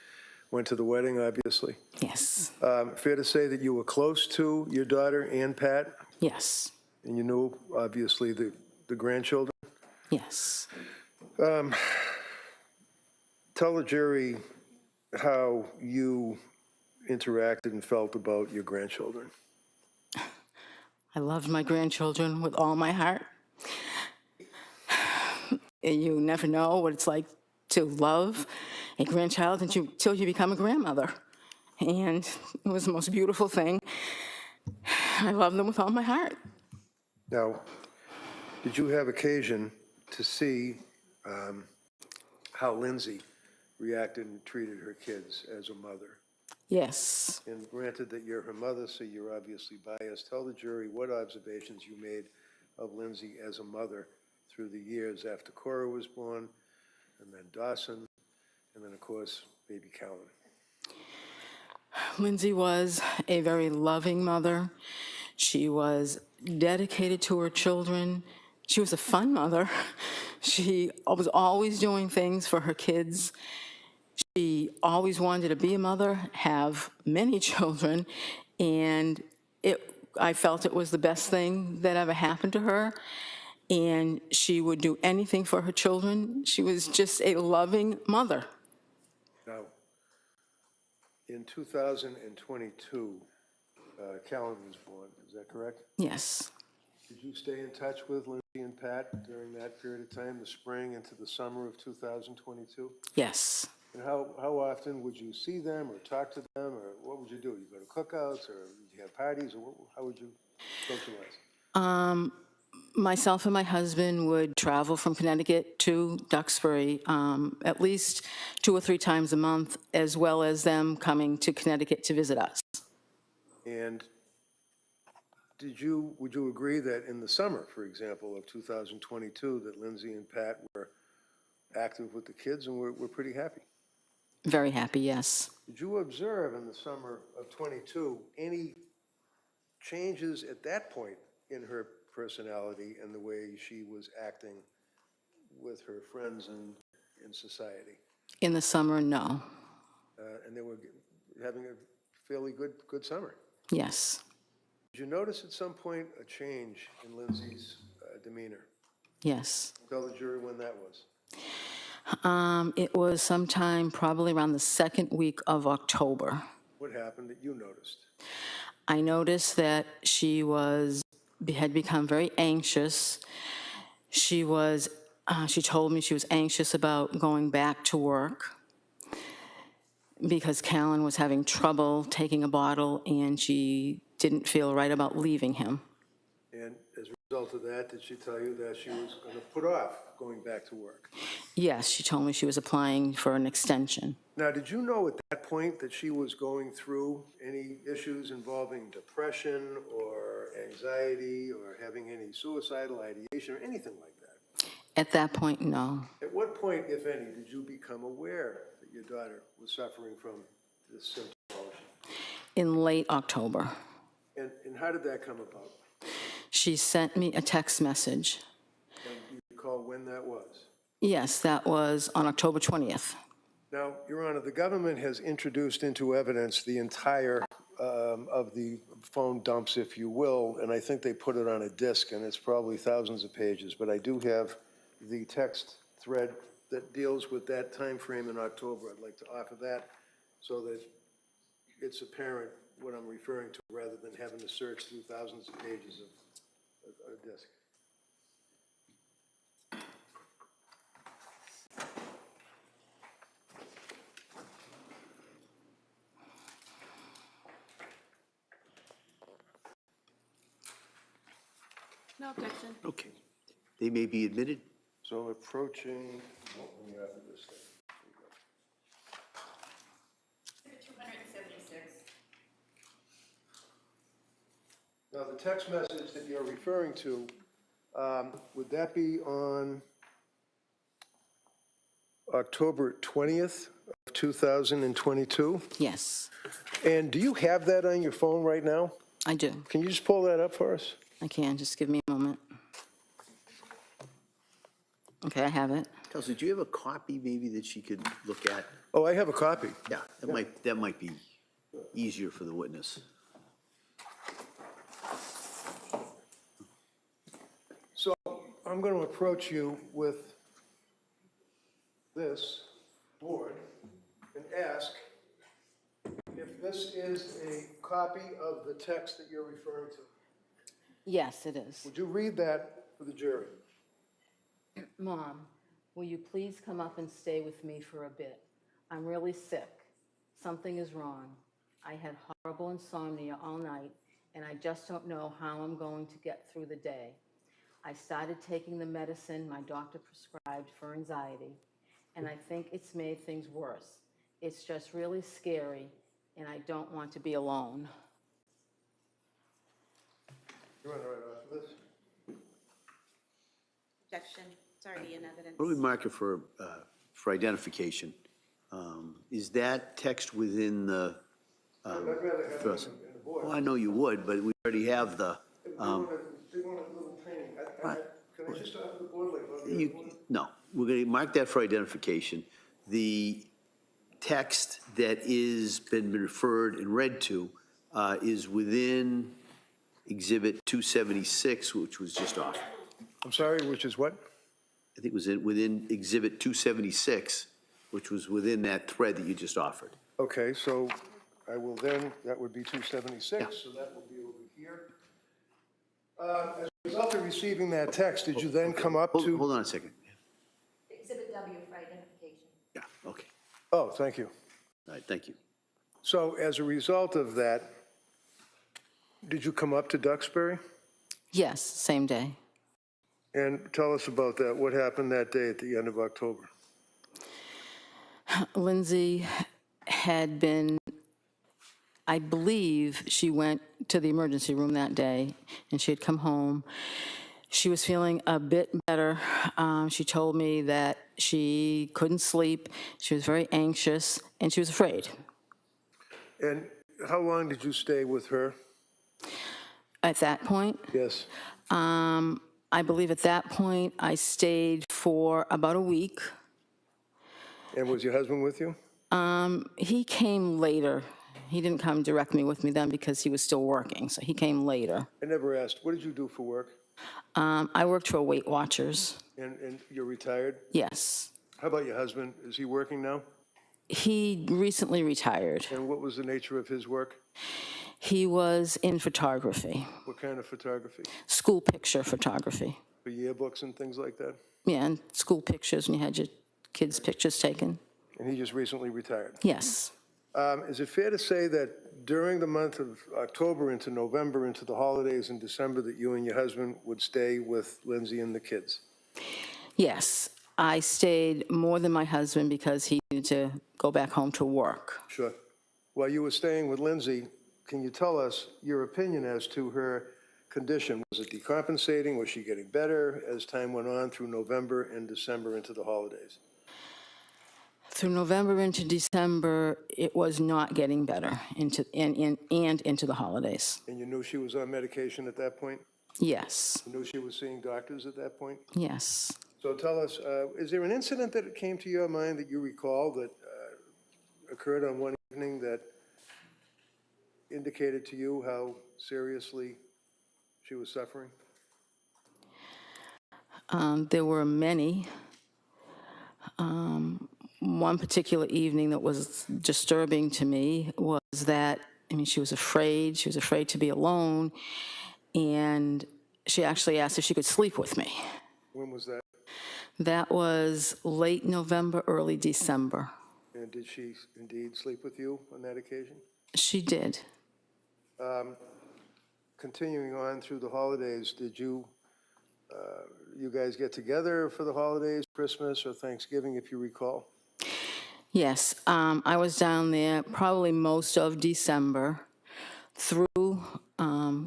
Speaker 6: Went to the wedding, obviously.
Speaker 10: yes,
Speaker 6: Fair to say that you were close to your daughter and Pat,
Speaker 10: yes,
Speaker 6: and you knew, obviously, the grandchildren?
Speaker 10: yes.
Speaker 6: Tell the jury how you interacted and felt about your grandchildren.
Speaker 10: I loved my grandchildren with all my heart. And you never know what it's like to love a grandchild until you become a grandmother. And it was the most beautiful thing. I love them with all my heart.
Speaker 6: Now, did you have occasion to see how Lindsay reacted and treated her kids as a mother?
Speaker 10: Yes.
Speaker 6: And granted that you're her mother, so you're obviously biased, tell the jury what observations you made of Lindsay as a mother through the years after Cora was born, and then Dawson, and then, of course, baby Callan.
Speaker 10: Lindsay was a very loving mother. She was dedicated to her children. She was a fun mother. She was always doing things for her kids. She always wanted to be a mother, have many children, and I felt it was the best thing that ever happened to her. And she would do anything for her children. She was just a loving mother.
Speaker 6: Now, in 2022, Callan was born, is that correct?
Speaker 10: Yes.
Speaker 6: Did you stay in touch with Lindsay and Pat during that period of time, the spring into the summer of 2022?
Speaker 10: Yes.
Speaker 6: And how often would you see them or talk to them, or what would you do? You go to cookouts, or would you have parties, or how would you socialize?
Speaker 10: Myself and my husband would travel from Connecticut to Duxbury at least 2 or 3 times a month, as well as them coming to Connecticut to visit us.
Speaker 6: And would you agree that in the summer, for example, of 2022, that Lindsay and Pat were active with the kids and were pretty happy?
Speaker 10: Very happy, yes.
Speaker 6: Did you observe in the summer of '22 any changes at that point in her personality and the way she was acting with her friends in society?
Speaker 10: In the summer, no.
Speaker 6: And they were having a fairly good summer.
Speaker 10: Yes.
Speaker 6: Did you notice at some point a change in Lindsay's demeanor?
Speaker 10: Yes.
Speaker 6: Tell the jury when that was.
Speaker 10: It was sometime probably around the 2nd week of October.
Speaker 6: What happened that you noticed?
Speaker 10: I noticed that she had become very anxious. She told me she was anxious about going back to work because Callan was having trouble taking a bottle and she didn't feel right about leaving him.
Speaker 6: And as a result of that, did she tell you that she was going to put off going back to work?
Speaker 10: Yes, she told me she was applying for an extension.
Speaker 6: Now, did you know at that point that she was going through any issues involving depression or anxiety or having any suicidal ideation or anything like that?
Speaker 10: At that point, no.
Speaker 6: At what point, if any, did you become aware that your daughter was suffering from this symptom?
Speaker 10: In late October.
Speaker 6: And how did that come about?
Speaker 10: She sent me a text message.
Speaker 6: And do you recall when that was?
Speaker 10: Yes, that was on October 20th.
Speaker 6: Now, Your Honor, the government has introduced into evidence the entire of the phone dumps, if you will, and I think they put it on a disc, and it's probably thousands of pages, but I do have the text thread that deals with that time frame in October. I'd like to offer that so that it's apparent what I'm referring to, rather than having to search through thousands of pages of a disc.
Speaker 2: No objection.
Speaker 1: Okay. They may be admitted.
Speaker 6: So approaching, let me offer this thing. There you go.
Speaker 7: 276.
Speaker 6: Now, the text message that you're referring to, would that be on October 20th of 2022?
Speaker 10: Yes,
Speaker 6: And do you have that on your phone right now?
Speaker 10: I do.
Speaker 6: Can you just pull that up for us?
Speaker 10: I can. Just give me a moment. Okay, I have it.
Speaker 1: Counselor, do you have a copy maybe that she could look at?
Speaker 6: Oh, I have a copy.
Speaker 1: Yeah, that might be easier for the witness.
Speaker 6: So I'm going to approach you with this board and ask if this is a copy of the text that you're referring to.
Speaker 10: Yes, it is.
Speaker 6: Would you read that for the jury?
Speaker 10: Mom, will you please come up and stay with me for a bit? I'm really sick. Something is wrong. I had horrible insomnia all night, and I just don't know how I'm going to get through the day. I started taking the medicine my doctor prescribed for anxiety, and I think it's made things worse. It's just really scary, and I don't want to be alone.
Speaker 6: You want to write off this?
Speaker 2: Objection. It's already in evidence.
Speaker 1: What do we mark it for identification? Is that text within the,
Speaker 6: I'd rather have it
Speaker 1: first-
Speaker 6: in board.
Speaker 1: Well, I know you would, but we already have the,
Speaker 6: They want a little training. Can I just talk to the board like?
Speaker 1: no, we're going to mark that for identification. The text that is been referred and read to is within Exhibit 276, which was just offered.
Speaker 6: I'm sorry, which is what?
Speaker 1: I think it was within Exhibit 276, which was within that thread that you just offered.
Speaker 6: Okay, so I will then, that would be 276, so that will be over here. As a result of receiving that text, did you then come up to?
Speaker 1: Hold on a second.
Speaker 11: Exhibit W for identification.
Speaker 1: Yeah, okay.
Speaker 6: Oh, thank you.
Speaker 1: All right, thank you.
Speaker 6: So as a result of that, did you come up to Duxbury?
Speaker 10: Yes, same day.
Speaker 6: And tell us about that. What happened that day at the end of October?
Speaker 10: Lindsay had been, I believe she went to the emergency room that day, and she had come home. She was feeling a bit better. She told me that she couldn't sleep, she was very anxious, and she was afraid.
Speaker 6: And how long did you stay with her?
Speaker 10: At that point,
Speaker 6: Yes.
Speaker 10: I believe at that point, I stayed for about a week.
Speaker 6: And was your husband with you?
Speaker 10: He came later. He didn't come directly with me then because he was still working, so he came later.
Speaker 6: I never asked. What did you do for work?
Speaker 10: I worked for Weight Watchers.
Speaker 6: And you're retired?
Speaker 10: Yes.
Speaker 6: How about your husband? Is he working now?
Speaker 10: He recently retired.
Speaker 6: And what was the nature of his work?
Speaker 10: He was in photography,
Speaker 6: What kind of photography?
Speaker 10: school picture photography.
Speaker 6: For yearbooks and things like that?
Speaker 10: Yeah, and school pictures, and you had your kids' pictures taken.
Speaker 6: And he just recently retired.
Speaker 10: Yes.
Speaker 6: Is it fair to say that during the month of October into November, into the holidays in December, that you and your husband would stay with Lindsay and the kids?
Speaker 10: Yes. I stayed more than my husband because he needed to go back home to work.
Speaker 6: Sure. While you were staying with Lindsay, can you tell us your opinion as to her condition? Was it decompensating? Was she getting better as time went on through November and December into the holidays?
Speaker 10: Through November into December, it was not getting better into the holidays.
Speaker 6: And you knew she was on medication at that point?
Speaker 10: Yes.
Speaker 6: You knew she was seeing doctors at that point?
Speaker 10: Yes.
Speaker 6: So tell us, is there an incident that came to your mind that you recall that occurred on one evening that indicated to you how seriously she was suffering?
Speaker 10: There were many. One particular evening that was disturbing to me was that, she was afraid. She was afraid to be alone, and she actually asked if she could sleep with me.
Speaker 6: When was that?
Speaker 10: That was late November, early December.
Speaker 6: And did she indeed sleep with you on that occasion?
Speaker 10: She did.
Speaker 6: Continuing on through the holidays, did you guys get together for the holidays, Christmas or Thanksgiving, if you recall?
Speaker 10: Yes, I was down there probably most of December through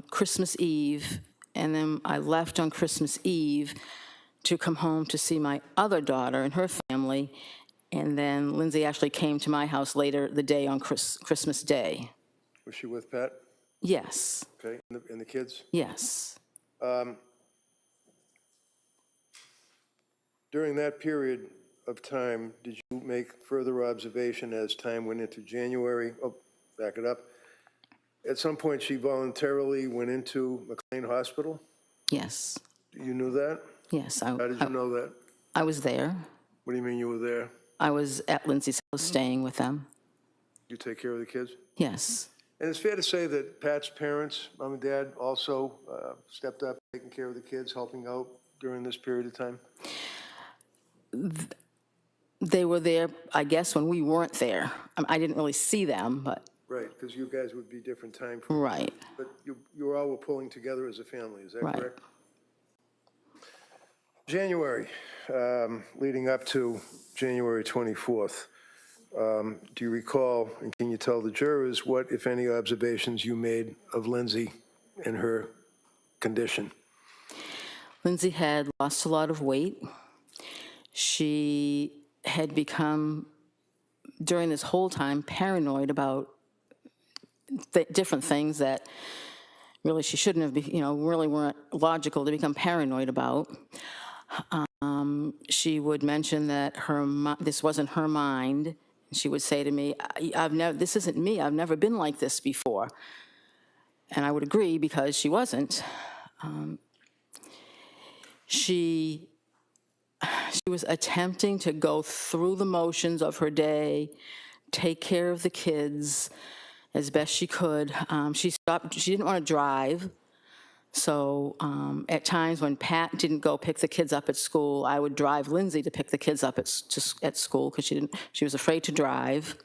Speaker 10: Christmas Eve, and then I left on Christmas Eve to come home to see my other daughter and her family, and then Lindsay actually came to my house later the day on Christmas Day.
Speaker 6: Was she with Pat?
Speaker 10: Yes.
Speaker 6: Okay, and the kids?
Speaker 10: Yes.
Speaker 6: During that period of time, did you make further observation as time went into January? Oh, back it up. At some point, she voluntarily went into McLean Hospital?
Speaker 10: Yes.
Speaker 6: You knew that?
Speaker 10: Yes.
Speaker 6: How did you know that?
Speaker 10: I was there.
Speaker 6: What do you mean you were there?
Speaker 10: I was at Lindsay's house staying with them.
Speaker 6: You take care of the kids?
Speaker 10: Yes.
Speaker 6: And it's fair to say that Pat's parents, mom and dad, also stepped up, taking care of the kids, helping out during this period of time?
Speaker 10: They were there, I guess, when we weren't there. I didn't really see them, but.
Speaker 6: Right, because you guys would be different time frames.
Speaker 10: Right.
Speaker 6: But you all were pulling together as a family, is that
Speaker 10: Right.
Speaker 6: correct? January, leading up to January 24th, do you recall, and can you tell the jurors what, if any, observations you made of Lindsay and her condition?
Speaker 10: Lindsay had lost a lot of weight. She had become, during this whole time, paranoid about different things that really she shouldn't have, really weren't logical to become paranoid about. She would mention that this wasn't her mind. She would say to me, this isn't me, I've never been like this before. And I would agree because she wasn't. She was attempting to go through the motions of her day, take care of the kids as best she could. She didn't want to drive. So at times when Pat didn't go pick the kids up at school, I would drive Lindsay to pick the kids up at school because she was afraid to drive.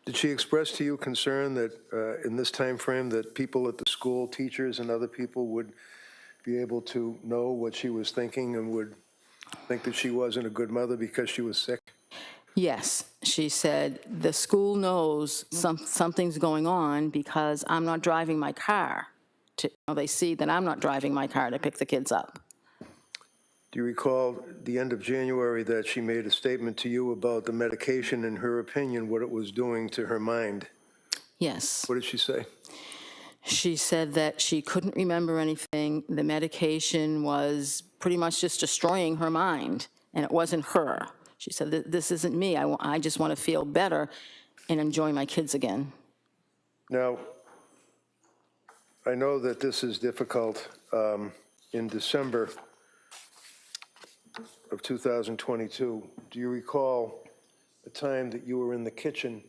Speaker 6: Did she express to you concern that in this time frame that people at the school, teachers and other people would be able to know what she was thinking and would think that she wasn't a good mother because she was sick?
Speaker 10: Yes, she said, the school knows something's going on because I'm not driving my car. They see that I'm not driving my car to pick the kids up.
Speaker 6: Do you recall the end of January that she made a statement to you about the medication, in her opinion, what it was doing to her mind?
Speaker 10: Yes.
Speaker 6: What did she say?
Speaker 10: She said that she couldn't remember anything. The medication was pretty much just destroying her mind, and it wasn't her. She said, this isn't me. I just want to feel better and enjoy my kids again.
Speaker 6: Now, I know that this is difficult. In December of 2022, do you recall a time that you were in the kitchen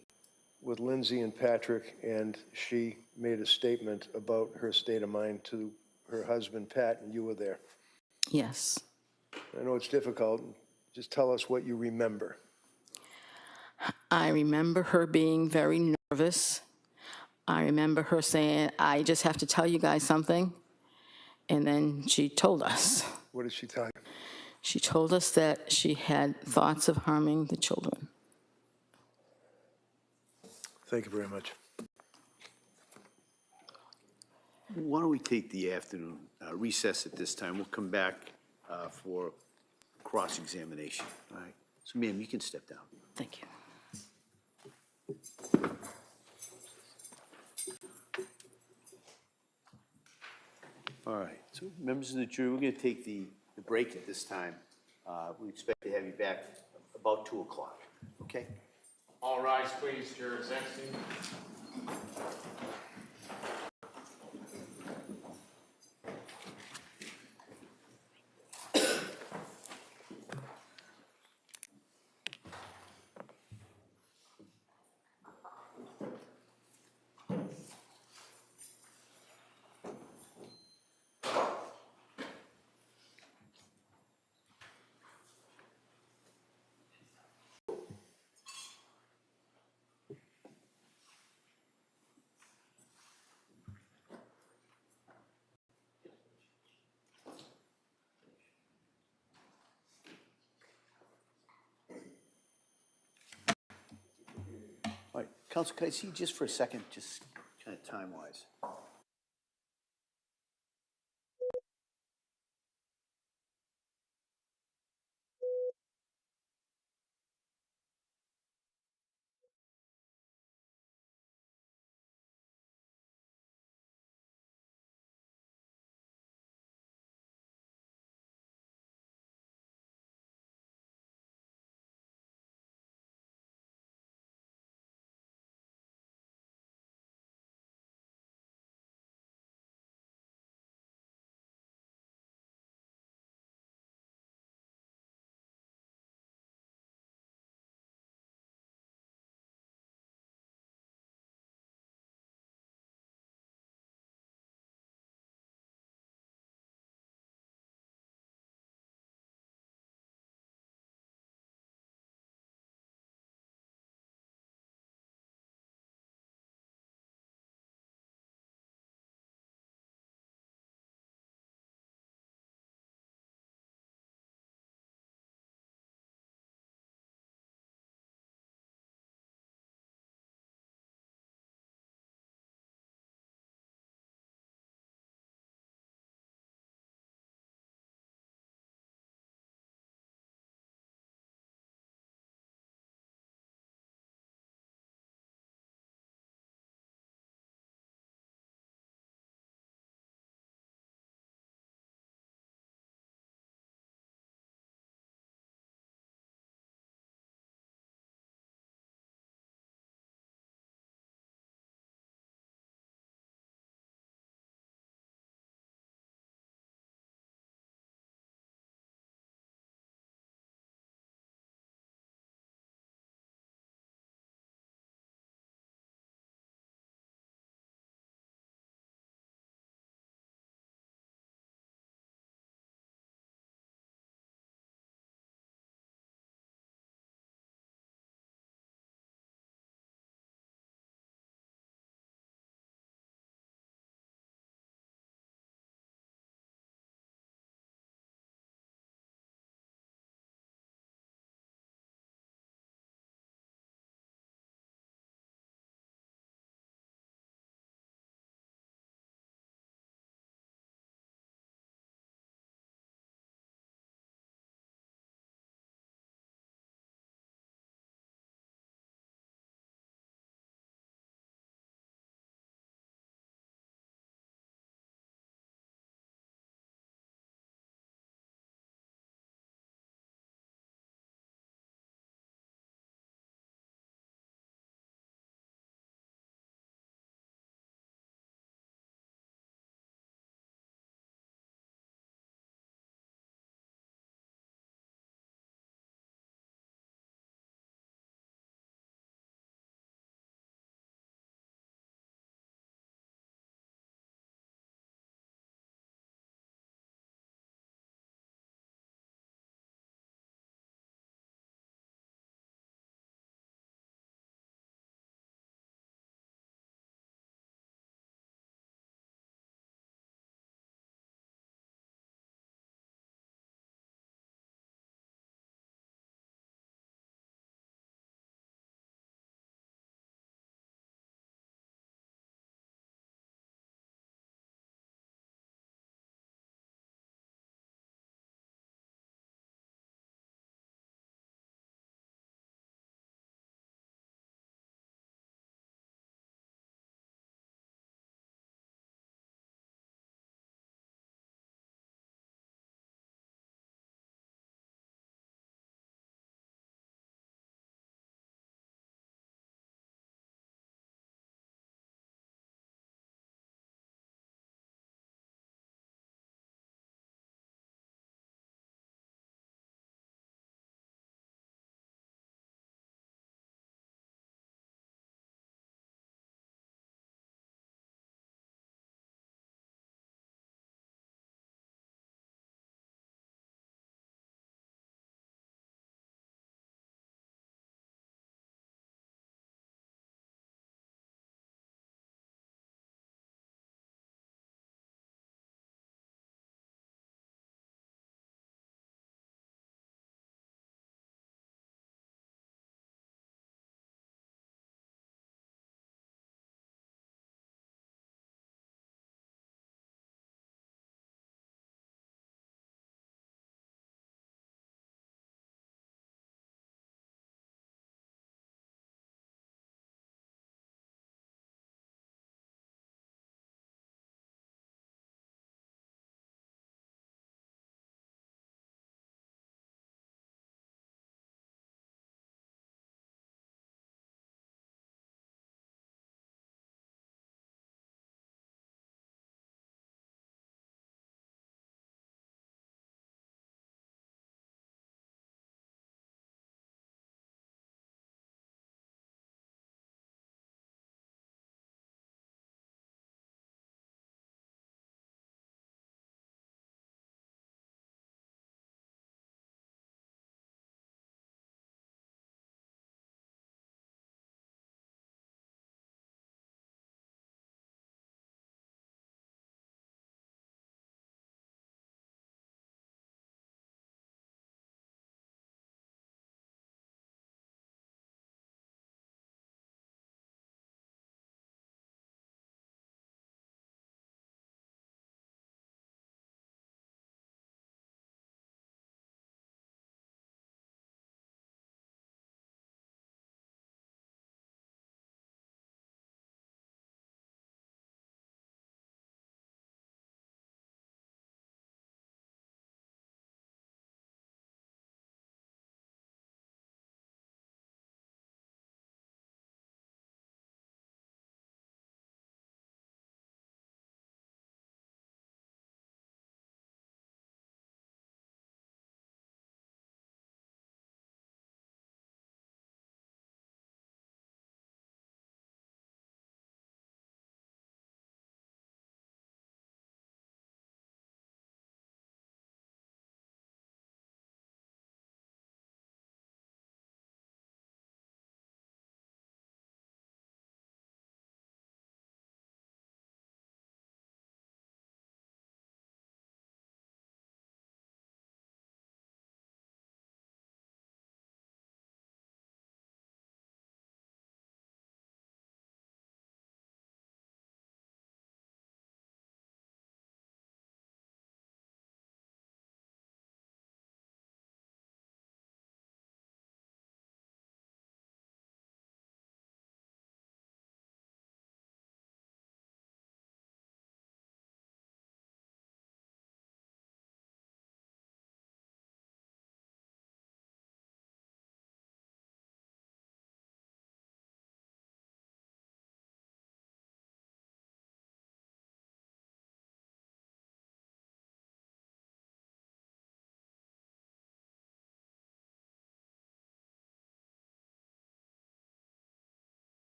Speaker 6: with Lindsay and Patrick, and she made a statement about her state of mind to her husband, Pat, and you were there?
Speaker 10: Yes.
Speaker 6: I know it's difficult. Just tell us what you remember.
Speaker 10: I remember her being very nervous. I remember her saying, I just have to tell you guys something. And then she told us.
Speaker 6: What did she tell you?
Speaker 10: She told us that she had thoughts of harming the children.
Speaker 6: Thank you very much.
Speaker 1: Why don't we take the afternoon recess at this time? We'll come back for cross-examination, all right? So, ma'am, you can step down.
Speaker 10: Thank you.
Speaker 1: All right, so members of the jury, we're going to take the break at this time. We expect to have you back about 2 o'clock, okay?
Speaker 4: All rise, please, jurors. Epstein.
Speaker 1: All right, Counsel, can I see you just for a second, just kind of time-wise?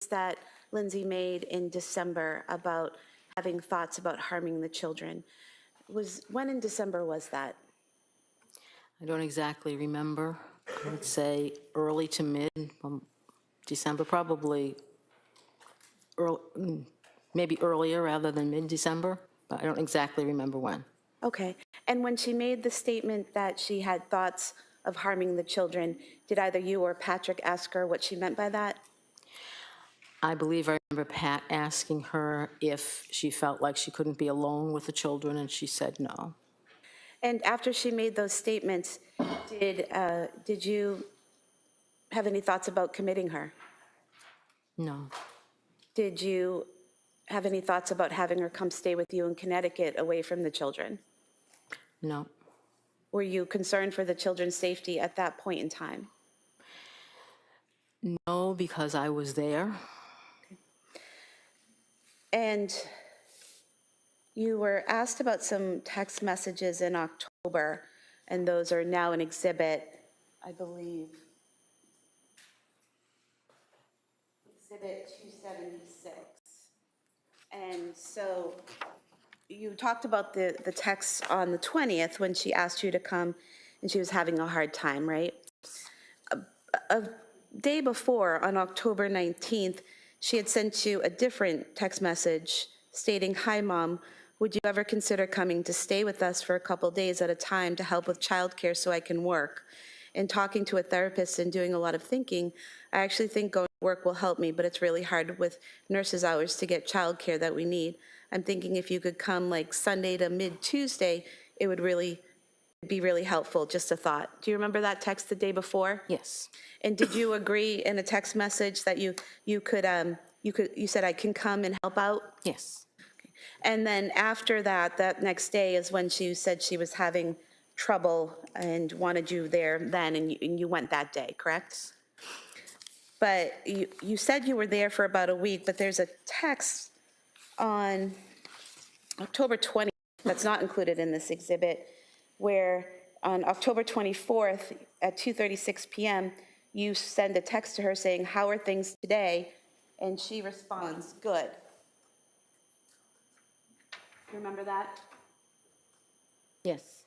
Speaker 2: statements that Lindsay made in December about having thoughts about harming the children. When in December was that?
Speaker 10: I don't exactly remember. I would say early to mid December, probably maybe earlier rather than mid-December, but I don't exactly remember when.
Speaker 2: Okay. And when she made the statement that she had thoughts of harming the children, did either you or Patrick ask her what she meant by that?
Speaker 10: I believe I remember Pat asking her if she felt like she couldn't be alone with the children, and she said no.
Speaker 2: And after she made those statements, did you have any thoughts about committing her?
Speaker 10: No.
Speaker 2: Did you have any thoughts about having her come stay with you in Connecticut away from the children?
Speaker 10: No.
Speaker 2: Were you concerned for the children's safety at that point in time?
Speaker 10: No, because I was there.
Speaker 2: And you were asked about some text messages in October, and those are now an exhibit, I believe. Exhibit 276. And so you talked about the text on the 20th when she asked you to come and she was having a hard time, right? A day before, on October 19th, she had sent you a different text message stating, "Hi, Mom, would you ever consider coming to stay with us for a couple days at a time to help with childcare so I can work?" And talking to a therapist and doing a lot of thinking, I actually think going to work will help me, but it's really hard with nurses' hours to get childcare that we need. I'm thinking if you could come like Sunday to mid-Tuesday, it would really be really helpful, just a thought. Do you remember that text the day before?
Speaker 10: Yes.
Speaker 2: And did you agree in a text message that you said I can come and help out?
Speaker 10: Yes.
Speaker 2: And then after that, that next day is when she said she was having trouble and wanted you there then, and you went that day, correct? But you said you were there for about a week, but there's a text on October 20th that's not included in this exhibit, where on October 24th at 2:36 p.m., you send a text to her saying, "How are things today?" And she responds, "Good." You remember that?
Speaker 10: Yes.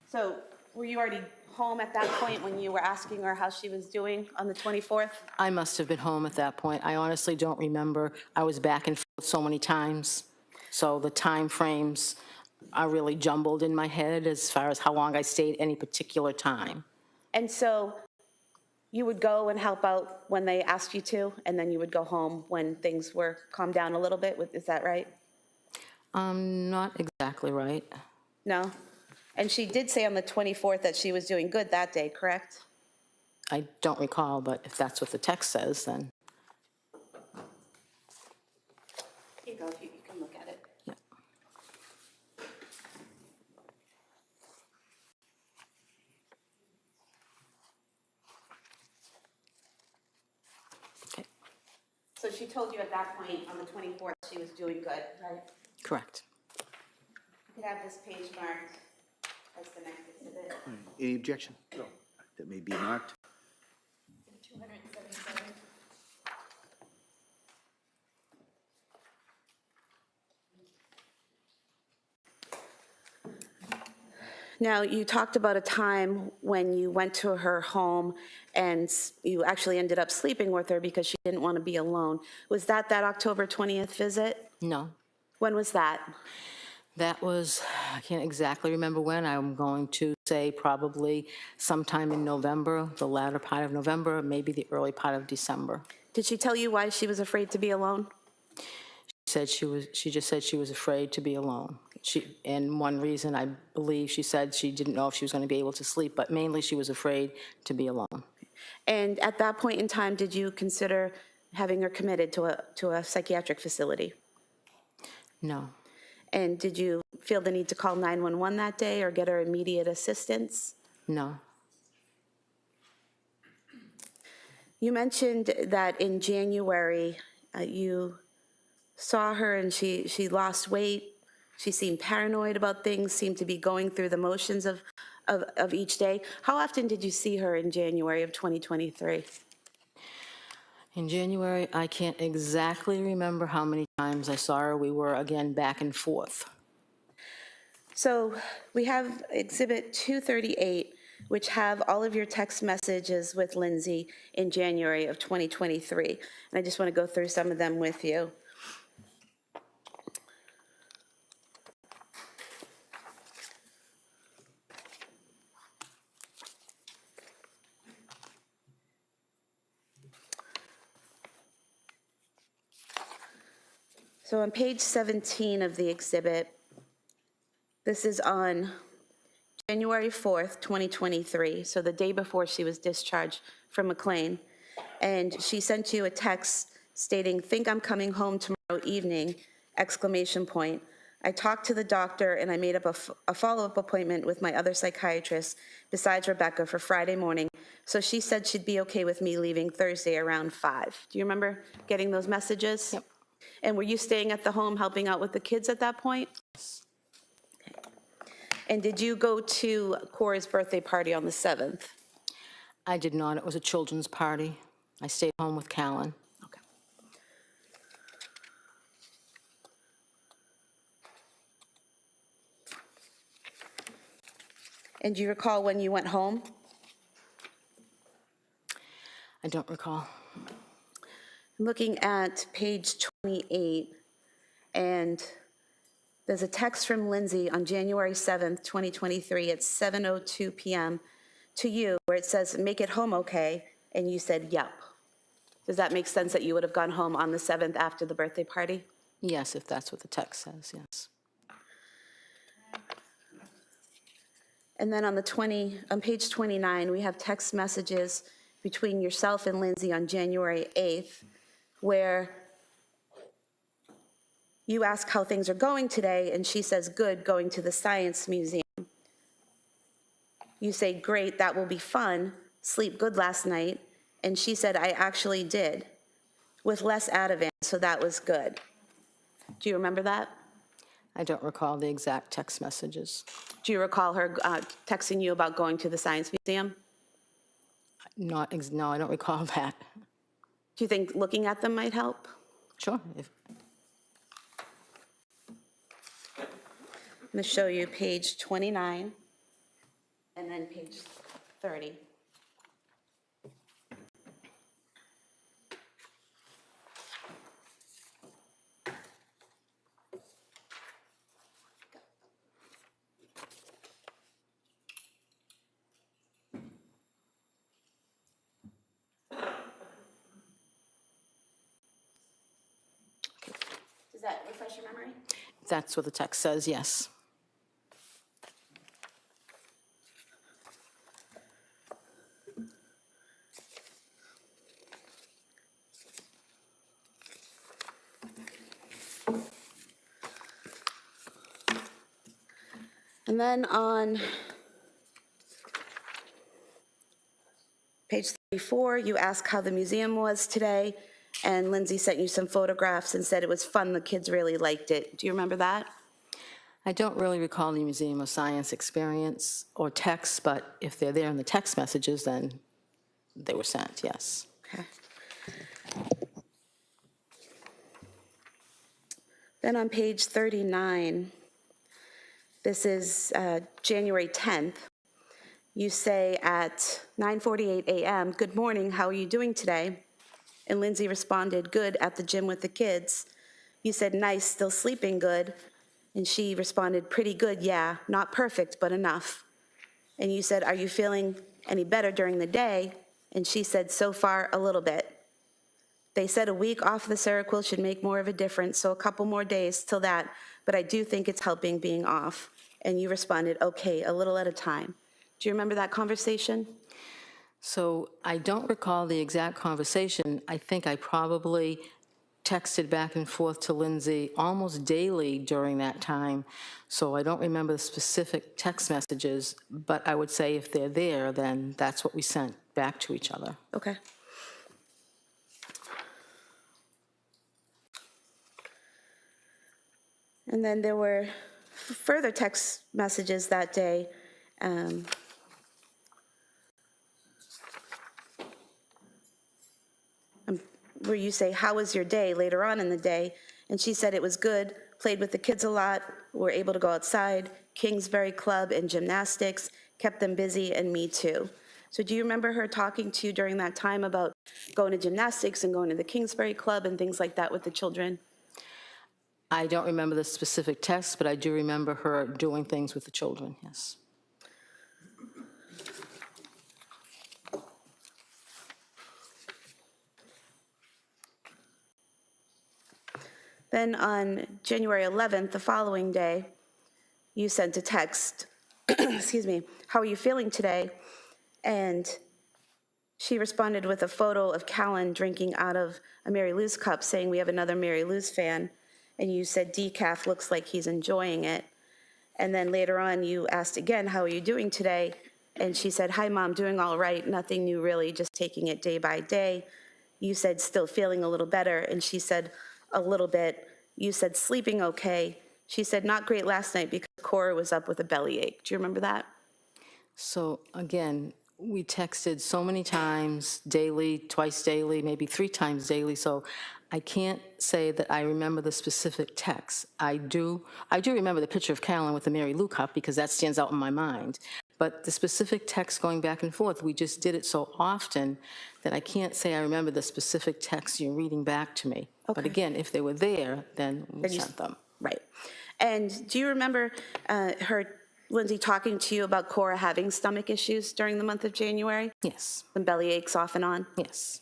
Speaker 2: So were you already home at that point when you were asking her how she was doing on the 24th?
Speaker 10: I must have been home at that point. I honestly don't remember. I was back and forth so many times, so the time frames are really jumbled in my head as far as how long I stayed any particular time.
Speaker 2: And so you would go and help out when they asked you to, and then you would go home when things were calmed down a little bit? Is that right?
Speaker 10: Not exactly right.
Speaker 2: No? And she did say on the 24th that she was doing good that day, correct?
Speaker 10: I don't recall, but if that's what the text says, then
Speaker 2: Here you go, you can look at it.
Speaker 10: yeah. Okay,
Speaker 2: So she told you at that point on the 24th she was doing good, right?
Speaker 10: correct.
Speaker 2: You could have this page marked as the next exhibit.
Speaker 1: Any objection? No. That may be marked.
Speaker 2: 277. Now, you talked about a time when you went to her home and you actually ended up sleeping with her because she didn't want to be alone. Was that October 20th visit?
Speaker 10: No.
Speaker 2: When was that?
Speaker 10: That was, I can't exactly remember when. I'm going to say probably sometime in November, the latter part of November, maybe the early part of December.
Speaker 2: Did she tell you why she was afraid to be alone?
Speaker 10: She just said she was afraid to be alone. And one reason, I believe, she said she didn't know if she was going to be able to sleep, but mainly she was afraid to be alone.
Speaker 2: And at that point in time, did you consider having her committed to a psychiatric facility?
Speaker 10: No.
Speaker 2: And did you feel the need to call 911 that day or get her immediate assistance?
Speaker 10: No.
Speaker 2: You mentioned that in January, you saw her and she lost weight. She seemed paranoid about things, seemed to be going through the motions of each day. How often did you see her in January of 2023?
Speaker 10: In January, I can't exactly remember how many times I saw her. We were, again, back and forth.
Speaker 2: So we have Exhibit 238, which have all of your text messages with Lindsay in January of 2023. And I just want to go through some of them with you. So on page 17 of the exhibit, this is on January 4th, 2023, so the day before she was discharged from McLean. And she sent you a text stating, "Think I'm coming home tomorrow evening, exclamation point. I talked to the doctor and I made up a follow-up appointment with my other psychiatrist besides Rebecca for Friday morning. So she said she'd be okay with me leaving Thursday around 5. Do you remember getting those messages?
Speaker 10: Yep.
Speaker 2: And were you staying at the home helping out with the kids at that point? Okay. And did you go to Cora's birthday party on the 7th?
Speaker 10: I did not. It was a children's party. I stayed home with Callan.
Speaker 2: Okay. And do you recall when you went home?
Speaker 10: I don't recall.
Speaker 2: I'm looking at page 28, and there's a text from Lindsay on January 7th, 2023 at 7:02 p.m. to you where it says, "Make it home okay," and you said, "Yep." Does that make sense that you would have gone home on the 7th after the birthday party?
Speaker 10: Yes, if that's what the text says, yes.
Speaker 2: And then on page 29, we have text messages between yourself and Lindsay on January 8th, where you ask how things are going today, and she says, "Good, going to the Science Museum." You say, "Great, that will be fun. Sleep good last night." And she said, "I actually did, with less Ativan, so that was good." Do you remember that?
Speaker 10: I don't recall the exact text messages.
Speaker 2: Do you recall her texting you about going to the Science Museum?
Speaker 10: No, I don't recall that.
Speaker 2: Do you think looking at them might help?
Speaker 10: Sure.
Speaker 2: I'm going to show you page 29 and then page 30. Does that refresh your memory?
Speaker 10: That's what the text says, yes.
Speaker 2: And then on page 34, you ask how the museum was today, and Lindsay sent you some photographs and said it was fun, the kids really liked it. Do you remember that?
Speaker 10: I don't really recall the Museum of Science experience or text, but if they're there in the text messages, then they were sent, yes.
Speaker 2: Okay. Then on page 39, this is January 10th. You say at 9:48 a.m., "Good morning, how are you doing today?" And Lindsay responded, "Good, at the gym with the kids." You said, "Nice, still sleeping good?" And she responded, "Pretty good, yeah, not perfect, but enough." And you said, "Are you feeling any better during the day?" And she said, "So far, a little bit." They said a week off the Seroquel should make more of a difference, so a couple more days till that, but I do think it's helping being off. And you responded, "Okay, a little at a time." Do you remember that conversation?
Speaker 10: So I don't recall the exact conversation. I think I probably texted back and forth to Lindsay almost daily during that time, so I don't remember the specific text messages, but I would say if they're there, then that's what we sent back to each other.
Speaker 2: Okay. And then there were further text messages that day. where you say, how was your day, later on in the day? And she said it was good, played with the kids a lot, were able to go outside, Kingsbury Club and gymnastics, kept them busy, and me too. So do you remember her talking to you during that time about going to gymnastics and going to the Kingsbury Club and things like that with the children?
Speaker 10: I don't remember the specific text, but I do remember her doing things with the children, yes.
Speaker 2: Then on January 11th, the following day, you sent a text, excuse me, how are you feeling today? And she responded with a photo of Callan drinking out of a Mary Lou's cup, saying, we have another Mary Lou's fan. And you said, decaf looks like he's enjoying it. And then later on, you asked again, how are you doing today? And she said, hi, Mom, doing all right, nothing new really, just taking it day by day. You said, still feeling a little better. And she said, a little bit. You said, sleeping okay. She said, not great last night because Cora was up with a bellyache. Do you remember that?
Speaker 10: So again, we texted so many times, daily, twice daily, maybe 3 times daily, so I can't say that I remember the specific text. I do remember the picture of Callan with the Mary Lou cup because that stands out in my mind. But the specific text going back and forth, we just did it so often that I can't say I remember the specific text you're reading back to me. But
Speaker 2: Okay.
Speaker 10: again, if they were there, then we
Speaker 2: you-
Speaker 10: sent them.
Speaker 2: Right. And do you remember Lindsay, talking to you about Cora having stomach issues during the month of January?
Speaker 10: Yes,
Speaker 2: Some belly aches off and on?
Speaker 10: yes.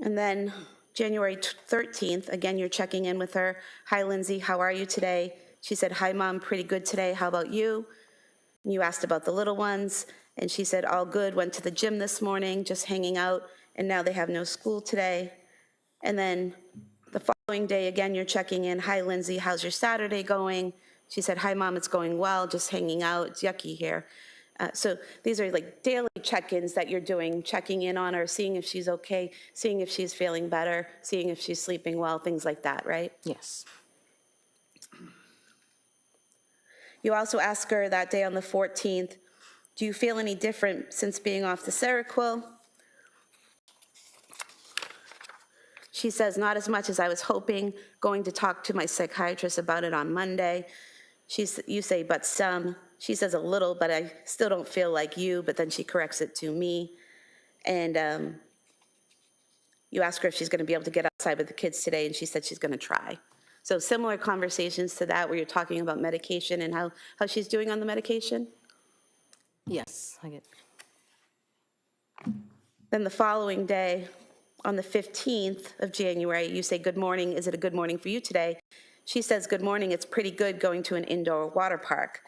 Speaker 2: And then January 13th, again, you're checking in with her. Hi, Lindsay, how are you today? She said, hi, Mom, pretty good today. How about you? And you asked about the little ones, and she said, all good, went to the gym this morning, just hanging out, and now they have no school today. And then the following day, again, you're checking in. Hi, Lindsay, how's your Saturday going? She said, hi, Mom, it's going well, just hanging out. It's yucky here. So these are like daily check-ins that you're doing, checking in on her, seeing if she's okay, seeing if she's feeling better, seeing if she's sleeping well, things like that, right?
Speaker 10: Yes.
Speaker 2: You also asked her that day on the 14th, do you feel any different since being off the Seroquel? She says, not as much as I was hoping, going to talk to my psychiatrist about it on Monday. You say, but some. She says a little, but I still don't feel like you, but then she corrects it to me. And you ask her if she's gonna be able to get outside with the kids today, and she said she's gonna try. So similar conversations to that, where you're talking about medication and how she's doing on the medication.
Speaker 10: Yes, I get.
Speaker 2: Then the following day, on the 15th of January, you say, good morning, is it a good morning for you today? She says, good morning, it's pretty good going to an indoor water park.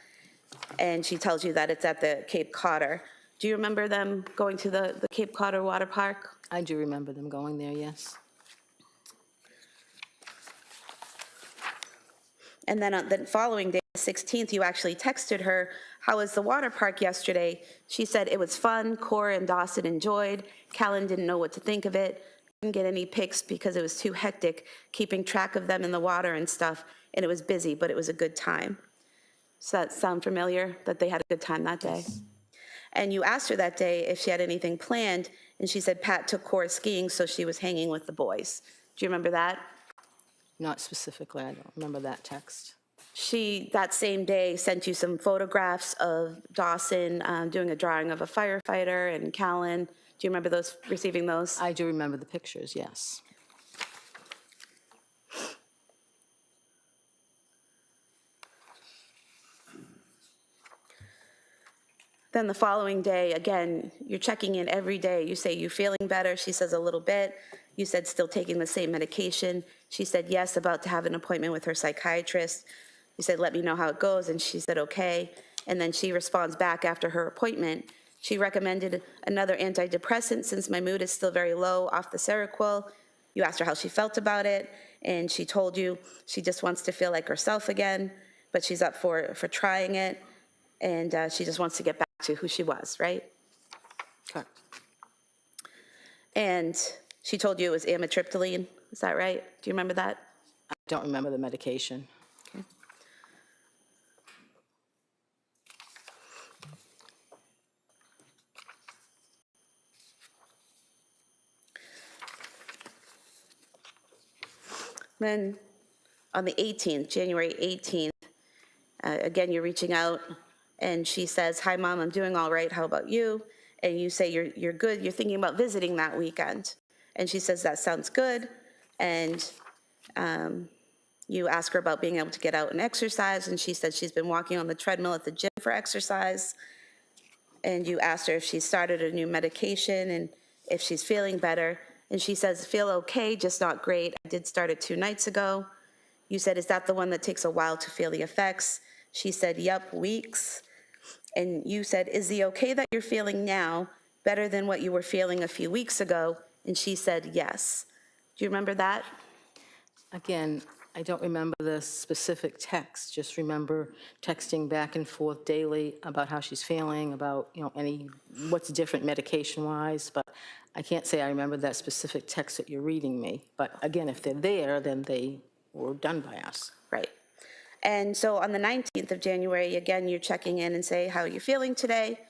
Speaker 2: And she tells you that it's at the Cape Codder. Do you remember them going to the Cape Codder water park?
Speaker 10: I do remember them going there, yes.
Speaker 2: And then on the following day, the 16th, you actually texted her, how was the water park yesterday? She said it was fun, Cora and Dawson enjoyed, Callan didn't know what to think of it, didn't get any pics because it was too hectic keeping track of them in the water and stuff, and it was busy, but it was a good time. Does that sound familiar, that they had a good time that day? Yes. And you asked her that day if she had anything planned, and she said Pat took Cora skiing, so she was hanging with the boys. Do you remember that?
Speaker 10: Not specifically, I don't remember that text.
Speaker 2: She, that same day, sent you some photographs of Dawson doing a drawing of a firefighter and Callan. Do you remember receiving those?
Speaker 10: I do remember the pictures, yes.
Speaker 2: Then the following day, again, you're checking in every day. You say, you feeling better? She says, a little bit. You said, still taking the same medication. She said, yes, about to have an appointment with her psychiatrist. You said, let me know how it goes, and she said, okay. And then she responds back after her appointment. She recommended another antidepressant since my mood is still very low off the Seroquel. You asked her how she felt about it, and she told you she just wants to feel like herself again, but she's up for trying it, and she just wants to get back to who she was, right?
Speaker 10: Correct.
Speaker 2: And she told you it was amitriptyline, is that right? Do you remember that?
Speaker 10: I don't remember the medication.
Speaker 2: Okay. Then on the 18th, January 18th, again, you're reaching out, and she says, "Hi, Mom, I'm doing all right. How about you?" And you say you're good. You're thinking about visiting that weekend. And she says, "That sounds good." And you ask her about being able to get out and exercise, and she said she's been walking on the treadmill at the gym for exercise. And you asked her if she started a new medication and if she's feeling better. And she says, "Feel okay, just not great. I did start it 2 nights ago." You said, "Is that the one that takes a while to feel the effects?" She said, "Yep, weeks." And you said, "Is the okay that you're feeling now better than what you were feeling a few weeks ago?" And she said, "Yes." Do you remember that?
Speaker 10: Again, I don't remember the specific text, just remember texting back and forth daily about how she's feeling, about, what's different medication-wise, but I can't say I remember that specific text that you're reading me. But again, if they're there, then they were done by us.
Speaker 2: Right. And so on the 19th of January, again, you're checking in and say, "How are you feeling today?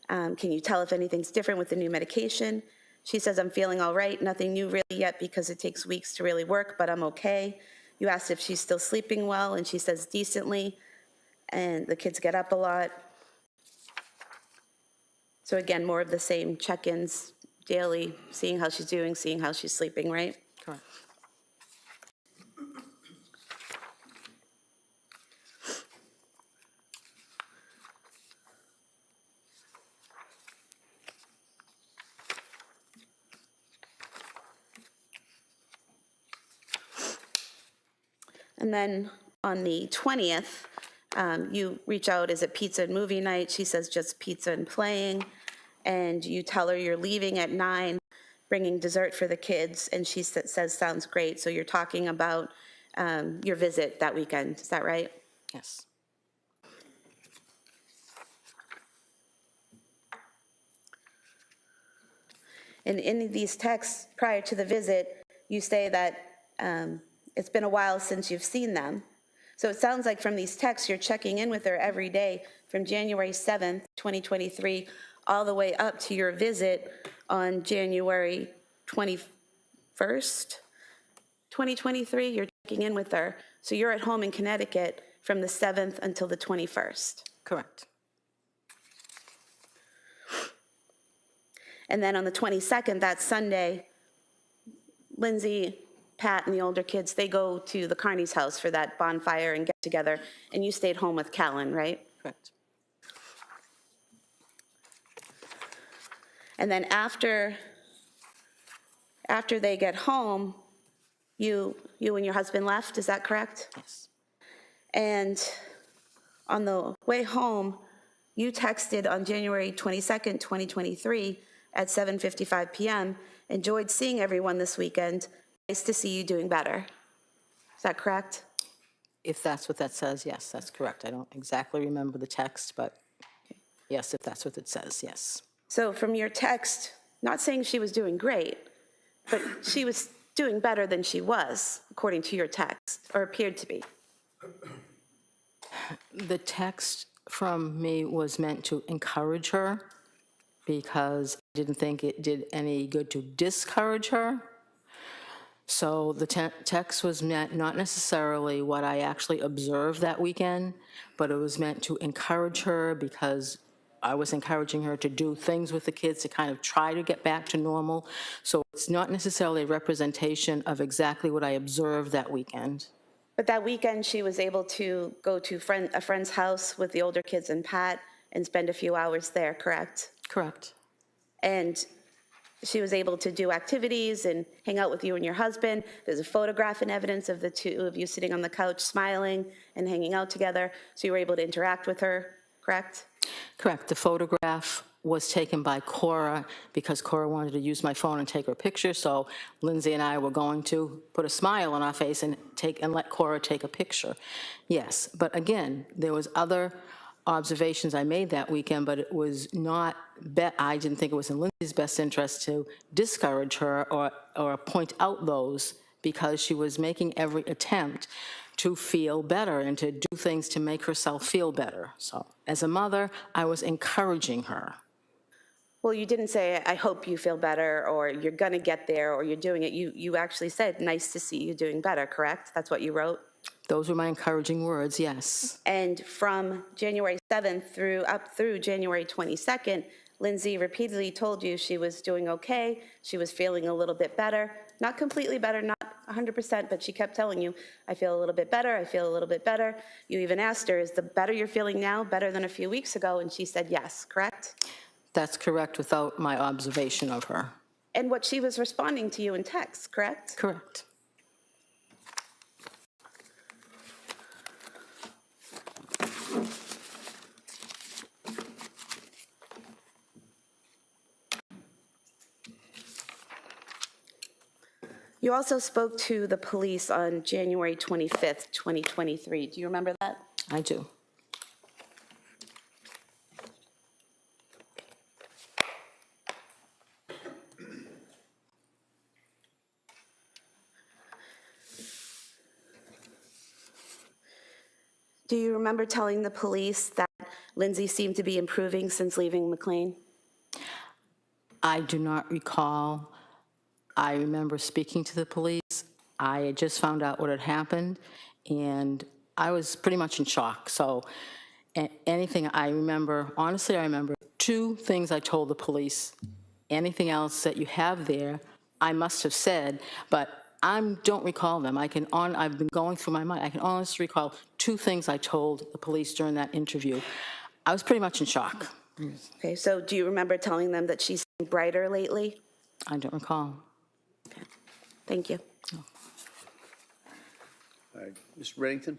Speaker 2: Can you tell if anything's different with the new medication?" She says, "I'm feeling all right. Nothing new really yet because it takes weeks to really work, but I'm okay." You asked if she's still sleeping well, and she says decently, and the kids get up a lot. So again, more of the same check-ins daily, seeing how she's doing, seeing how she's sleeping, right?
Speaker 10: Correct.
Speaker 2: And then on the 20th, you reach out, "Is it pizza and movie night?" She says, "Just pizza and playing." And you tell her you're leaving at 9, bringing dessert for the kids, and she says, "Sounds great." So you're talking about your visit that weekend, is that right?
Speaker 10: Yes.
Speaker 2: And in these texts prior to the visit, you say that it's been a while since you've seen them. So it sounds like from these texts, you're checking in with her every day from January 7th, 2023, all the way up to your visit on January 21st, 2023. You're checking in with her. So you're at home in Connecticut from the 7th until the 21st.
Speaker 10: Correct.
Speaker 2: And then on the 22nd, that Sunday, Lindsay, Pat, and the older kids, they go to the Carney's house for that bonfire and get together, and you stayed home with Callan, right?
Speaker 10: Correct.
Speaker 2: And then after they get home, you and your husband left, is that correct?
Speaker 10: Yes.
Speaker 2: And on the way home, you texted on January 22nd, 2023 at 7:55 p.m., "Enjoyed seeing everyone this weekend. Nice to see you doing better." Is that correct?
Speaker 10: If that's what that says, yes, that's correct. I don't exactly remember the text, but yes, if that's what it says, yes.
Speaker 2: So from your text, not saying she was doing great, but she was doing better than she was, according to your text, or appeared to be.
Speaker 10: The text from me was meant to encourage her because I didn't think it did any good to discourage her. So the text was meant not necessarily what I actually observed that weekend, but it was meant to encourage her because I was encouraging her to do things with the kids to kind of try to get back to normal. So it's not necessarily a representation of exactly what I observed that weekend.
Speaker 2: But that weekend, she was able to go to a friend's house with the older kids and Pat and spend a few hours there, correct?
Speaker 10: Correct.
Speaker 2: And she was able to do activities and hang out with you and your husband. There's a photograph and evidence of the two of you sitting on the couch smiling and hanging out together. So you were able to interact with her, correct?
Speaker 10: Correct. The photograph was taken by Cora because Cora wanted to use my phone and take her picture. So Lindsay and I were going to put a smile on our face and let Cora take a picture. Yes, but again, there was other observations I made that weekend, but it was not, I didn't think it was in Lindsay's best interest to discourage her or point out those because she was making every attempt to feel better and to do things to make herself feel better. So as a mother, I was encouraging her.
Speaker 2: Well, you didn't say, I hope you feel better, or you're going to get there, or you're doing it. You actually said, nice to see you doing better, correct? That's what you wrote?
Speaker 10: Those were my encouraging words, yes.
Speaker 2: And from January 7th up through January 22nd, Lindsay repeatedly told you she was doing okay, she was feeling a little bit better, not completely better, not 100%, but she kept telling you, I feel a little bit better, I feel a little bit better. You even asked her, is the better you're feeling now better than a few weeks ago? And she said yes, correct?
Speaker 10: That's correct without my observation of her.
Speaker 2: And what she was responding to you in text, correct?
Speaker 10: Correct.
Speaker 2: You also spoke to the police on January 25th, 2023. Do you remember that?
Speaker 10: I do.
Speaker 2: Do you remember telling the police that Lindsay seemed to be improving since leaving McLean?
Speaker 10: I do not recall. I remember speaking to the police. I had just found out what had happened, and I was pretty much in shock. So anything I remember, honestly, I remember 2 things I told the police. Anything else that you have there, I must have said, but I don't recall them. I've been going through my mind. I can honestly recall 2 things I told the police during that interview. I was pretty much in shock.
Speaker 2: Okay, so do you remember telling them that she's brighter lately?
Speaker 10: I don't recall.
Speaker 2: Okay. Thank you.
Speaker 1: All right, Mr. Reddington?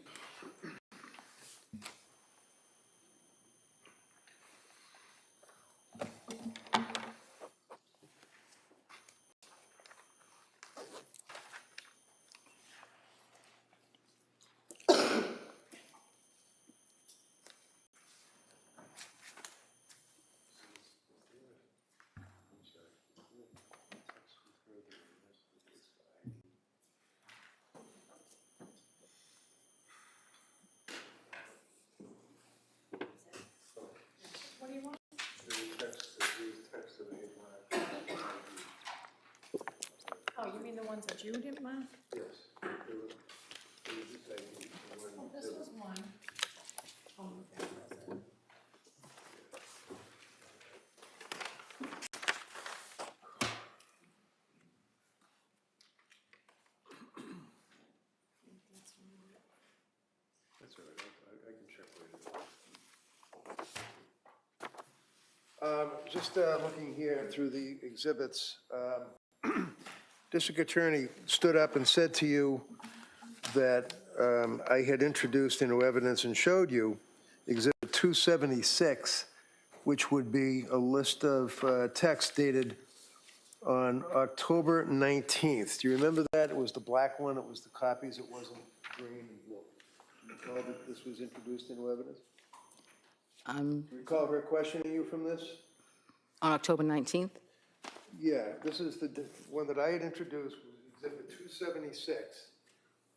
Speaker 3: What do you want? Oh, you mean the ones that you didn't mark?
Speaker 6: Yes.
Speaker 3: Oh, this was one. Oh, okay, that's it.
Speaker 6: That's all right, I can check later. Just looking here through the exhibits, District Attorney stood up and said to you that I had introduced into evidence and showed you Exhibit 276, which would be a list of text dated on October 19th. Do you remember that? It was the black one, it was the copies, it wasn't green and blue. Do you recall that this was introduced into evidence? Do you recall her questioning you from this?
Speaker 10: On October 19th?
Speaker 6: Yeah, this is the one that I had introduced, was Exhibit 276,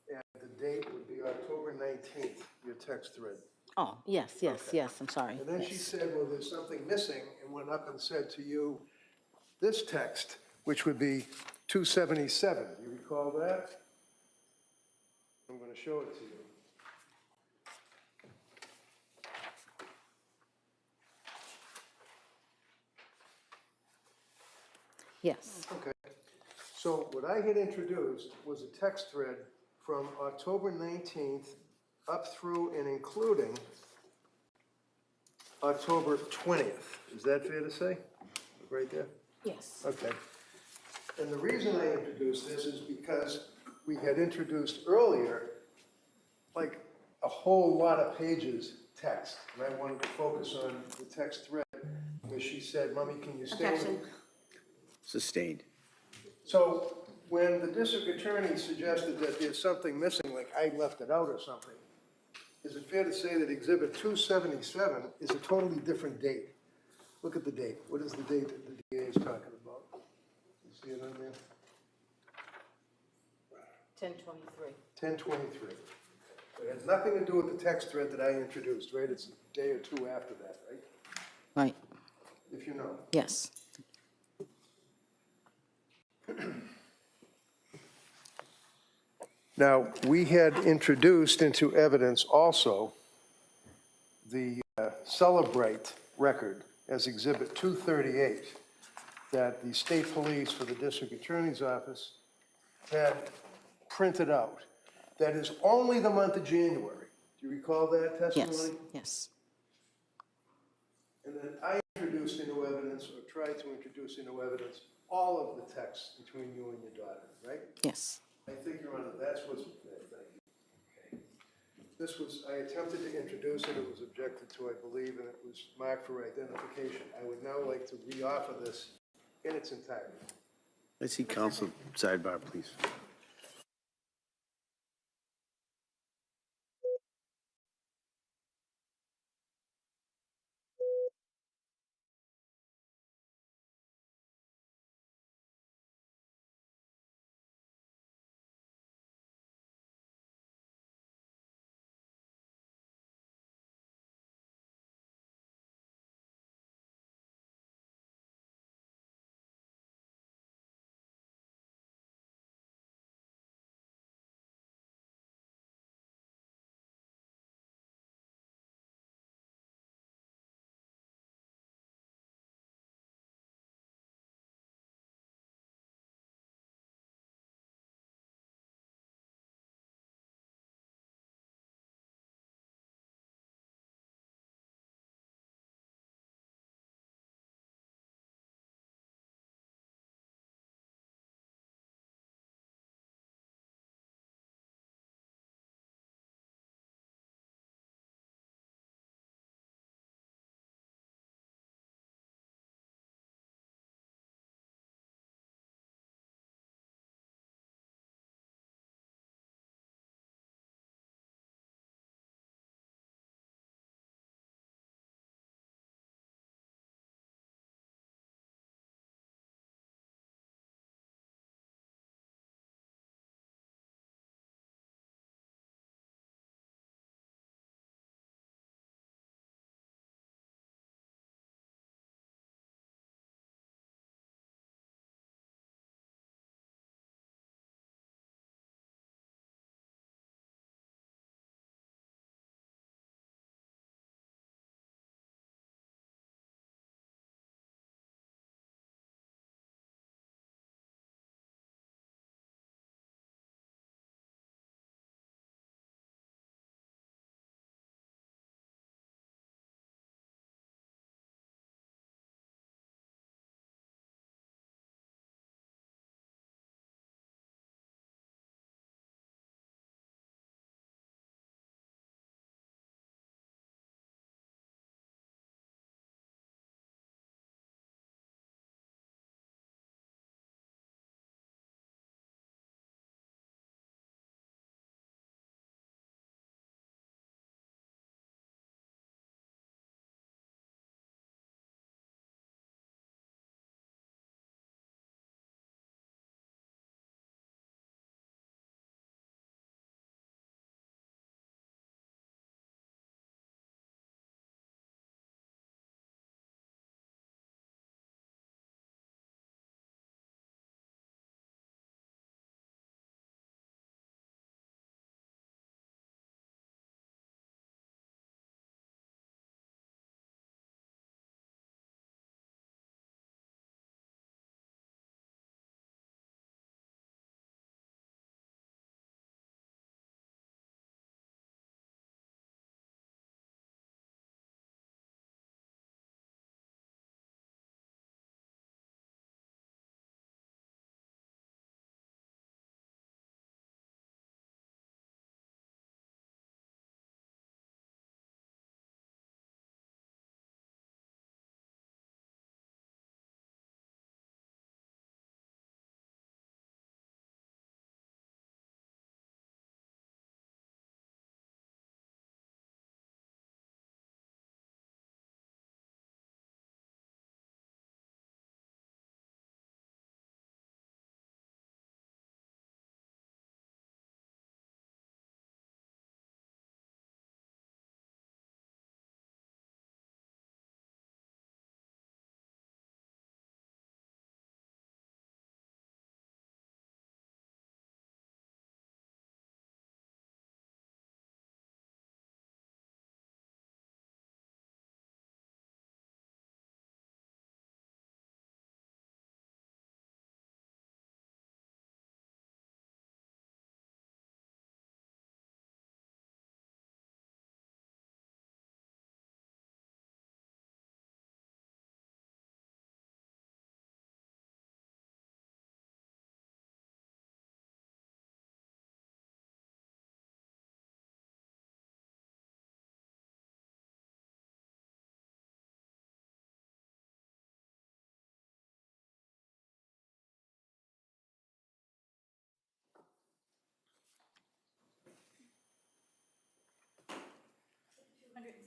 Speaker 6: and the date would be October 19th, your text thread.
Speaker 10: Oh, yes, I'm sorry.
Speaker 6: And then she said, well, there's something missing, and went up and said to you, this text, which would be 277. Do you recall that? I'm going to show it to you.
Speaker 10: Yes.
Speaker 6: Okay. So what I had introduced was a text thread from October 19th up through and including October 20th. Is that fair to say? Right there?
Speaker 10: Yes.
Speaker 6: Okay. And the reason I introduced this is because we had introduced earlier, like a whole lot of pages text. And I wanted to focus on the text thread where she said, Mommy, can you stay with me?
Speaker 1: Sustained.
Speaker 6: So when the district attorney suggested that there's something missing, like I left it out or something, is it fair to say that Exhibit 277 is a totally different date? Look at the date. What is the date that the DA is talking about? You see it on there?
Speaker 10: 10/23.
Speaker 6: 10/23. It has nothing to do with the text thread that I introduced, right? It's a day or two after that, right?
Speaker 10: Right,
Speaker 6: If you know.
Speaker 10: yes.
Speaker 6: Now, we had introduced into evidence also the Celebrate record as Exhibit 238 that the state police for the district attorney's office had printed out. That is only the month of January. Do you recall that testimony?
Speaker 10: Yes.
Speaker 6: And then I introduced into evidence, or tried to introduce into evidence, all of the texts between you and your daughter, right?
Speaker 10: Yes.
Speaker 6: I think, Your Honor, that's what's, thank you. Okay. This was, I attempted to introduce it, it was objected to, I believe, and it was marked for identification. I would now like to re-offer this in its entirety.
Speaker 1: I see counsel sidebar, please.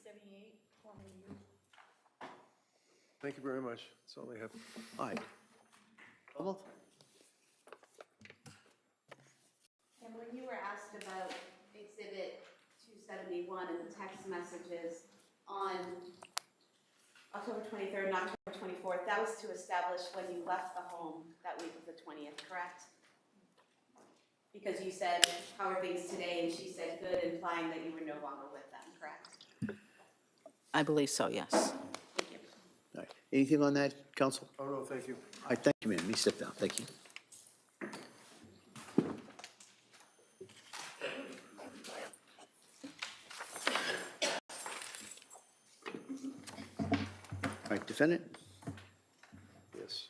Speaker 11: 78, formerly used.
Speaker 6: Thank you very much. That's all I have.
Speaker 1: All right. Donald?
Speaker 2: And when you were asked about Exhibit 271 and the text messages on October 23rd and October 24th, that was to establish when you left the home that week of the 20th, correct? Because you said, how are things today? And she said, good, implying that you were no longer with them, correct?
Speaker 10: I believe so, yes.
Speaker 2: Thank you.
Speaker 1: All right. Anything on that, counsel?
Speaker 6: Oh, no, thank you.
Speaker 1: All right, thank you, ma'am. Let me step down. Thank you. All right, defendant?
Speaker 6: Yes.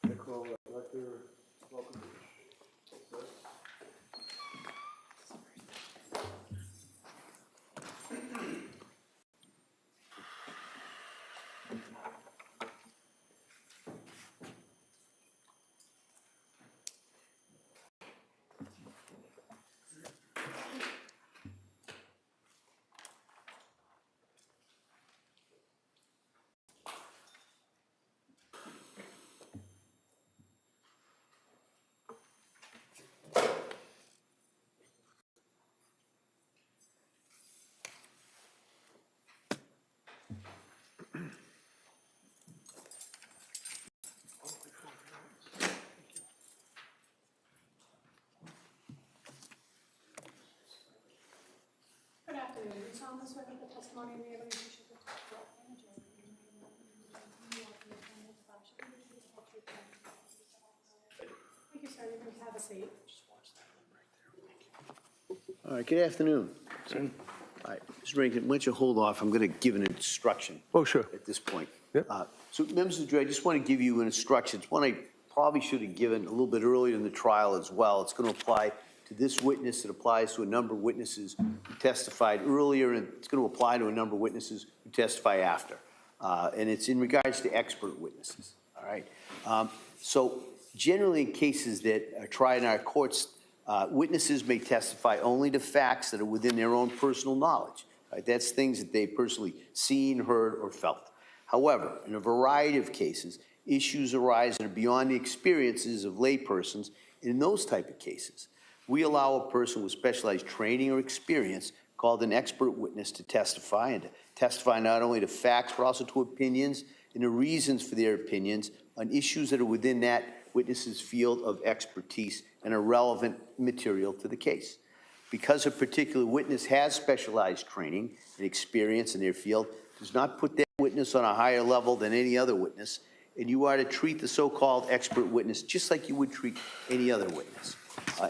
Speaker 6: I call Director Welcome.
Speaker 3: Good afternoon. Do you solemnly swear that the testimony and the evidence you shall give to the court and the jury will be the truth and the whole truth and nothing but the truth. Thank you, sir. You can have a seat.
Speaker 1: All right, good afternoon. All right, Mr. Rankin, why don't you hold off? I'm going to give an instruction.
Speaker 6: Oh, sure.
Speaker 1: At this point.
Speaker 6: Yep.
Speaker 1: So, members of the jury, I just want to give you an instruction. It's one I probably should have given a little bit earlier in the trial as well. It's going to apply to this witness. It applies to a number of witnesses who testified earlier, and it's going to apply to a number of witnesses who testify after. And it's in regards to expert witnesses, all right? So generally in cases that are tried in our courts, witnesses may testify only to facts that are within their own personal knowledge. Right? That's things that they've personally seen, heard, or felt. However, in a variety of cases, issues arise that are beyond the experiences of laypersons. In those type of cases, we allow a person with specialized training or experience called an expert witness to testify, and to testify not only to facts, but also to opinions and the reasons for their opinions on issues that are within that witness's field of expertise and are relevant material to the case. Because a particular witness has specialized training and experience in their field, does not put that witness on a higher level than any other witness, and you are to treat the so-called expert witness just like you would treat any other witness.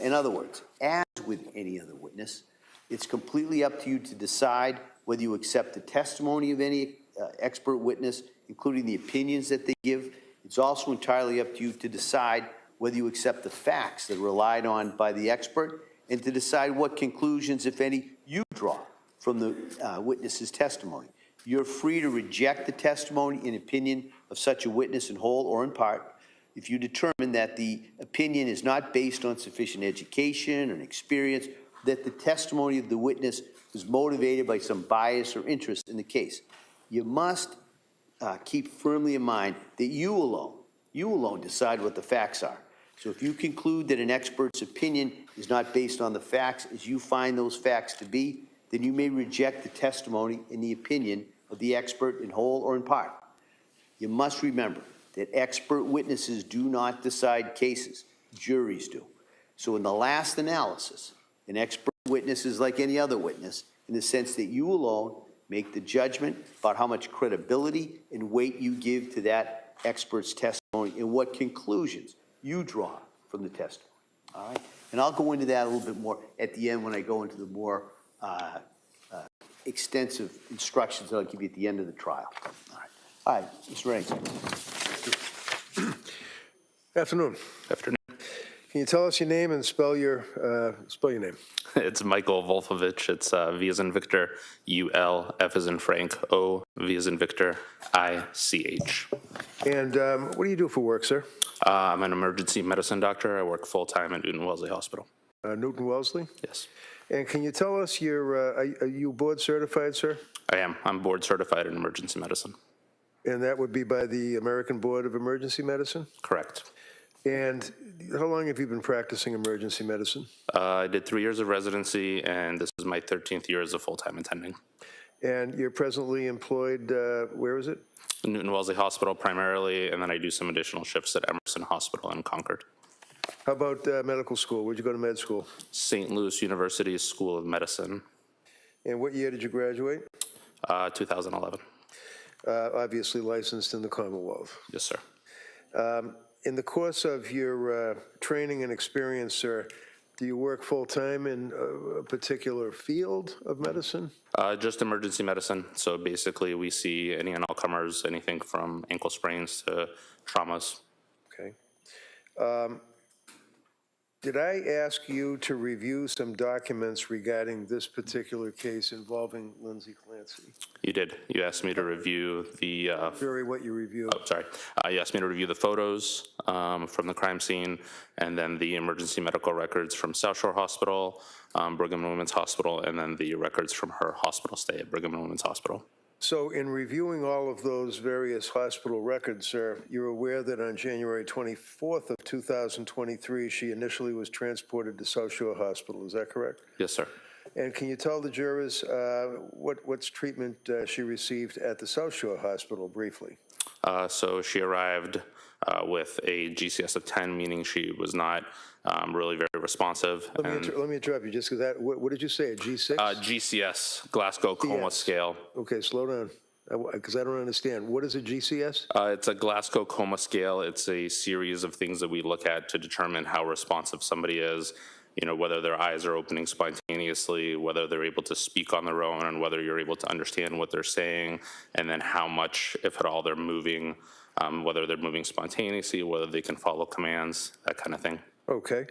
Speaker 1: In other words, as with any other witness, it's completely up to you to decide whether you accept the testimony of any expert witness, including the opinions that they give. It's also entirely up to you to decide whether you accept the facts that are relied on by the expert, and to decide what conclusions, if any, you draw from the witness's testimony. You're free to reject the testimony and opinion of such a witness in whole or in part if you determine that the opinion is not based on sufficient education and experience, that the testimony of the witness is motivated by some bias or interest in the case. You must keep firmly in mind that you alone decide what the facts are. So if you conclude that an expert's opinion is not based on the facts as you find those facts to be, then you may reject the testimony and the opinion of the expert in whole or in part. You must remember that expert witnesses do not decide cases, juries do. So in the last analysis, an expert witness is like any other witness in the sense that you alone make the judgment about how much credibility and weight you give to that expert's testimony and what conclusions you draw from the testimony, all right? And I'll go into that a little bit more at the end when I go into the more extensive instructions that I'll give you at the end of the trial. All right, Mr. Rankin.
Speaker 6: Afternoon.
Speaker 12: Afternoon.
Speaker 6: Can you tell us your name and spell your name?
Speaker 12: It's Michael Wolfovich. It's V as in Victor, U-L, F as in Frank, O, V as in Victor, I-C-H.
Speaker 6: And what do you do for work, sir?
Speaker 12: I'm an emergency medicine doctor. I work full-time at Newton Wellesley Hospital.
Speaker 6: Newton Wellesley?
Speaker 12: Yes.
Speaker 6: And can you tell us, are you board certified, sir?
Speaker 12: I am. I'm board certified in emergency medicine.
Speaker 6: And that would be by the American Board of Emergency Medicine?
Speaker 12: Correct.
Speaker 6: And how long have you been practicing emergency medicine?
Speaker 12: I did 3 years of residency, and this is my 13th year as a full-time attending.
Speaker 6: And you're presently employed, where is it?
Speaker 12: Newton Wellesley Hospital primarily, and then I do some additional shifts at Emerson Hospital in Concord.
Speaker 6: How about medical school? Where'd you go to med school?
Speaker 12: St. Louis University School of Medicine,
Speaker 6: And what year did you graduate?
Speaker 12: 2011.
Speaker 6: Obviously licensed in the Commonwealth.
Speaker 12: Yes, sir.
Speaker 6: In the course of your training and experience, sir, do you work full-time in a particular field of medicine?
Speaker 12: Just emergency medicine. So basically, we see any and all comers, anything from ankle sprains to traumas.
Speaker 6: Okay. Did I ask you to review some documents regarding this particular case involving Lindsay Clancy?
Speaker 12: You did. You asked me to review the.
Speaker 6: Very what you reviewed.
Speaker 12: Oh, sorry. You asked me to review the photos from the crime scene, and then the emergency medical records from South Shore Hospital, Brigham and Women's Hospital, and then the records from her hospital stay at Brigham and Women's Hospital.
Speaker 6: So in reviewing all of those various hospital records, sir, you're aware that on January 24th of 2023, she initially was transported to South Shore Hospital. Is that correct?
Speaker 12: Yes, sir.
Speaker 6: And can you tell the jurors what's treatment she received at the South Shore Hospital briefly?
Speaker 12: So she arrived with a GCS of 10, meaning she was not really very responsive.
Speaker 6: Let me interrupt you just because that, what did you say, a G6?
Speaker 12: GCS, Glasgow Coma Scale.
Speaker 6: Okay, slow down, because I don't understand. What is a GCS?
Speaker 12: It's a Glasgow Coma Scale. It's a series of things that we look at to determine how responsive somebody is, you know, whether their eyes are opening spontaneously, whether they're able to speak on their own, and whether you're able to understand what they're saying, and then how much, if at all, they're moving, whether they're moving spontaneously, whether they can follow commands, that kind of thing.
Speaker 6: Okay.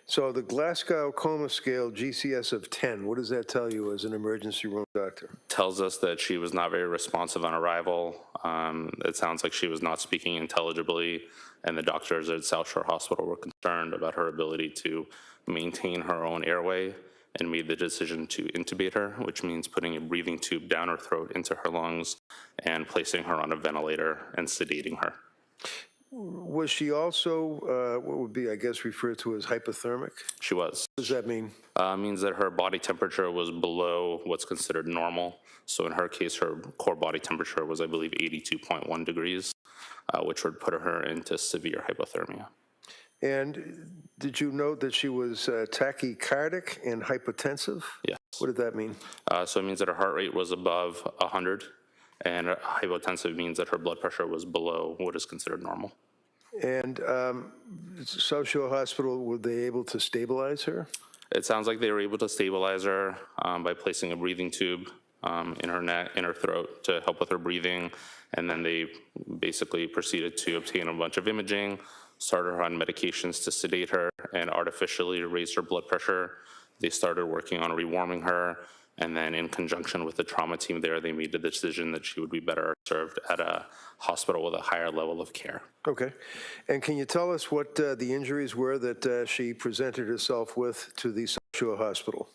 Speaker 6: So the Glasgow Coma Scale GCS of 10, what does that tell you as an emergency room doctor?
Speaker 12: Tells us that she was not very responsive on arrival. It sounds like she was not speaking intelligibly, and the doctors at South Shore Hospital were concerned about her ability to maintain her own airway and made the decision to intubate her, which means putting a breathing tube down her throat into her lungs and placing her on a ventilator and sedating her.
Speaker 6: Was she also, what would be, I guess, referred to as hypothermic?
Speaker 12: She was.
Speaker 6: What does that mean?
Speaker 12: Means that her body temperature was below what's considered normal. So in her case, her core body temperature was, I believe, 82.1 degrees, which would put her into severe hypothermia.
Speaker 6: And did you note that she was tachycardic and hypotensive?
Speaker 12: Yes.
Speaker 6: What did that mean?
Speaker 12: So it means that her heart rate was above 100, and hypotensive means that her blood pressure was below what is considered normal.
Speaker 6: And South Shore Hospital, were they able to stabilize her?
Speaker 12: It sounds like they were able to stabilize her by placing a breathing tube in her neck, in her throat to help with her breathing, and then they basically proceeded to obtain a bunch of imaging, started her on medications to sedate her and artificially raise her blood pressure. They started working on rewarming her, and then in conjunction with the trauma team there, they made the decision that she would be better served at a hospital with a higher level of care.
Speaker 6: Okay. And can you tell us what the injuries were that she presented herself with to the South Shore Hospital?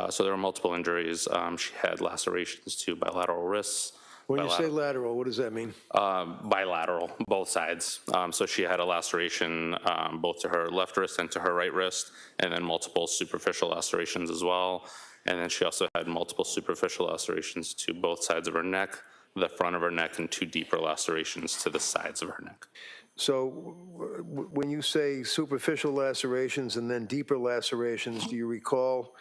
Speaker 12: So there were multiple injuries. She had lacerations to bilateral wrists.
Speaker 6: When you say lateral, what does that mean?
Speaker 12: Bilateral, both sides. So she had a laceration both to her left wrist and to her right wrist, and then multiple superficial lacerations as well. And then she also had multiple superficial lacerations to both sides of her neck, the front of her neck, and 2 deeper lacerations to the sides of her neck.
Speaker 6: So when you say superficial lacerations and then deeper lacerations, do you recall,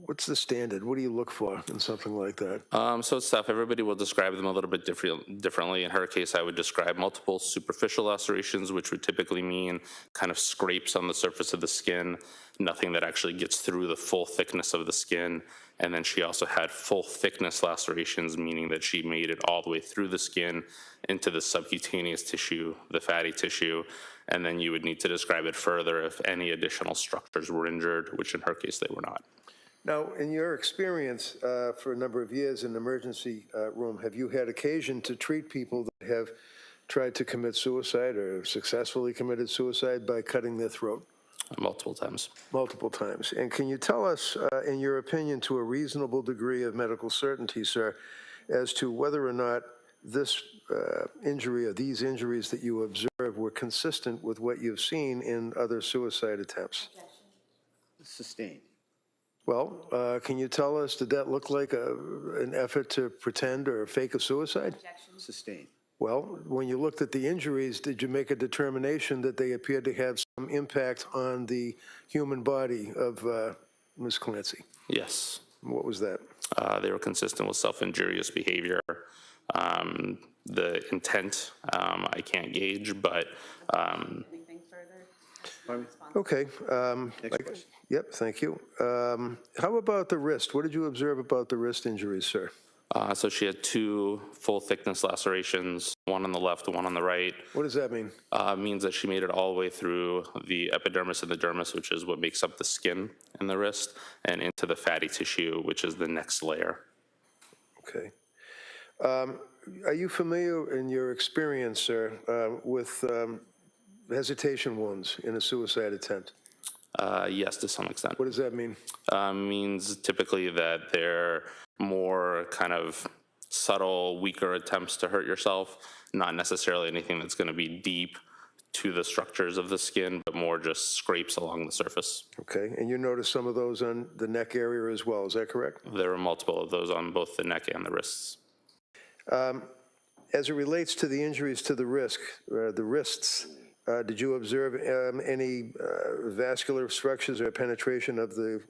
Speaker 6: what's the standard? What do you look for in something like that?
Speaker 12: So it's tough. Everybody will describe them a little bit differently. In her case, I would describe multiple superficial lacerations, which would typically mean kind of scrapes on the surface of the skin, nothing that actually gets through the full thickness of the skin. And then she also had full thickness lacerations, meaning that she made it all the way through the skin into the subcutaneous tissue, the fatty tissue. And then you would need to describe it further if any additional structures were injured, which in her case they were not.
Speaker 6: Now, in your experience for a number of years in the emergency room, have you had occasion to treat people that have tried to commit suicide or successfully committed suicide by cutting their throat?
Speaker 12: Multiple times.
Speaker 6: Multiple times. And can you tell us, in your opinion, to a reasonable degree of medical certainty, sir, as to whether or not this injury or these injuries that you observed were consistent with what you've seen in other suicide attempts?
Speaker 1: Sustained.
Speaker 6: Well, can you tell us, did that look like an effort to pretend or fake a suicide?
Speaker 1: Sustained.
Speaker 6: Well, when you looked at the injuries, did you make a determination that they appeared to have some impact on the human body of Ms. Clancy?
Speaker 12: Yes.
Speaker 6: What was that?
Speaker 12: They were consistent with self-injurious behavior. The intent, I can't gauge, but
Speaker 2: Anything further?
Speaker 6: Okay.
Speaker 1: Next question.
Speaker 6: Yep, thank you. How about the wrist? What did you observe about the wrist injuries, sir?
Speaker 12: so she had 2 full-thickness lacerations, one on the left, one on the right.
Speaker 6: What does that mean?
Speaker 12: Means that she made it all the way through the epidermis and the dermis, which is what makes up the skin in the wrist, and into the fatty tissue, which is the next layer.
Speaker 6: Okay. Are you familiar in your experience, sir, with hesitation wounds in a suicide attempt?
Speaker 12: Yes, to some extent.
Speaker 6: What does that mean?
Speaker 12: Means typically that they're more kind of subtle, weaker attempts to hurt yourself, not necessarily anything that's going to be deep to the structures of the skin, but more just scrapes along the surface.
Speaker 6: Okay, and you noticed some of those on the neck area as well, is that correct?
Speaker 12: There were multiple of those on both the neck and the wrists.
Speaker 6: As it relates to the injuries to the wrists, did you observe any vascular structures or penetration of the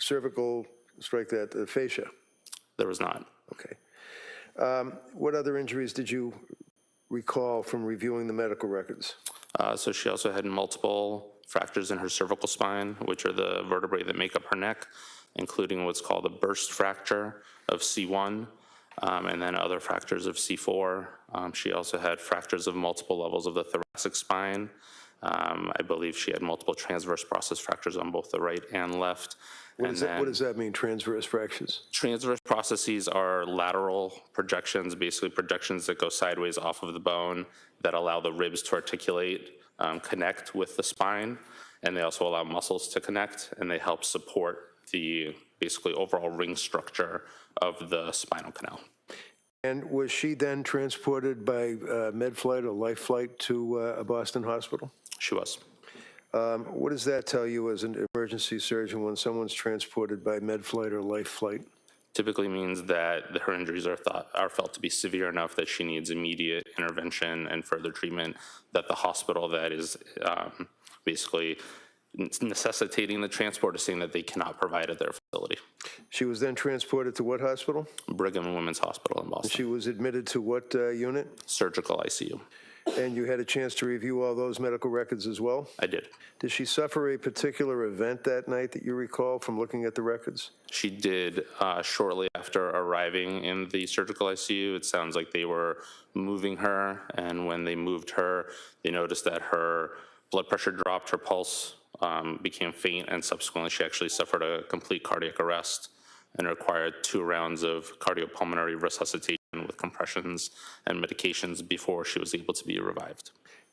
Speaker 6: cervical, strike that, the fascia?
Speaker 12: There was not.
Speaker 6: Okay. What other injuries did you recall from reviewing the medical records?
Speaker 12: So she also had multiple fractures in her cervical spine, which are the vertebrae that make up her neck, including what's called a burst fracture of C1, and then other fractures of C4. She also had fractures of multiple levels of the thoracic spine. I believe she had multiple transverse process fractures on both the right and left.
Speaker 6: What does that mean, transverse fractures?
Speaker 12: Transverse processes are lateral projections, basically projections that go sideways off of the bone that allow the ribs to articulate, connect with the spine, and they also allow muscles to connect, and they help support the basically overall ring structure of the spinal canal.
Speaker 6: And was she then transported by med flight or life flight to a Boston hospital?
Speaker 12: She was.
Speaker 6: What does that tell you as an emergency surgeon when someone's transported by med flight or life flight?
Speaker 12: Typically means that her injuries are felt to be severe enough that she needs immediate intervention and further treatment, that the hospital that is basically necessitating the transport is saying that they cannot provide at their facility.
Speaker 6: She was then transported to what hospital?
Speaker 12: Brigham and Women's Hospital in Boston.
Speaker 6: She was admitted to what unit?
Speaker 12: Surgical ICU.
Speaker 6: And you had a chance to review all those medical records as well?
Speaker 12: I did.
Speaker 6: Did she suffer a particular event that night that you recall from looking at the records?
Speaker 12: She did shortly after arriving in the surgical ICU. It sounds like they were moving her, and when they moved her, they noticed that her blood pressure dropped, her pulse became faint, and subsequently she actually suffered a complete cardiac arrest and required 2 rounds of cardiopulmonary resuscitation with compressions and medications before she was able to be revived.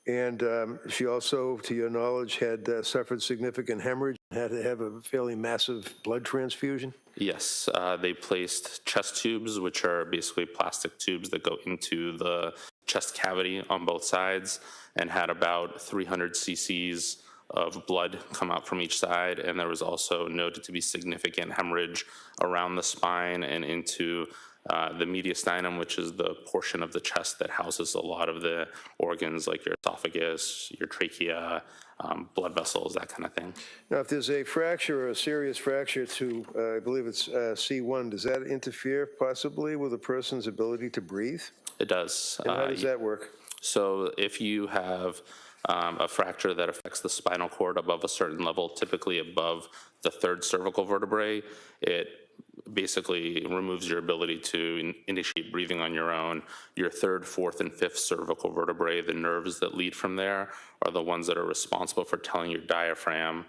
Speaker 6: And she also, to your knowledge, had suffered significant hemorrhage, had to have a fairly massive blood transfusion?
Speaker 12: Yes, they placed chest tubes, which are basically plastic tubes that go into the chest cavity on both sides, and had about 300 cc's of blood come out from each side. And there was also noted to be significant hemorrhage around the spine and into the mediastinum, which is the portion of the chest that houses a lot of the organs like your esophagus, your trachea, blood vessels, that kind of thing.
Speaker 6: Now, if there's a fracture or a serious fracture to, I believe it's C1, does that interfere possibly with a person's ability to breathe?
Speaker 12: It does.
Speaker 6: And how does that work?
Speaker 12: So if you have a fracture that affects the spinal cord above a certain level, typically above the 3rd cervical vertebrae, it basically removes your ability to initiate breathing on your own. Your 3rd, 4th, and 5th cervical vertebrae, the nerves that lead from there, are the ones that are responsible for telling your diaphragm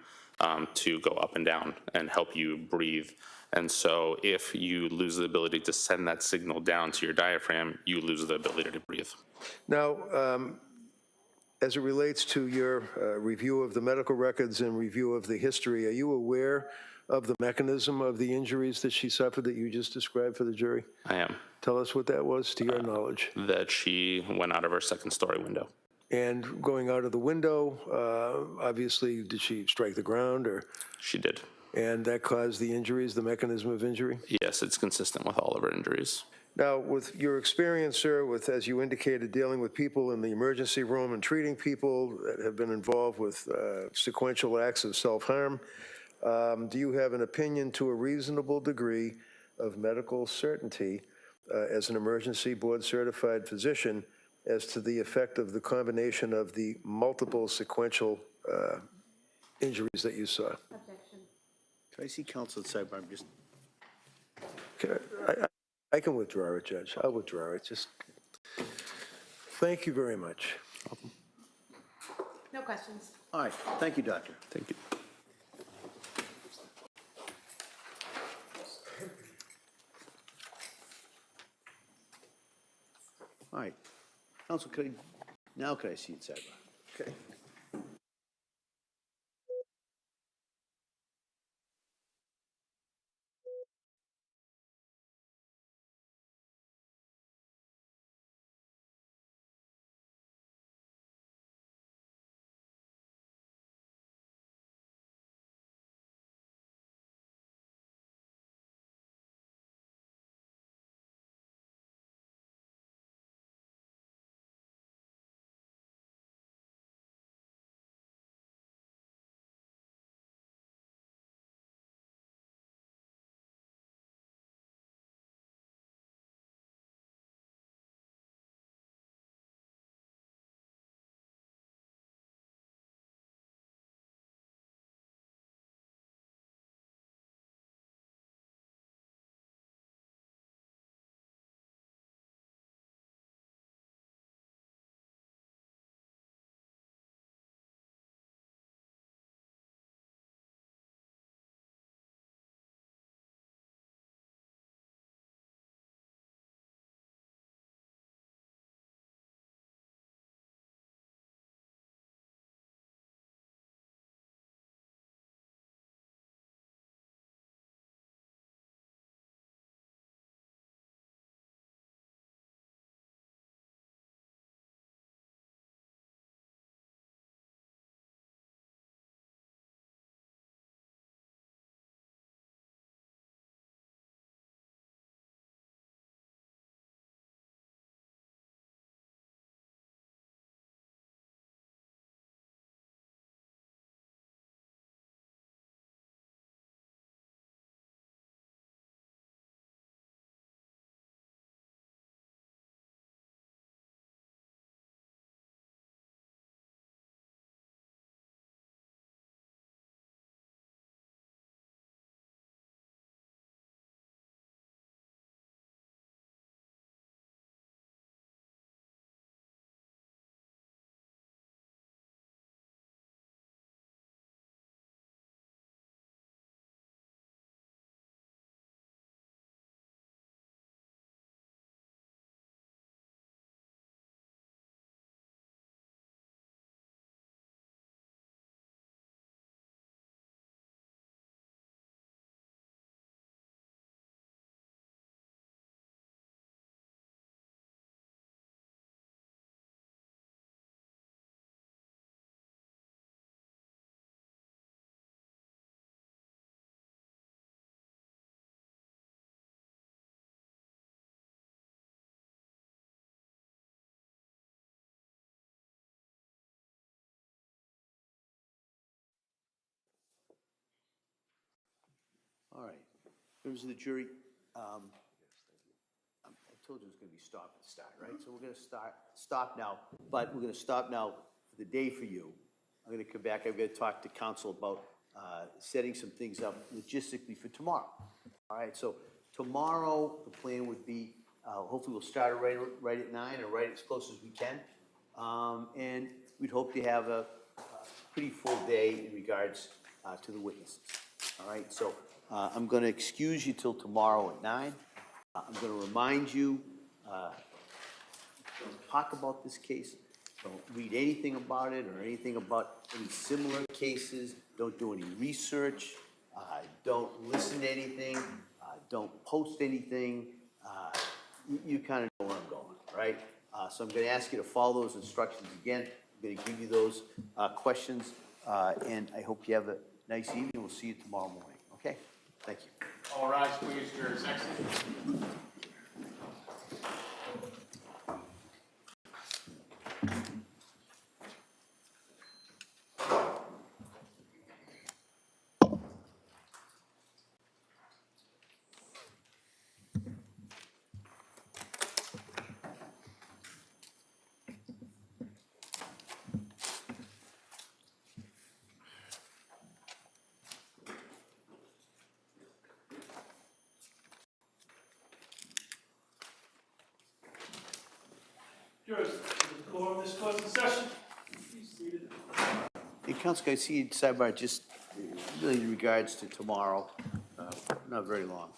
Speaker 12: to go up and down and help you breathe. And so if you lose the ability to send that signal down to your diaphragm, you lose the ability to breathe.
Speaker 6: Now, As it relates to your review of the medical records and review of the history, are you aware of the mechanism of the injuries that she suffered that you just described for the jury?
Speaker 12: I am.
Speaker 6: Tell us what that was, to your knowledge.
Speaker 12: That she went out of her second-story window.
Speaker 6: And going out of the window, obviously, did she strike the ground, or?
Speaker 12: She did.
Speaker 6: And that caused the injuries, the mechanism of injury?
Speaker 12: Yes, it's consistent with all of her injuries.
Speaker 6: Now, with your experience, sir, with, as you indicated, dealing with people in the emergency room and treating people that have been involved with sequential acts of self-harm, do you have an opinion to a reasonable degree of medical certainty as an emergency board-certified physician as to the effect of the combination of the multiple sequential injuries that you saw?
Speaker 2: Objection.
Speaker 1: Can I see counsel at sidebar? I'm just,
Speaker 6: I can withdraw it, Judge. I'll withdraw it. Just, thank you very much.
Speaker 2: No questions.
Speaker 1: all right, thank you, doctor.
Speaker 12: Thank you.
Speaker 1: All right, counsel, now can I see it sidebar?
Speaker 6: Okay.
Speaker 1: All right, members of the jury, I told you it was gonna be stop and start, right? So we're gonna stop now, but we're gonna stop now for the day for you. I'm gonna come back, I've gotta talk to counsel about setting some things up logistically for tomorrow. All right, so tomorrow, the plan would be, hopefully we'll start it right at 9 or right as close as we can. And we'd hope to have a pretty full day in regards to the witnesses. All right, so I'm gonna excuse you till tomorrow at 9. I'm gonna remind you, talk about this case Don't read anything about it or anything about any similar cases. Don't do any research. Don't listen to anything. Don't post anything. You kind of know where I'm going, right? So I'm going to ask you to follow those instructions again. I'm going to give you those questions, and I hope you have a nice evening. We'll see you tomorrow morning, okay? Thank you.
Speaker 4: All rise, please, for your section.
Speaker 5: Jurors, the quorum, this court's in session. Please seated.
Speaker 1: Hey, Counsel, I see you sidebar just really in regards to tomorrow, not very long.